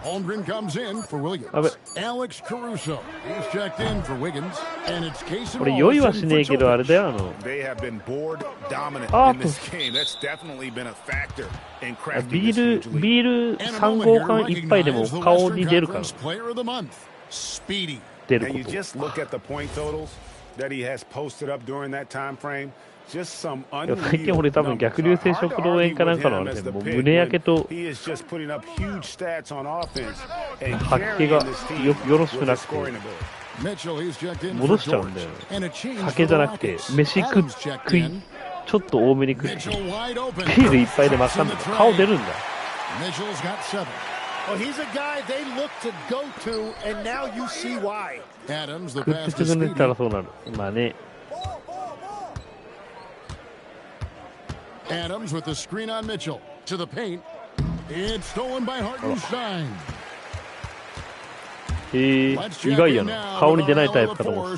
Holmgren comes in for Williams. Alex Caruso, he's checked in for Wiggins, and it's Casey. これ酔いはしねえけどあれだよThey have been board dominant in this game. That's definitely been a factor in crafting this huge lead. ビール3号缶1杯でも顔に出るから。Player of the month, Speedy. 出るこ And you と。 just look at the point totals that he has posted up during that time frame. Just some 最近俺多分逆流性食道炎かなんかのあれでもう胸焼けと吐き気がよろしくなくて戻しちゃうんだよ。酒じゃなくて飯食いちょっと多めに食ってビールいっぱいで真っ赤になって顔出るんだ。Well, he's a guy they look to go to, and now you see why. 食ってすぐ寝たらそうなる。まあね。Adams with the screen on Mitchell to the paint. It's stolen by Hartenstein. 意外やな。顔に出ないタイプかと思う。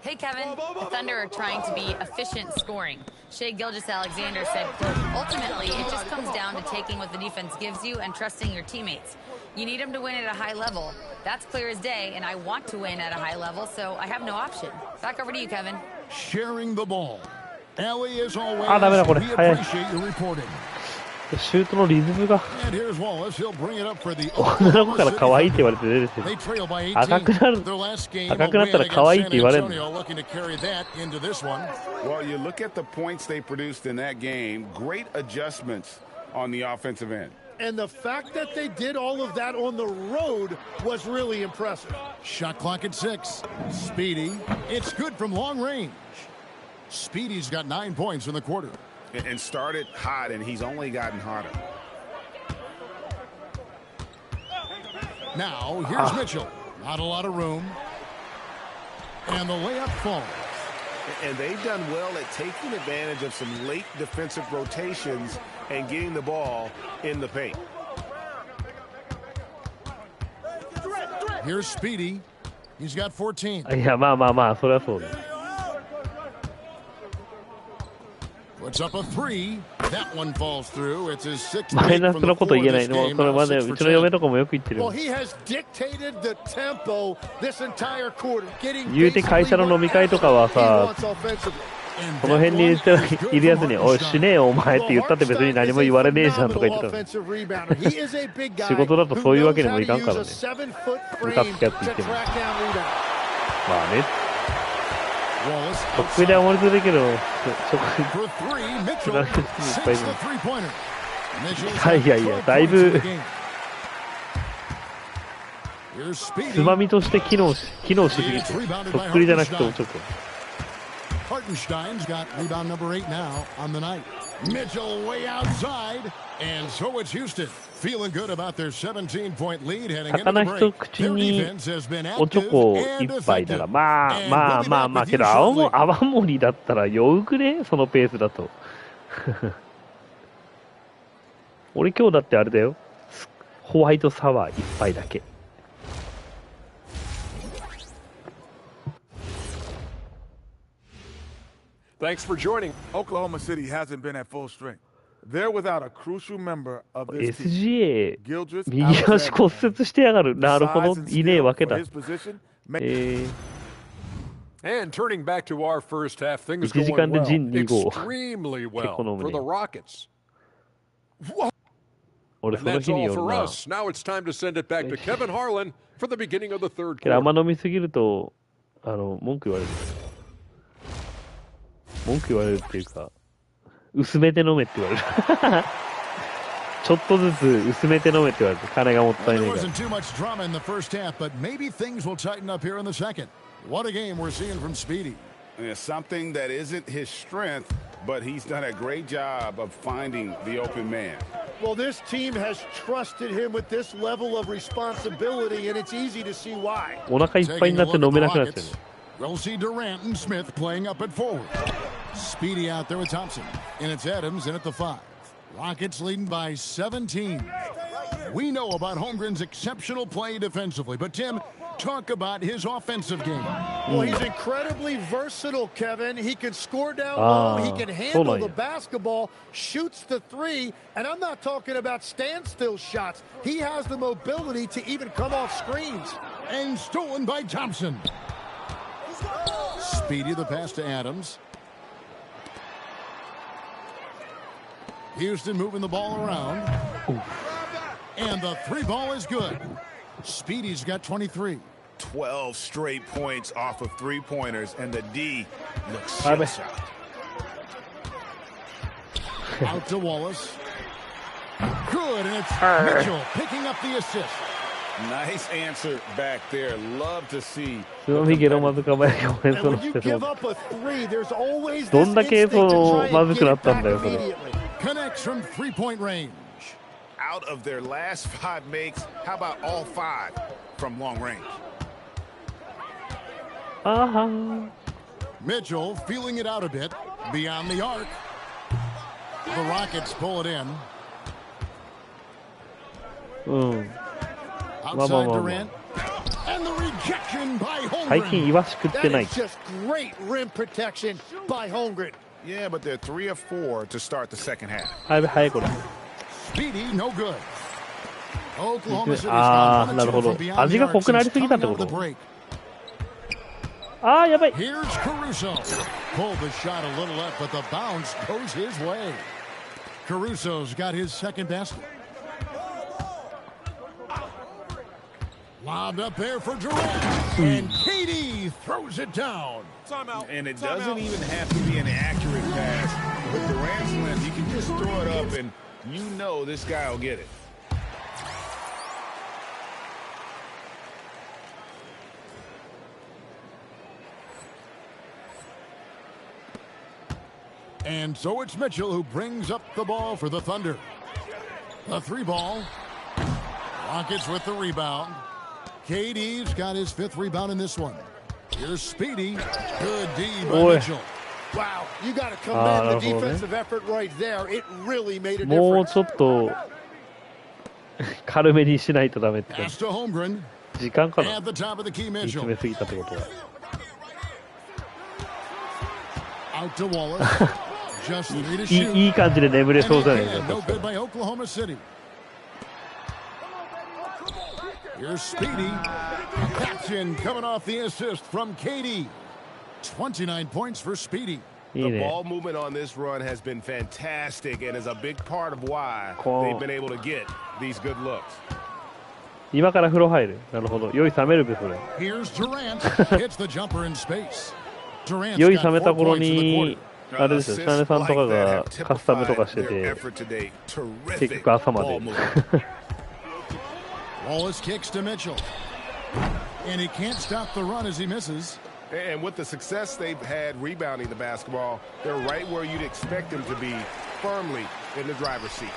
Hey, Kevin. The Thunder are trying to be efficient scoring. Shai Gilgeous-Alexander said, quote, ultimately, it just comes down to taking what the defense gives you and trusting your teammates. You need them to win at a high level. That's clear as day, and I want to win at a high level, so I have no option. Back over to you, Kevin. Sharing the ball. Ellie, as always, あ、ダメだこれ。早い。 appreciate your reporting. シュートのリズムが And here's Wallace. He'll bring it up for the 女の子から可愛いって言われて出てる。 They trail by 18. 赤くなる。 Their last game 赤くなったら可愛いって言われる。 looking to carry that into this one. Well, you look at the points they produced in that game. Great adjustments on the offensive end. And the fact that they did all of that on the road was really impressive. Shot clock at 6. Speedy. It's good from long range. Speedy's got 9 points in the quarter. And started hot, and he's only gotten hotter. Now, here's Mitchell. Not a lot of room. And the layup falls. And they've done well at taking advantage of some late defensive rotations and getting the ball in the paint. Here's Speedy. He's got 14. いや、まあまあまあ、それはそうだ。 Puts up a 3. That one falls through. It's his 6th. マイナスのこと言えないの。それまでうちの嫁とかもよく言ってる。 Well, he has dictated the tempo this entire quarter. 言うて会社の飲み会とかはさ、この辺にいるやつに、おい、死ねえよお前って言ったって別に何も言われねえじゃんとか言ってたの。仕事だとそういうわけにもいかんからね。ムカつくやつ言っても。まあね。得意では盛りつけるけど、いやいや、だいぶつまみとして機能しすぎて、そっくりじゃなくてもちょっと。Hartenstein's got rebound number 8 now on the night. Mitchell way outside, and so it's Houston. Feeling good about their 17-point lead heading into the break. Their defense has been active and effective. まあけど泡盛だったら酔うくねそのペースだと。俺今日だってあれだよ。ホワイトサワー1杯だけ。Thanks for joining. Oklahoma City hasn't been at full strength. They're without a crucial member of this team. SGA 右足骨折してやがる。なるほど、いねえわけだ。And turning back to our first half, things going well, extremely well for the Rockets. And that's all for us. Now it's time to send it back to Kevin Harlan for the beginning of the third quarter. あんま飲みすぎると文句言われる。文句言われるっていうか、薄めて飲めって言われる。ちょっとずつ薄めて飲めって言われる。金がもったいないから。Too much drama in the first half, but maybe things will tighten up here in the second. What a game we're seeing from Speedy. It's something that isn't his strength, but he's done a great job of finding the open man. Well, this team has trusted him with this level of responsibility, and it's easy to see why. お腹いっぱいになって飲めなくなってる。We'll see Durant and Smith playing up at forward. Speedy out there with Thompson. And it's Adams in at the 5. Rockets leading by 17. We know about Holmgren's exceptional play defensively, but Tim, talk about his offensive game. Well, he's incredibly versatile, Kevin. He can score down low, he can handle the basketball, shoots the three, and I'm not talking about standstill shots. He has the mobility to even come off screens. And stolen by Thompson. Speedy the pass to Adams. Houston moving the ball around. And the three ball is good. Speedy's got 23. 12 straight points off of three-pointers, and the D looks shell-shocked. Out to Wallace. Good, and it's Mitchell picking up the assist. Nice answer back there. Love to see. どんだけまずくなったんだよそれ。 Connects from three-point range. Out of their last 5 makes, how about all 5 from long range? Mitchell feeling it out a bit beyond the arc. The Rockets pull it in. Outside Durant. And the rejection by Holmgren. That is just great rim protection by Holmgren. Yeah, but they're 3 of 4 to start the second half. Speedy, no good. Oklahoma City's なるほど。味が濃くなりすぎたってこと。やばい。 Here's Caruso. Pulled the shot a little left, but the bounce goes his way. Caruso's got his second basket. Lobbed up there for Durant. And KD throws it down. And it doesn't even have to be an accurate pass. With Durant's length, you can just throw it up, and you know this guy will get it. And so it's Mitchell who brings up the ball for the Thunder. The three ball. Rockets with the rebound. KD's got his 5th rebound in this one. Here's Speedy. Good D by Mitchell. Wow, you got to commend the defensive effort right there. It really made a difference. もうちょっと軽めにしないとダメって。時間かな。詰めすぎたってことは。Out to Wallace. Just 3 to shoot. いい感じで眠れそうじゃないですか。 No good by Oklahoma City. Here's Speedy. Action coming off the assist from KD. 29 points for Speedy. The ball movement on this run has been fantastic and is a big part of why they've been able to get these good looks. 今から風呂入る。なるほど。酔い冷めるべそれ。Here's Durant. Hits the jumper in space. 酔い冷めた頃にあれですよ。常連さんとかがカスタムとかしてて結局朝まで。Wallace kicks to Mitchell. And he can't stop the run as he misses. And with the success they've had rebounding the basketball, they're right where you'd expect them to be, firmly in the driver's seat.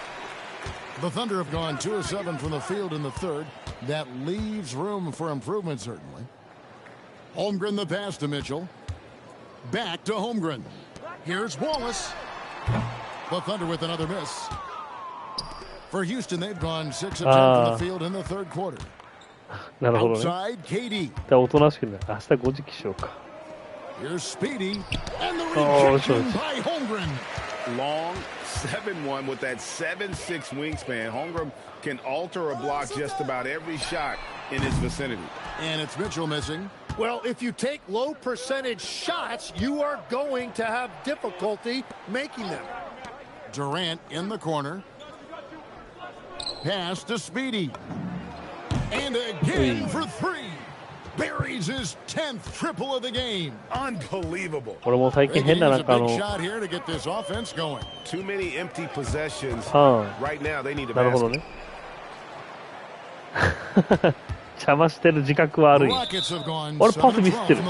The Thunder have gone 2 of 7 from the field in the third. That leaves room for improvement, certainly. Holmgren the pass to Mitchell. Back to Holmgren. Here's Wallace. The Thunder with another miss. For Houston, they've gone 6 of 10 from the field in the third quarter. なるほどね。Outside KD. おとなしくない。明日5時起床か。Here's Speedy. And the rejection by Holmgren. Long 7-1 with that 7'6" wingspan. Holmgren can alter a block just about every shot in his vicinity. And it's Mitchell missing. Well, if you take low percentage shots, you are going to have difficulty making them. Durant in the corner. Pass to Speedy. And again for 3. Buries his 10th triple of the game. Unbelievable. これも最近変ななんかToo many empty possessions. Right now they need a なるほどね。邪魔してる自覚はある。俺パスミスってる。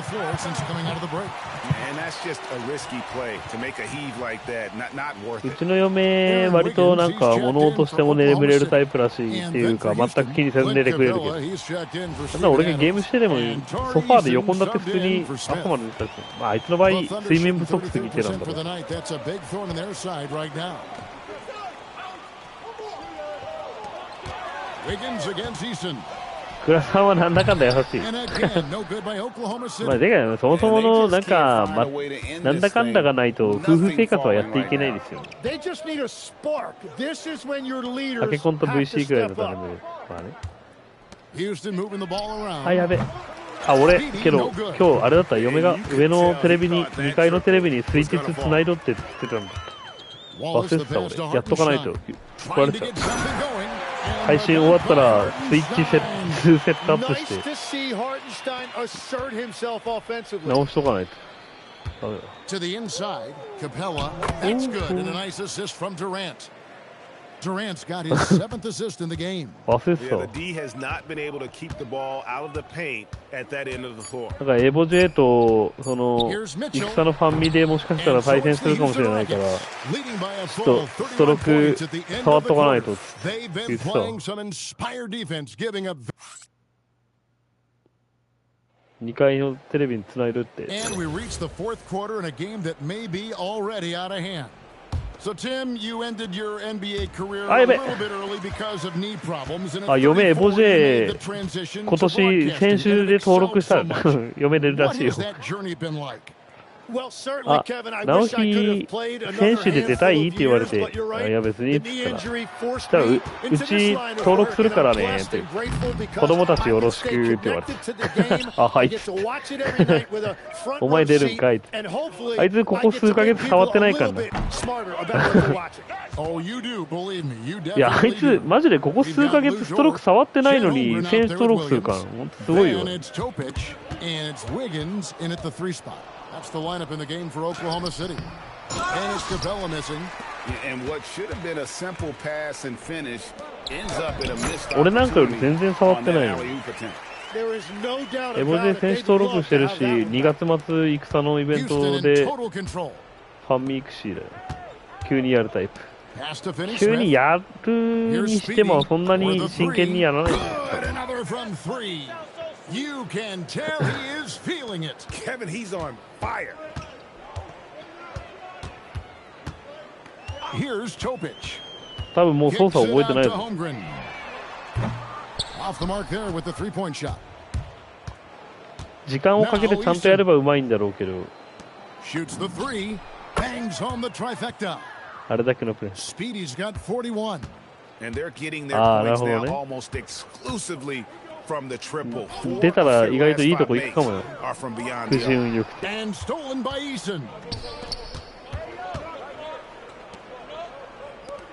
うちの嫁割となんか物音しても眠れるタイプらしいっていうか全く気にせず寝てくれるけど。ただ俺がゲームしてでもソファーで横になって普通に朝まで寝たりする。まああいつの場合睡眠不足すぎてなんだろう。倉さんはなんだかんだ優しい。まあ、でかそもそものなんか、なんだかんだがないと夫婦生活はやっていけないですよ。タケコンと VC ぐらいのためで、まあね。あ、やべ。あ、俺、けど、今日あれだったら嫁が上のテレビに、2階のテレビに水鉄つないどって言ってたんだ。忘れてた俺。やっとかないと怒られてた。配信終わったらスイッチセットアップして直しとかないとダメだ。Durant's got his 7th assist in the game. The D has not been able to keep the ball out of the paint at that end of the floor. だからエボ J とその戦のファンミでもしかしたら対戦するかもしれないから、ちょっとストローク触っとかないと言ってた。2階のテレビにつないでって。And we reach the fourth quarter in a game that may be already out of hand. So Tim, you ended your NBA career a little bit early because of knee problems. あ、嫁エボ J 今年選手で登録したら嫁出るらしいよ。あ、直樹選手で出たいって言われて、いや別にって言ったら、したらうち登録するからねって、子供たちよろしくって言われて、あ、はいお前出るんかいって、あいつここ数ヶ月触ってないからな。いや、あいつマジでここ数ヶ月ストローク触ってないのに選手登録するから、本当すごいよ。That's the lineup in the game for Oklahoma City. And it's Capella missing. And what should have been a simple pass and finish ends up in a missed opportunity. 俺なんかより全然触ってないよ。エボ J 選手登録してるし、2月末戦のイベントでファンミークシーだよ。急にやるタイプ。急にやるにしてもそんなに真剣にやらない。You can tell he is feeling it. Kevin, he's on fire. Here's Topic. 多分もう操作覚えてないぞ。Off the mark there with the three-point shot. 時間をかけてちゃんとやればうまいんだろうけど。Shoots the three, bangs on the trifecta. あれだけのプレー。Speedy's got 41. And they're getting their points now almost exclusively.出たら意外といいとこ行くかもよ。不純よくて。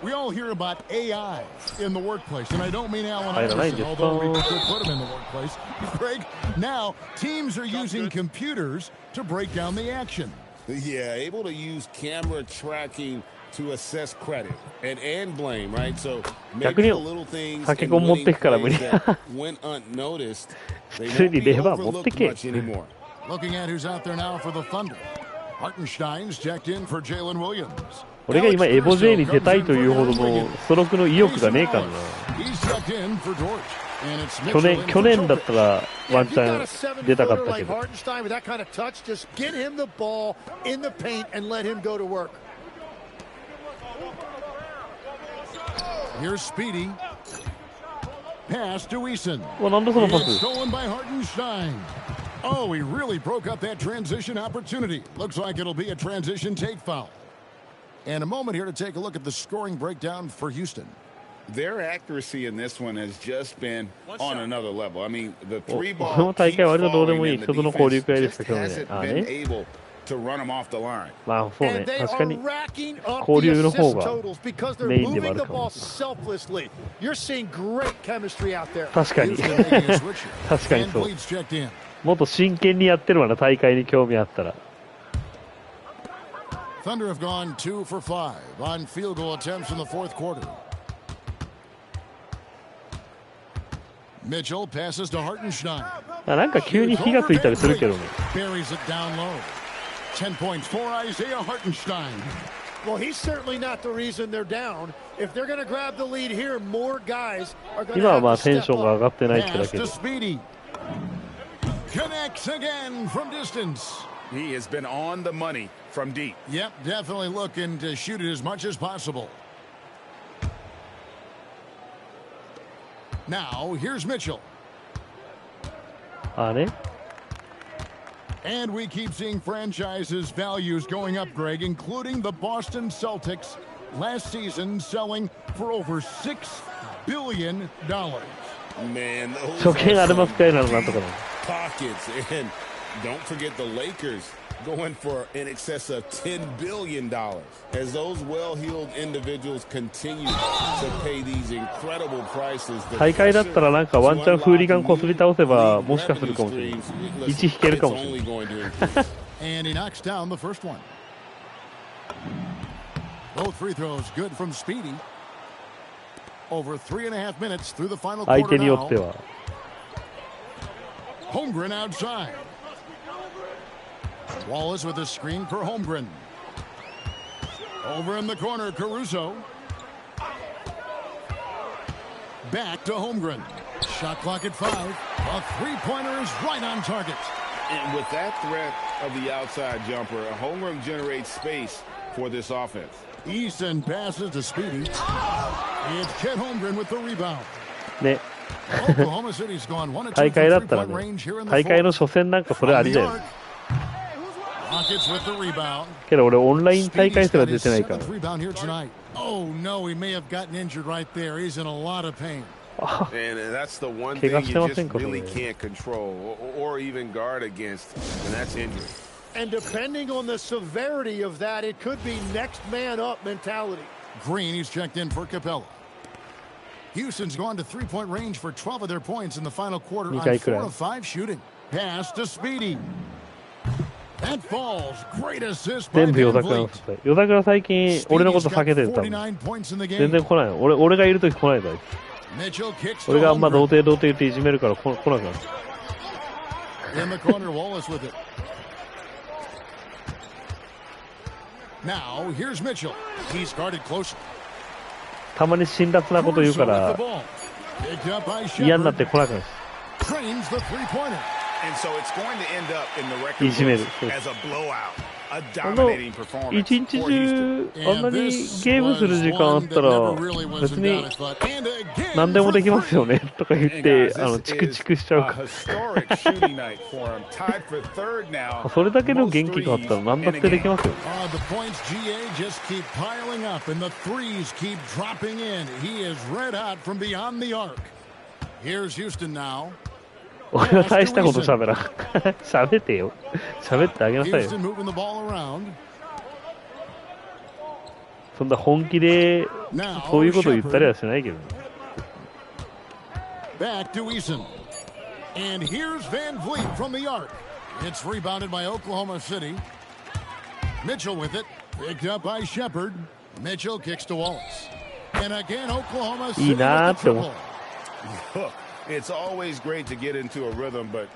We all hear about AI in the workplace, and I don't mean Alan Iverson, although we could put him in the workplace. Greg, now teams are using computers to break down the action. Yeah, able to use camera tracking to assess credit and blame, right? So maybe the little things that went unnoticed, they won't be overlooked much anymore. Looking at who's out there now for the Thunder. Hartenstein's checked in for Jalen Williams. 俺が今エボ J に出たいというほどのストロークの意欲がねえからな。去年だったらワンチャン出たかったけど。Here's Speedy. Pass to Eason. Stolen by Hartenstein. Oh, he really broke up that transition opportunity. Looks like it'll be a transition take foul. And a moment here to take a look at the scoring breakdown for Houston. Their accuracy in this one has just been on another level. I mean, the three ball keeps falling, and the defense just hasn't been able to run them off the line. まあそうね、確かに交流の方がメインでもあるかも。確かに確かにそう。もっと真剣にやってるわな、大会に興味あったら。Thunder have gone 2 for 5 on field goal attempts in the fourth quarter. Mitchell passes to Hartenstein. なんか急に火がついたりするけどね。Buries it down low. 10 points for Isaiah Hartenstein. Well, he's certainly not the reason they're down. If they're going to grab the lead here, more guys are going to have to step up. 今はまあテンションが上がってないってだけで。Connects again from distance. He has been on the money from deep. Yep, definitely looking to shoot it as much as possible. Now here's Mitchell. あれ And we keep seeing franchises' values going up, Greg, including the Boston Celtics last season selling for over $6 billion. Man, those 初見ありますかいなのなんとかな。 pockets. And don't forget the Lakers going for in excess of $10 billion as those well-heeled individuals continue to pay these incredible prices. 大会だったらなんかワンチャンフーリガンこすり倒せばもしかするかもしれない。1引けるかもしれない。And he knocks down the first one. Both free throws good from Speedy. Over 3.5 minutes through the final 相 quarter 手によって now. は。 Holmgren outside. Wallace with a screen for Holmgren. Over in the corner, Caruso. Back to Holmgren. Shot clock at 5. A three-pointer is right on target. And with that threat of the outside jumper, Holmgren generates space for this offense. Easton passes to Speedy. It's Chet Holmgren with the rebound. ね。 Oklahoma City's gone 1 of 2大 from 会だったら three-point ね range here in the 大会の fourth. 初戦なんかそれありだよ Rockets with the rebound. けど俺オンライン大会すら出てないから Seventh rebound here tonight. Oh no, he may have gotten injured right there. He's in a lot of pain. And that's the one 怪 thing 我 you してま just せんかそれ really can't control or even guard against, and that's injury. And depending on the severity of that, it could be next man up mentality. Green, he's checked in for Capella. Houston's gone to three-point range for 12 of their points in the final quarter on 4 of 5 shooting. Pass to Speedy. That falls. Great assist by 全部夜 Van 桜の Vliet. 支え夜桜最近俺のこと避けてる多分 49 points in the 全 game. 然来ないの俺がいるとき来ないぞあい Mitchell kicks つ to 俺があんま Holmgren. 童貞言っていじめるから来なくなる In the corner, Wallace with it. Now, here's Mitchell. He's guarded closer. たまに辛辣なこと言うか Caruso with ら the ball. Picked up by 嫌になっ Shepard. て来なくなる Trains the three-pointer. And so it's going to end up in the record いじめる as a blowout. A あの dominating performance 一日 for 中 Houston. あんなにゲームする時間あったら別に何でもできますよねとか言ってチクチクしちゃうから Historic shooting night for him. Tied for third now. それだけの元気があったら何だってできますよ The points, GA, just keep piling up, and the threes keep dropping in. He is red hot from beyond the arc. Here's Houston now. 俺は大したこと喋らん喋ってよ喋ってあげなさいよ Houston moving the ball around. そんな本気でそういうこと言ったりはしないけど Back to Eason. And here's Van Vliet from the arc. It's rebounded by Oklahoma City. Mitchell with it. Picked up by Shepard. Mitchell kicks to Wallace. And again, Oklahoma い City いなー with っ the て思う triple. It's always great to get into a rhythm, but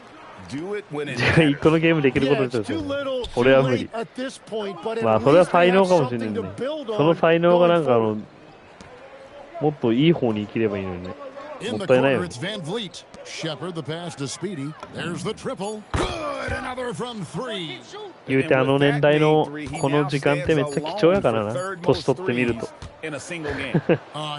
do it when it 一個のゲームできることにする俺は無理 at this point, but まあ at それは least 才 they 能 have かもしれない something ね to build その on 才能がなん going か forward. もっといい方に生きればいいのにね In も the ったいない corner, よ it's Van Vliet. Shepard, the pass to Speedy. There's the triple. Good, another from three. 言うてあの年代のこの時間ってめっちゃ貴重やからな年取ってみると In a single game.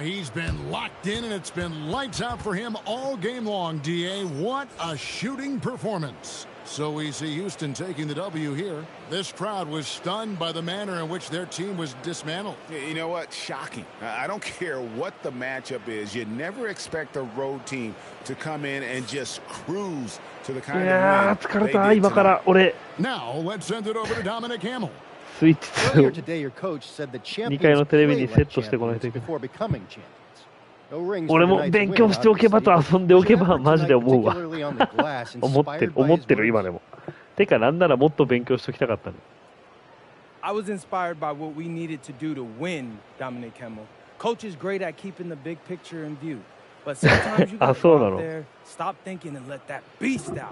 He's been locked in, and it's been lights out for him all game long, DA. What a shooting performance. So we see Houston taking the W here. This crowd was stunned by the manner in which their team was dismantled. You know what? Shocking. I don't care what the matchup is. You never expect a road team to come in and just cruise to the い kind やー of 疲 win れ they た did 今か tonight. ら俺 Now let's send it over to Dominic Hamill. スイッチ Earlier today, your coach said that 2階 champions のテレビ play にセッ like トしてこないとい champions けない before becoming champions. No rings for 俺も tonight's 勉 win, 強しておけばと obviously, 遊んでおけ but ば your マジで effort 思うわ tonight, particularly on the glass, 思ってる inspired by 思っ his てる words. 今でもてかなんならもっと勉強しときたかったの I was inspired by what we needed to do to win, Dominic Hamill. Coach is great at keeping the big picture in view. But sometimes you あ gotta そう go な out の there, stop thinking and let that beast out. いや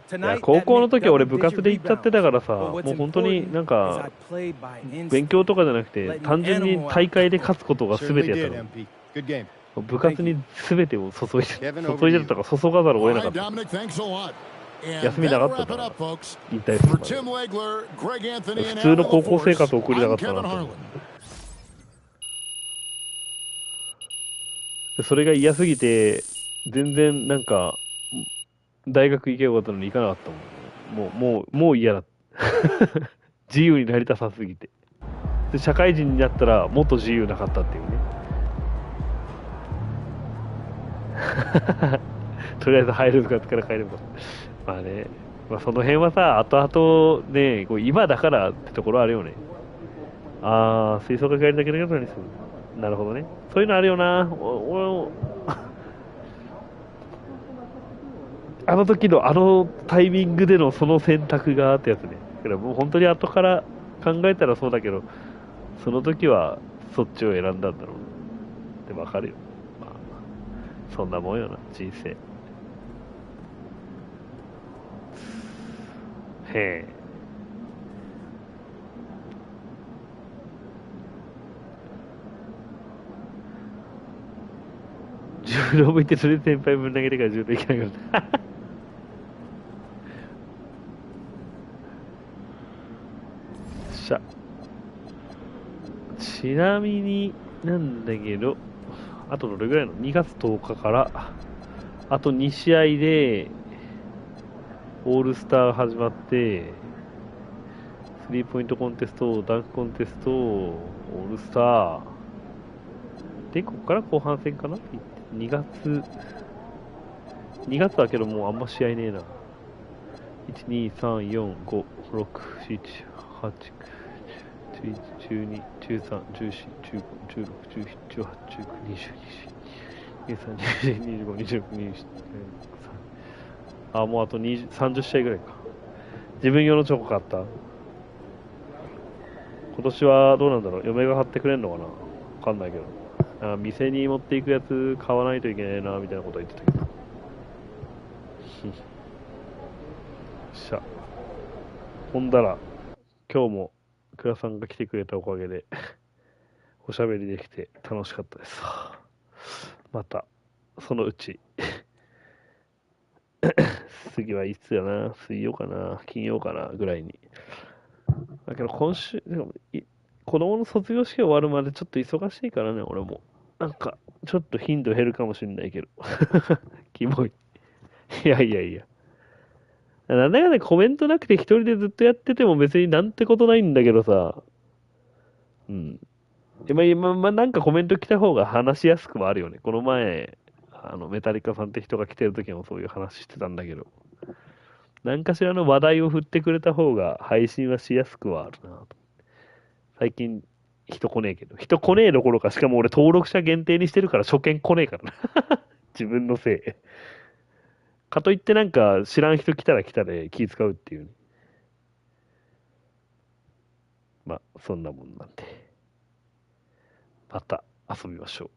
Tonight, 高 that 校の meant 時俺 double 部活 digit で行っちゃってたからさ rebounds. But も what's う本当に important なん is か I played by instinct. 勉強とかじゃなくて単純に大会で勝つことが全て Certainly やっ did, たの MP. Good game. 部活に全てを注いで Kevin, over 注い to でた you. から注がざるを All 得なか right, った Dominic, thanks a lot. And 休みなか that'll った wrap か it ら up, folks. 引退する For まで Tim Legler, Greg Anthony, and 普通の Al 高校生活を LaForce, 送りたか I'm ったな Kevin と Harlan. でそれが嫌すぎて全然なんか、大学行けばよかったのに行かなかったもん。もう嫌だ。自由になりたさすぎて。で社会人になったらもっと自由なかったっていうね。とりあえず入るのかってから帰れば。まあね、まあ、その辺はさ、後々ね、こう今だからってところあるよね。ああ、吹奏楽やりたければ何する。なるほどね。そういうのあるよな。あの時のあのタイミングでのその選択がってやつね。だからもう本当に後から考えたらそうだけど、その時はそっちを選んだんだろうってわかるよ。まあ、そんなもんよな、人生。へえ。柔道部行ってそれで先輩ぶん投げてから柔道行けなかった。ちなみになんだけど、あとどれぐらいの ?2 月10日から、あと2試合で、オールスター始まって、スリーポイントコンテスト、ダンクコンテスト、オールスター。で、ここから後半戦かな ?2 月だけどもうあんま試合ねえな。1、2、3、4、5、6、7、8、9、11、12、13、14、15、16、17、18、19、20、21、22、23、24、25、26、27、あ、もうあと30試合ぐらいか。自分用のチョコ買った。今年はどうなんだろう。嫁が買ってくれんのかな。わかんないけど。店に持っていくやつ買わないといけないなみたいなことは言ってたけど。しゃ。ほんだら今日も倉さんが来てくれたおかげでおしゃべりできて楽しかったです。またそのうち次はいつやな、水曜かな、金曜かなぐらいに。だけど今週子供の卒業式終わるまでちょっと忙しいからね、俺も。なんかちょっと頻度減るかもしれないけどキモい。いやいやいや、なんだかね、コメントなくて一人でずっとやってても別になんてことないんだけどさ。うん。今なんかコメント来た方が話しやすくはあるよね。この前、メタリカさんって人が来てる時もそういう話してたんだけど。何かしらの話題を振ってくれた方が配信はしやすくはあるなと。最近、人来ねえけど。人来ねえどころか、しかも俺登録者限定にしてるから初見来ねえからな。自分のせい。かといってなんか知らん人来たら来たで気使うっていうね。まあ、そんなもんなんで。また遊びましょう。